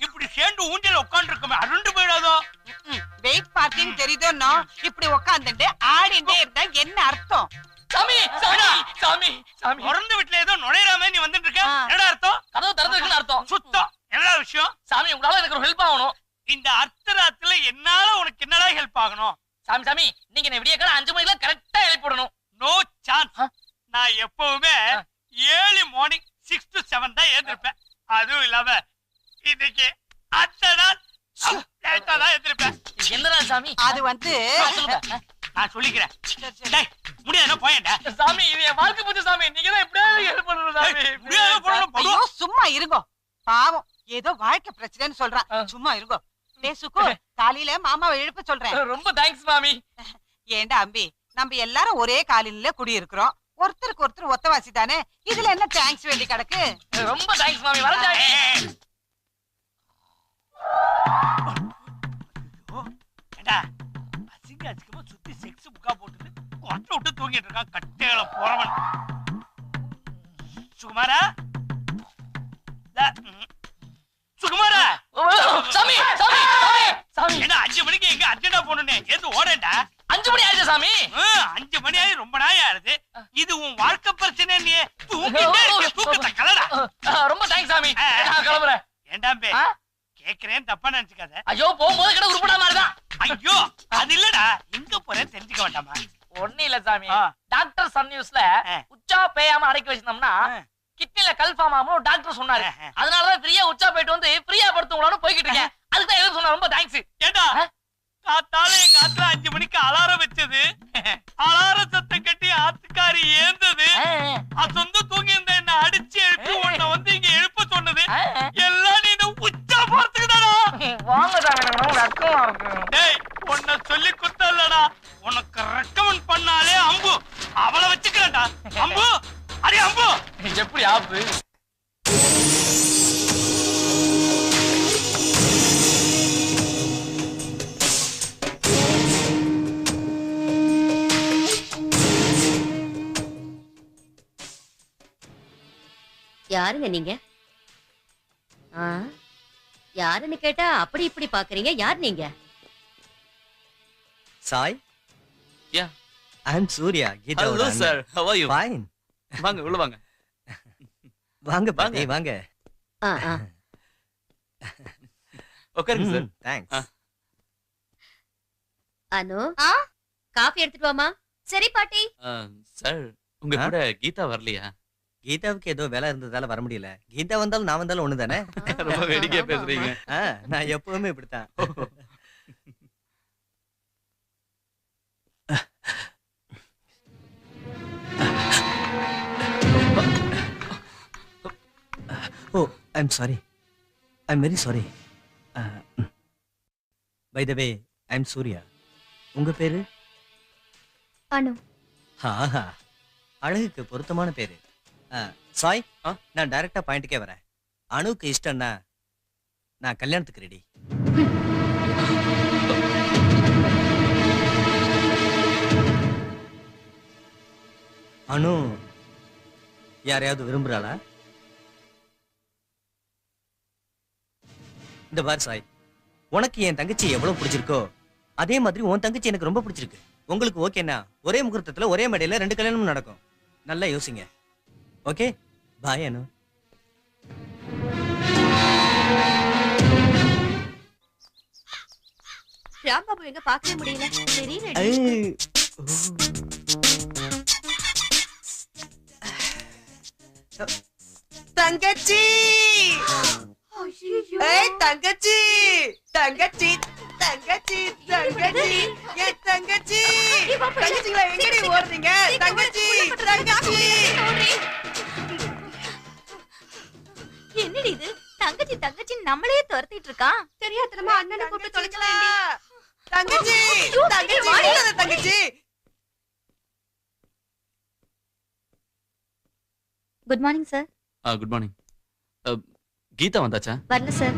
இப்படி சேர்ந்து ஊஞ்சல உட்கார்ந்து இருக்கோமே அருண்டு போயிடாதோ? வெயிட் பார்ட்டின்னு தெரியுதோன்னா இப்படி உட்கார்ந்துட்டு ஆடிண்டே இருந்தா என்ன அர்த்தம்? சாமி சாமி சாமி சாமி பிறந்த வீட்டுல ஏதோ நுழையிறாம நீ வந்துட்டு இருக்க. என்ன அர்த்தம்? கதவு திறந்திருக்குன்னு அர்த்தம். சுத்தம். என்ன விஷயம்? சாமி உங்களால எனக்கு ஒரு ஹெல்ப் ஆகணும். இந்த அர்த்தராத்துல என்னால உனக்கு என்னடா ஹெல்ப் ஆகணும்? சாமி சாமி நீங்க என்ன விடிய காலம் 5 மணிக்கு கரெக்டா எழுப்பி விடணும். No chance. நான் எப்பவுமே ஏர்லி மார்னிங் 6 to 7 தான் எழுந்திருப்பேன். அதுவும் இல்லாம இன்னைக்கு அந்த நாள் லேட்டா தான் எழுந்திருப்பேன். என்னடா சாமி? அது வந்து நான் சொல்லிக்கிறேன். டேய் முடியாதுன்னா போயேன்டா. சாமி இது என் வாழ்க்கை போச்சு சாமி. நீங்க தான் எப்படியாவது ஹெல்ப் பண்ணணும் சாமி. ஐயோ சும்மா இருங்கோ. பாவம் ஏதோ வாழ்க்கை பிரச்சனைன்னு சொல்றான். சும்மா இருங்கோ. டேய் சுக்கு காலையில மாமாவை எழுப்ப சொல்றேன். ரொம்ப தேங்க்ஸ் மாமி. ஏண்டா அம்பி நம்ம எல்லாரும் ஒரே காலையில குடி இருக்கிறோம். ஒருத்தருக்கு ஒருத்தர் ஒத்தவாசி தானே. இதுல என்ன தேங்க்ஸ் வேண்டி கிடக்கு? ரொம்ப தேங்க்ஸ் மாமி. வரேன். அசிங்கமா சுத்தி செக்ஸ் புக்கா போட்டு கொட்டை விட்டு தூங்கிட்டு இருக்கான் கட்டையில போறவன். சுகுமாரா சுகுமாரா சாமி சாமி சாமி சாமி என்ன 5 மணிக்கு எங்க அர்ஜென்டா போகணும்னே ஏது ஓடேன்டா? 5 மணி ஆயிடுச்சு சாமி. 5 மணி ஆயி ரொம்ப நாள் ஆகுது. இது உன் வாழ்க்கை பிரச்சனை. நீ தூங்கிட்டே இருக்க. தூக்கத்தை கலடா. ரொம்ப தேங்க்ஸ் சாமி. நான் கிளம்புறேன். ஏண்டாம்பே கேக்குறேன் தப்பா நினைச்சுக்காத. ஐயோ போகும்போது கிட்ட உருப்படா மாதிரிதான். ஐயோ அது இல்லடா. எங்க போறேன்னு தெரிஞ்சுக்க வேண்டாமா? ஒண்ணு இல்ல சாமி. டாக்டர் சன் நியூஸ்ல உச்சா பேயாம அடக்கி வச்சிருந்தோம்னா கிட்னில கல்ஃபார்ம் ஆகும் டாக்டர் சொன்னாரு. அதனாலதான் ஃப்ரீயா உச்சா போயிட்டு வந்து ஃப்ரீயா படுத்துங்களான்னு போய்கிட்டு இருக்கேன். அதுக்கு தான் எதுவும் சொன்னா. ரொம்ப தேங்க்ஸ். ஏண்டா காத்தால எங்க ஆத்துல 5 மணிக்கு அலாரம் வச்சது. அலாரம் சத்தம் கட்டி ஆத்துக்காரி ஏந்தது. சொந்த தூங்கி இருந்த என்ன அடிச்சு எழுப்பி உன்னை வந்து இங்க எழுப்ப சொன்னது எல்லாம் நீ உச்சா போறதுக்கு தானா? டேய் உன்னை சொல்லி குத்தல்லடா. உனக்கு ரெக்கமெண்ட் பண்ணாலே அம்பு அவளை வச்சுக்கிறேன்டா. அம்பு அடே அம்பு எப்படி ஆப்பு? யாருங்க நீங்க? யாருன்னு கேட்டா அப்படி இப்படி பாக்குறீங்க. யார் நீங்க? Sai. Yeah. I'm Surya. Hello sir. How are you? Fine. வாங்க உள்ள வாங்க. வாங்க பாட்டி வாங்க. உட்காருங்க சார். தேங்க்ஸ். அனு காஃபி எடுத்துட்டு வாமா. சரி பாட்டி. சார் உங்க கூட கீதா வரலையா? கீதாவுக்கு ஏதோ வேலை இருந்ததால வர முடியல. கீதா வந்தாலும் நான் வந்தாலும் ஒண்ணுதானே. ரொம்ப வேடிக்கையா பேசுறீங்க. நான் எப்பவுமே இப்படித்தான். Oh, I'm sorry. I'm very sorry. By the way, I'm Surya. உங்க பேரு? அனு. அழகுக்கு பொருத்தமான பேரு. சாய் நான் டைரக்டா பாயிண்ட்க்கே வரேன். அனுக்கு இஷ்டம்னா நான் கல்யாணத்துக்கு ரெடி. அனு யாரையாவது விரும்புறாளா? இந்த பார் சாய், உனக்கு என் தங்கச்சி எவ்வளவு பிடிச்சிருக்கோ அதே மாதிரி உன் தங்கச்சி எனக்கு ரொம்ப பிடிச்சிருக்கு. உங்களுக்கு ஓகேனா ஒரே முகூர்த்தத்துல ஒரே மேடையில 2 கல்யாணமும் நடக்கும். நல்லா யோசிங்க. ஓகே பாய் அனு. ராம்பாபு எங்க பார்க்கவே முடியல. சரி தங்கச்சி ஏய் தங்கச்சி தங்கச்சி தங்கச்சி தங்கச்சி ஏ தங்கச்சி தங்கச்சிங்களா எங்கடி ஓடுறீங்க தங்கச்சி தங்கச்சி என்னடி இது தங்கச்சி தங்கச்சி நம்மளையே துரத்திட்டு இருக்கான் தெரியாதனமா அண்ணனை கூப்பிட்டு தொலைக்கலாம் தங்கச்சி தங்கச்சி இல்ல தங்கச்சி good morning sir good morning Geetha வந்தாச்சா வரல சார்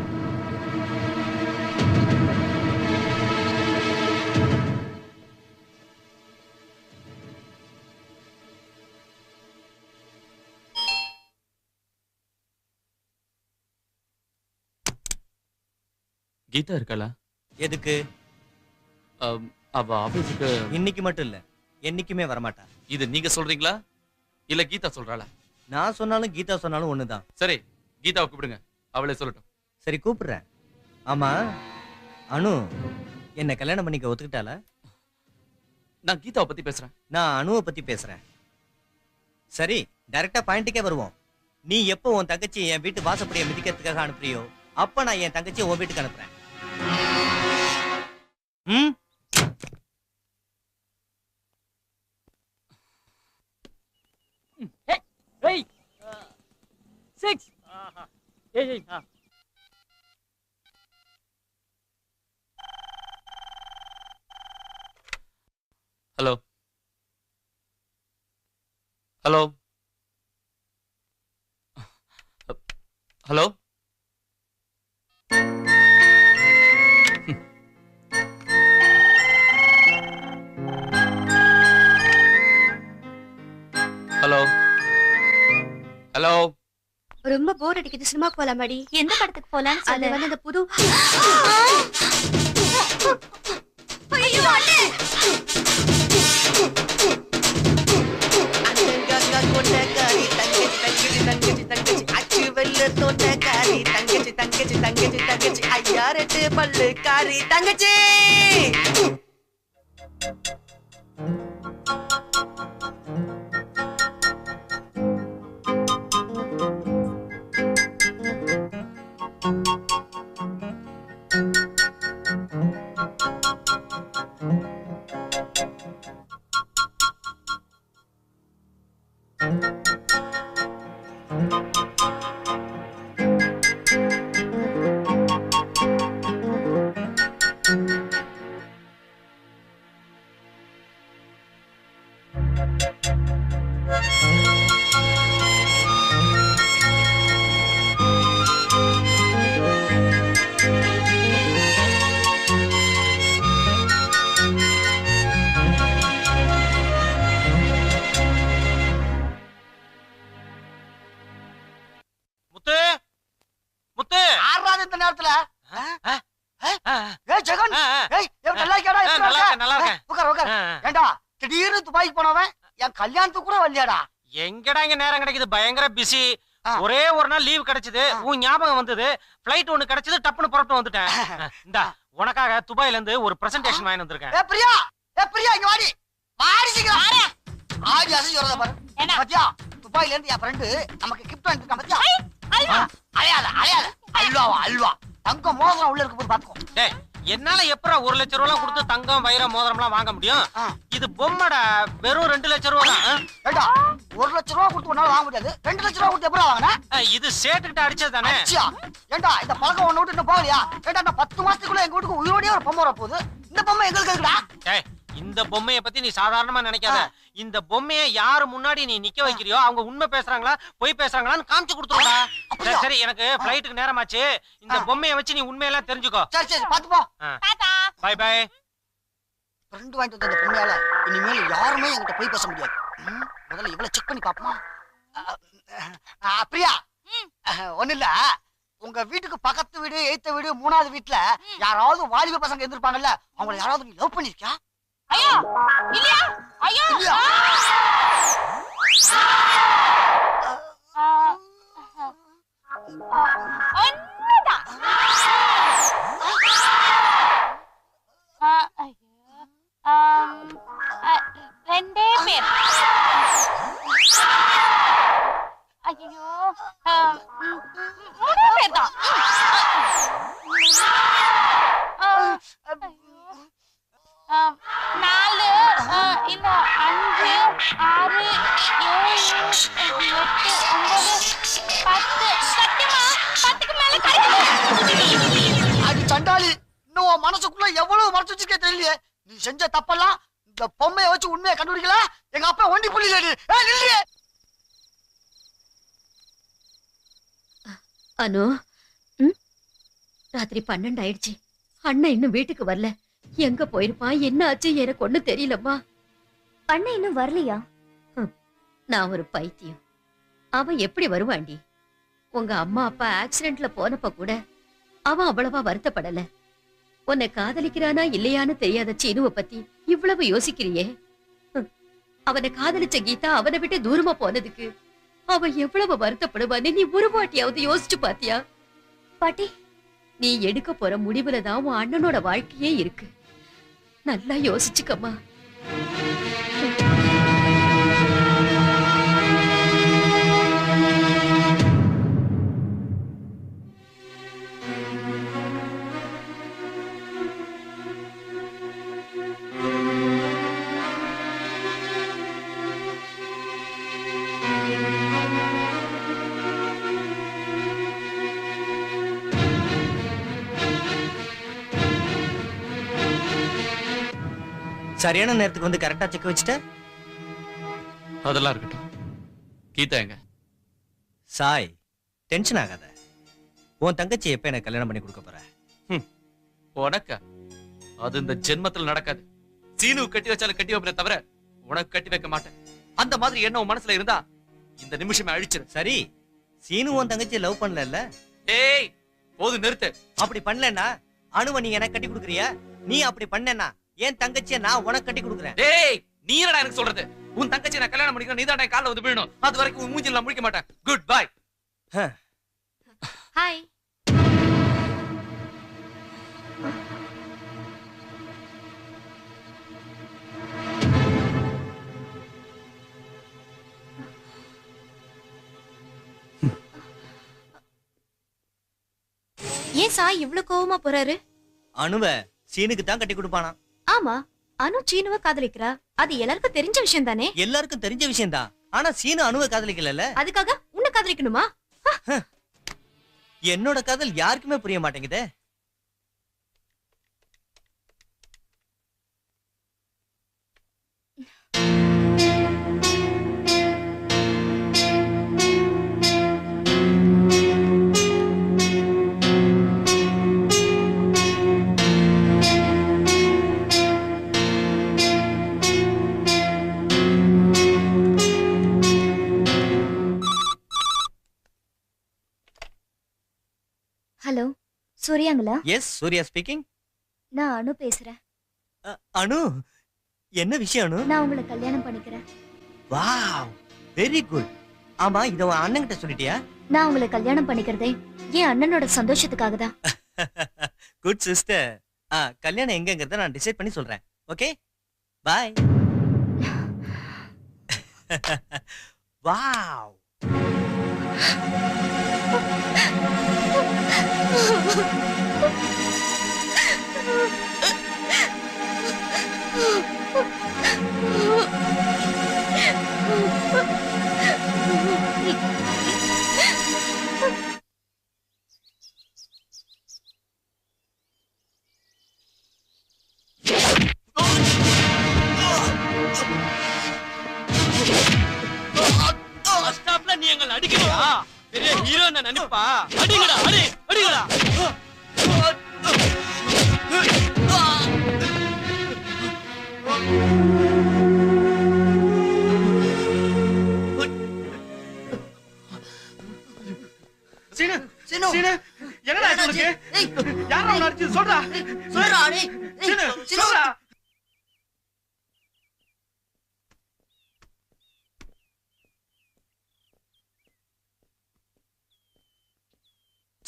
கீதா இருக்காளா எதுக்கு அவ ஆபீஸுக்கு இன்னைக்கு மட்டும் இல்ல என்னைக்குமே வரமாட்டா இது நீங்க சொல்றீங்களா இல்ல கீதா சொல்றாளா நான் சொன்னாலும் கீதா சொன்னாலும் ஒண்ணுதான் சரி கீதாவை கூப்பிடுங்க அவளே சொல்லட்டும் சரி கூப்பிடுறேன் ஆமா அனு என்ன கல்யாணம் பண்ணிக்க ஒத்துக்கிட்டாளா நான் கீதாவை பத்தி பேசுறேன் நான் அனுவை பத்தி பேசுறேன் சரி டைரக்டா பாயிண்ட்டுக்கே வருவோம் நீ எப்போ உன் தங்கச்சி என் வீட்டு வாசப்படியை மிதிக்கிறதுக்காக அனுப்புறியோ அப்ப நான் என் தங்கச்சியை உன் வீட்டுக்கு அனுப்புறேன் ம் 6 hello hello hello hello hello ரொம்ப போர் அடிக்குது சினிமா போலாமாடி எந்த படத்துக்கு போலான்னு அது சொல்லு வந்து அந்த புது ஐயோ அண்ணே தோட்டக்காரி தங்கச்சி தங்கச்சி தங்கச்சி தங்கச்சி அச்சு வெள்ள தோட்டக்காரி தங்கச்சி தங்கச்சி தங்கச்சி தங்கச்சி ஐயா ரெட்டு பல்லு காரி தங்கச்சி கல்யாணத்துக்கு கூட வரலையாடா எங்கடா இங்க நேரம் கிடைக்குது பயங்கர பிஸி ஒரே ஒரு நாள் லீவ் கிடைச்சது உன் ஞாபகம் வந்தது ஃளைட் ஒன்னு கிடைச்சது டப்புன்னு புறப்பட்டு வந்துட்டேன் இந்தா உனக்காக துபாயில இருந்து ஒரு பிரசன்டேஷன் வாங்கி வந்திருக்கேன் ஏ பிரியா இங்க வாடி வாடி சீக்கிரம் ஆடி அசை வரத பாரு பாத்தியா துபாயில இருந்து என் ஃப்ரெண்ட் நமக்கு கிஃப்ட் வாங்கி பாத்தியா அலையாத அல்வா தங்க மோதிரம் உள்ள இருக்கு போய் பாத்துக்கோ டேய் என்னால எப்பறா 1 லட்சம் ரூபாய் கொடுத்து தங்கம் வைரம் மோதிரம்லாம் வாங்க முடியும் இது பொம்மடா வெறும் 2 லட்சம் ரூபாய் தான் ஏடா 1 லட்சம் ரூபாய் கொடுத்து உன்னால வாங்க முடியாது 2 லட்சம் ரூபாய் கொடுத்து எப்பறா வாங்குன இது சேட்டுக்கிட்ட அடிச்சது தானே அடிச்சியா ஏண்டா இந்த பழக்கம் ஒண்ணு விட்டு இன்னும் போகலையா ஏண்டா நான் 10 மாசத்துக்குள்ள எங்க வீட்டுக்கு உயிரோடயே ஒரு பொம்மை வர போகுது இந்த பொம்மை எங்களுக்கு இருக்குடா டேய் இந்த பொம்மைய பத்தி நீ சாதாரணமா நினைக்காத இந்த பொம்மையை யாரு முன்னாடி நீ நிக்க வைக்கிறியோ அவங்க உண்மை பேசுறாங்களா பொய் பேசுறாங்களான்னு காமிச்சு கொடுத்துருடா சரி எனக்கு ஃளைட்டுக்கு நேரமாச்சு இந்த பொம்மையை வச்சு நீ உண்மையெல்லாம் தெரிஞ்சுக்கோ சரி பாத்து போ பை பை ஃப்ரெண்ட் வாங்கிட்டு வந்த பொம்மையால இனிமேல் யாருமே என்கிட்ட போய் பேச முடியாது முதல்ல இவளை செக் பண்ணி பாப்போமா பிரியா ஒண்ணு இல்ல உங்க வீட்டுக்கு பக்கத்து வீடு எய்த்த வீடு 3வது வீட்டுல யாராவது வாலிப பசங்க இருந்திருப்பாங்கல்ல அவங்கள யாராவது நீ லவ் பண்ணிருக்கியா ஐயோ இல்லையா ஐயோ ரெண்டே பேர் ஐயோ உன் மனசுக்குள்ள எவ்வளவு மறைச்சு வச்சிருக்கே தெரியலையே. நீ செஞ்ச தப்பெல்லாம் இந்த பொம்மையை வச்சு உண்மையை கண்டுபிடிக்கல. எங்க அப்பா ஒண்டி புள்ளி நில்லையே. அனு, ராத்திரி 12 ஆயிடுச்சு. அண்ணன் இன்னும் வீட்டுக்கு வரல. எங்க போயிருப்பான், என்ன ஆச்சு எனக்கு ஒண்ணும் தெரியலம்மா. அண்ணன் இன்னும் வரலையா? நான் ஒரு பைத்தியம். அவன் எப்படி வருவாண்டி? உங்க அம்மா அப்பா ஆக்சிடென்ட்ல போனப்ப கூட அவன் அவ்வளவா வருத்தப்படல. உன்னை காதலிக்கிறானா இல்லையான்னு தெரியாத சீனுவை பத்தி இவ்வளவு யோசிக்கிறியே. அவனை காதலிச்ச கீதா அவனை விட்டு தூரமா போனதுக்கு அவன் எவ்வளவு வருத்தப்படுவான்னு நீ ஒரு வாட்டியாவது யோசிச்சு பாத்தியா? பாட்டி, நீ எடுக்க போற முடிவுலதான் உன் அண்ணனோட வாழ்க்கையே இருக்கு. நல்லா யோசிச்சுக்கம்மா. சரியான நேரத்துக்கு வந்து கரெக்டா செக் வச்சுட்ட. அதெல்லாம் இருக்கட்டும். கீதா எங்க? சாய், டென்ஷன் ஆகாத. உன் தங்கச்சி எப்ப எனக்கு கல்யாணம் பண்ணி கொடுக்க போற? உனக்க அது இந்த ஜென்மத்தில் நடக்காது. சீனு கட்டி வச்சாலும் கட்டி வைப்பேன் தவிர உனக்கு கட்டி வைக்க மாட்டேன். அந்த மாதிரி என்ன உன் மனசுல இருந்தா இந்த நிமிஷமே அழிச்சிரு. சரி, சீனு உன் தங்கச்சி லவ் பண்ணல. ஏய், போது நிறுத்து. அப்படி பண்ணலன்னா அனுவை நீ எனக்கு கட்டி கொடுக்குறியா? நீ அப்படி பண்ணேன்னா என் தங்கச்சியை நான் உனக்கு கட்டி கொடுக்குறேன். டேய், நீ என்னடா எனக்கு சொல்றது? உன் தங்கச்சி நான் கல்யாணம் பண்ணிக்கிறேன், நீ தான் கால்ல வந்து விழணும். அது வரைக்கும் உன் மூஞ்சில நான் முழிக்க மாட்டேன். Good bye. ஹாய். ஏன் சாய் இவ்ளோ கோவமா போறாரு? அனுவ சீனுக்கு தான் கட்டி கொடுப்பானா? ஆமா, அனு சீனுவ காதலிக்கிறா. அது எல்லாருக்கும் தெரிஞ்ச விஷயம் தானே? எல்லாருக்கும் தெரிஞ்ச விஷயம் தான். ஆனா சீனு அனுவ காதலிக்கல. அதுக்காக உன்னை காதலிக்கணுமா? என்னோட காதல் யாருக்குமே புரிய மாட்டேங்குதே. ஹலோ, சூர்யாங்களா? Yes, Surya speaking. நான் அனு பேசுறேன். அனு, என்ன விஷயம் அனு? நான் உங்களை கல்யாணம் பண்ணிக்கிறேன். Wow, very good. ஆமா, இத உன் அண்ணன் கிட்ட சொல்லிட்டியா? நான் உங்களை கல்யாணம் பண்ணிக்கிறதே என் அண்ணனோட சந்தோஷத்துக்காக தான். Good sister. கல்யாணம் எங்கங்கறத நான் டிசைட் பண்ணி சொல்றேன். Okay, bye. வாவ். ஸ்டாப்ல நீ எங்களை அடிக்கலையா? பெரிய ஹீரோ நினைப்பா? அடிங்கடா, அடிங்கடா. சீனு, சீனு, சீனு, என்னடா இது உனக்கு? யாரா உன்னை அடிச்சது? சொல்றா. சீனு, சொல்றா.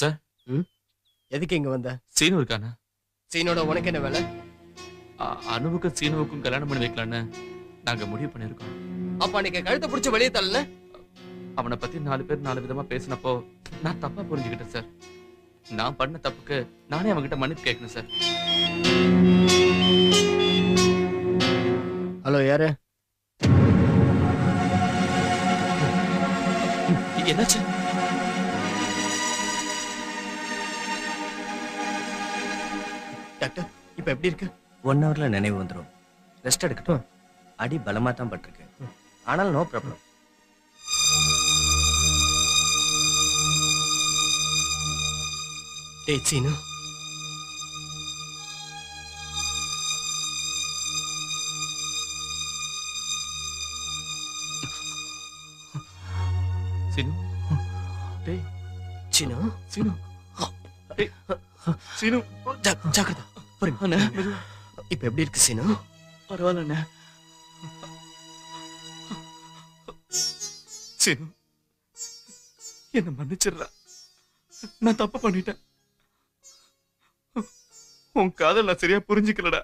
சார், எதுக்கு இங்க வந்த? சீனு இருக்கானா? சீனோட உனக்கு என்ன வேலை? அனுவுக்கும் சீனுவுக்கும் கல்யாணம் பண்ணி வைக்கலான்னு நாங்க முடிவு பண்ணிருக்கோம். அப்ப அன்னைக்கு கழுத்தை பிடிச்ச வெளியே தள்ளல. அவனை பத்தி 4 பேர் 4 விதமா பேசினப்போ நான் தப்பா புரிஞ்சுக்கிட்டேன் சார். நான் பண்ண தப்புக்கு நானே அவன்கிட்ட மன்னிப்பு கேட்கணும் சார். ஹலோ, யாரு? என்னாச்சு? டாக்டர் இப்ப எப்படி இருக்கு? 1 ஹவர்ல நினைவு வந்துடும். ரெஸ்ட் எடுக்கட்டும். அடி பலமா தான் பட்டிருக்கு. ஆனால் நோ ப்ராப்ளம். டேய் சீனு, சீனு டேய் சீனு சீனு டேய் சீனு ஜாக்கிரதா. அண்ணே இப்ப எப்படி இருக்கு சீனு? பரவாயில்ல அண்ணே. சீனு என்ன மன்னிச்சிடுறா. நான் தப்பு பண்ணிட்டேன். உன் காதல் நான் சரியா புரிஞ்சுக்கலடா.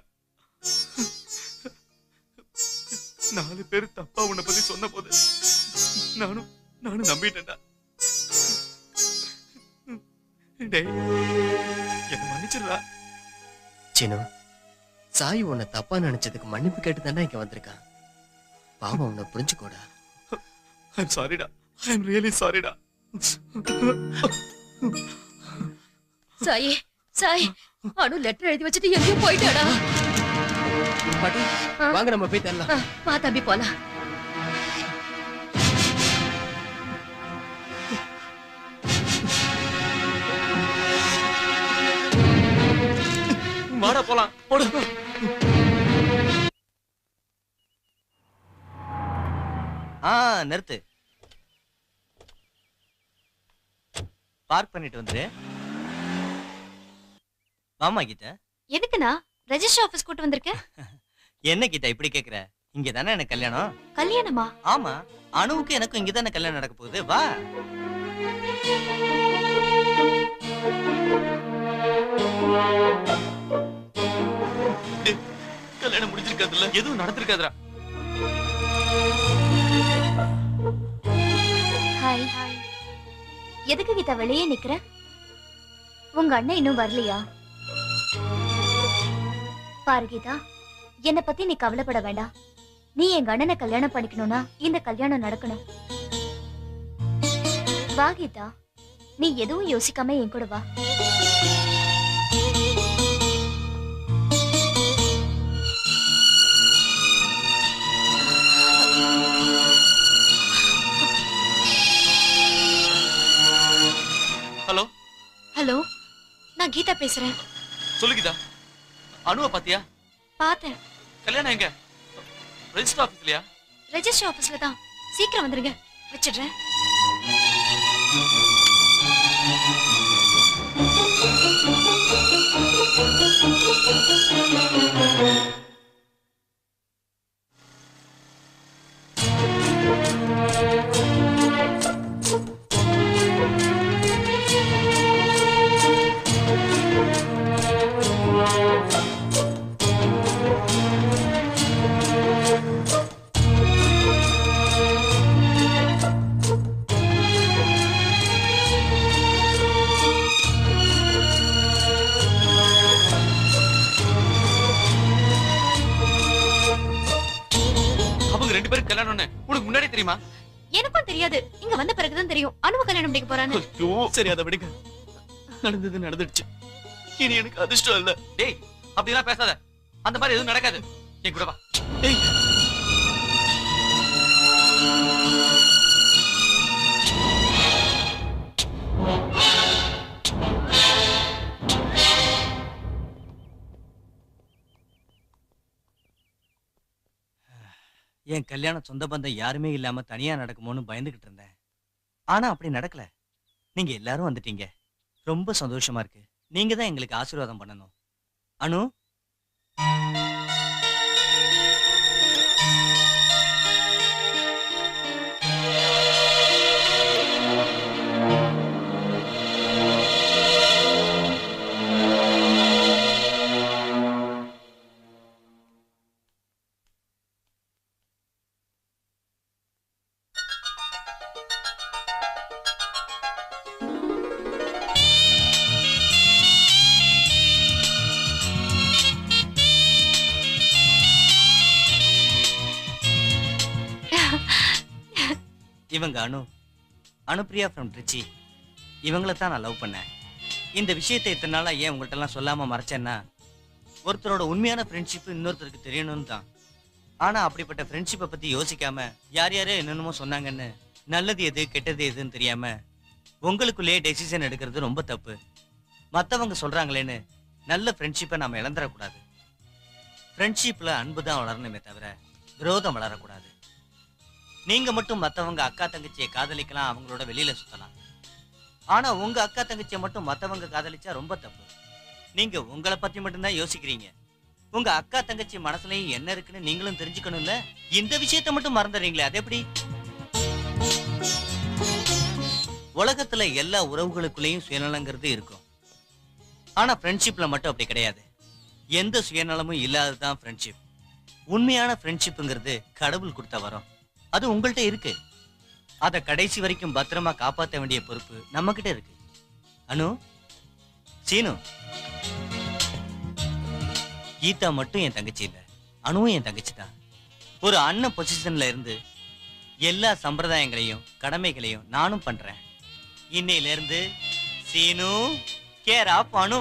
4 பேர் தப்பா உன்னை பத்தி சொன்ன போது நானும் நம்பிட்டேன்டா. டேய் என்ன மன்னிச்சிடுறா. சீனு, சாய் உன்னை தப்பா நினைச்சதுக்கு மன்னிப்பு கேட்டு தானே இங்க வந்திருக்கான். பாவம் உன்னை புரிஞ்சுக்கோடா. ஐம் சாரிடா. ஐம் ரியலி சாரிடா. சாயே சாய், அனு லெட்டர் எழுதி வச்சுட்டு எங்கேயோ போயிட்டாடா. பாட்டி வாங்க நம்ம போய் தரலாம். வா தம்பி போலாம். வாடா போலாம். போடு. நிறுத்து. பார்க் பண்ணிட்டு வந்துரு. வாமா கீதா. எதுக்குண்ணா ரெஜிஸ்டர் ஆபீஸ் கூட்டு வந்திருக்க? என்ன கீதா இப்படி கேக்குற? இங்க தானே எனக்கு கல்யாணம். கல்யாணமா? ஆமா, அனுவுக்கு எனக்கும் இங்க தானே கல்யாணம் நடக்க போகுது. வா. கல்யாணம் முடிஞ்சிருக்காதுல்ல, எதுவும் நடந்திருக்காதுடா. ஹாய். எதுக்கு கீதா வெளியே நிக்கிற? உங்க அண்ணன் இன்னும் வரலையா? பாரு கீதா, என்னை பத்தி நீ கவலைப்பட வேண்டாம். நீ எங்க அண்ணனை கல்யாணம் பண்ணிக்கணும்னா இந்த கல்யாணம் நடக்கணும். வா கீதா, நீ எதுவும் யோசிக்காம என் கூட வா. ஹலோ ஹலோ, நான் கீதா பேசுறேன். சொல்லு கீதா. அனுவை பாத்தியா? பார்த்தேன். கல்யாணம் எங்க? ரெஜிஸ்டர் ஆபீஸ்லயா? ரெஜிஸ்டர் ஆபீஸ்ல தான். சீக்கிரம் வந்துருங்க. வச்சிடுறேன். உனக்கு முன்னாடி தெரியுமா? எனக்கும் தெரியாது. இங்க வந்த பிறகுதான் தெரியும் அனுவ கல்யாணம் பண்ணிக்க போறான்னு. சரி, அதை விடுங்க. நடந்தது நடந்துடுச்சு. இனி எனக்கு அதிர்ஷ்டம் இல்ல. டேய், அப்படிலாம் பேசாத. அந்த மாதிரி எதுவும் நடக்காது. என் கூட வா. டேய், என் கல்யாணம் சொந்த பந்தம் யாருமே இல்லாம தனியா நடக்குமோன்னு பயந்துகிட்டு இருந்தேன். ஆனா அப்படி நடக்கல. நீங்க எல்லாரும் வந்துட்டீங்க. ரொம்ப சந்தோஷமா இருக்கு. நீங்க தான் எங்களுக்கு ஆசீர்வாதம் பண்ணணும். அனு, இவங்க அனுப்பிரியா ஃப்ரம் ட்ரிச்சி. இவங்கள தான் நான் லவ் பண்ணேன். இந்த விஷயத்தை இத்தனை நாளா ஏன் உங்கள்கிட்ட எல்லாம் சொல்லாம மறைச்சேன்னா, ஒருத்தரோட உண்மையான ஃப்ரெண்ட்ஷிப் இன்னொருத்தருக்கு தெரியணும்னு தான். ஆனா அப்படிப்பட்ட ஃப்ரெண்ட்ஷிப்பை பத்தி யோசிக்காம யார் யாரோ என்னென்னமோ சொன்னாங்கன்னு நல்லது எது கெட்டது எதுன்னு தெரியாம உங்களுக்குள்ளேயே டெசிஷன் எடுக்கிறது ரொம்ப தப்பு. மத்தவங்க சொல்றாங்களேன்னு நல்ல ஃப்ரெண்ட்ஷிப்பை நாம இழந்துடக்கூடாது. ஃப்ரெண்ட்ஷிப்ல அன்பு தான் வளரணுமே தவிர விரோதம் வளரக்கூடாது. நீங்க மட்டும் மத்தவங்க அக்கா தங்கச்சியை காதலிக்கலாம், அவங்களோட வெளியில சுத்தலாம். ஆனா உங்க அக்கா தங்கச்சியை மட்டும் மத்தவங்க காதலிச்சா ரொம்ப தப்பு. நீங்க உங்களை பத்தி மட்டும்தான் யோசிக்கிறீங்க. உங்க அக்கா தங்கச்சி மனசுலயும் என்ன இருக்குன்னு நீங்களும் தெரிஞ்சுக்கணும்ல. இந்த விஷயத்தை மட்டும் மறந்துடுறீங்களே, அது எப்படி? உலகத்துல எல்லா உறவுகளுக்குள்ளேயும் சுயநலங்கிறது இருக்கும். ஆனா ஃப்ரெண்ட்ஷிப்ல மட்டும் அப்படி கிடையாது. எந்த சுயநலமும் இல்லாததுதான் ஃப்ரெண்ட்ஷிப். உண்மையான ஃப்ரெண்ட்ஷிப்ங்கிறது கடவுள் கொடுத்த வரம். அது உங்கள்கிட்ட இருக்கு. அதை கடைசி வரைக்கும் பத்திரமா காப்பாற்ற வேண்டிய பொறுப்பு நம்ம கிட்ட இருக்கு. அனு, சீனு, கீதா மட்டும் என் தங்கச்சி இல்ல, அனுவும் என் தங்கச்சி தான். ஒரு அண்ணன் பொசிஷன்ல இருந்து எல்லா சம்பிரதாயங்களையும் கடமைகளையும் நானும் பண்றேன். இன்னையில இருந்து சீனு கேர் ஆஃப் அனு.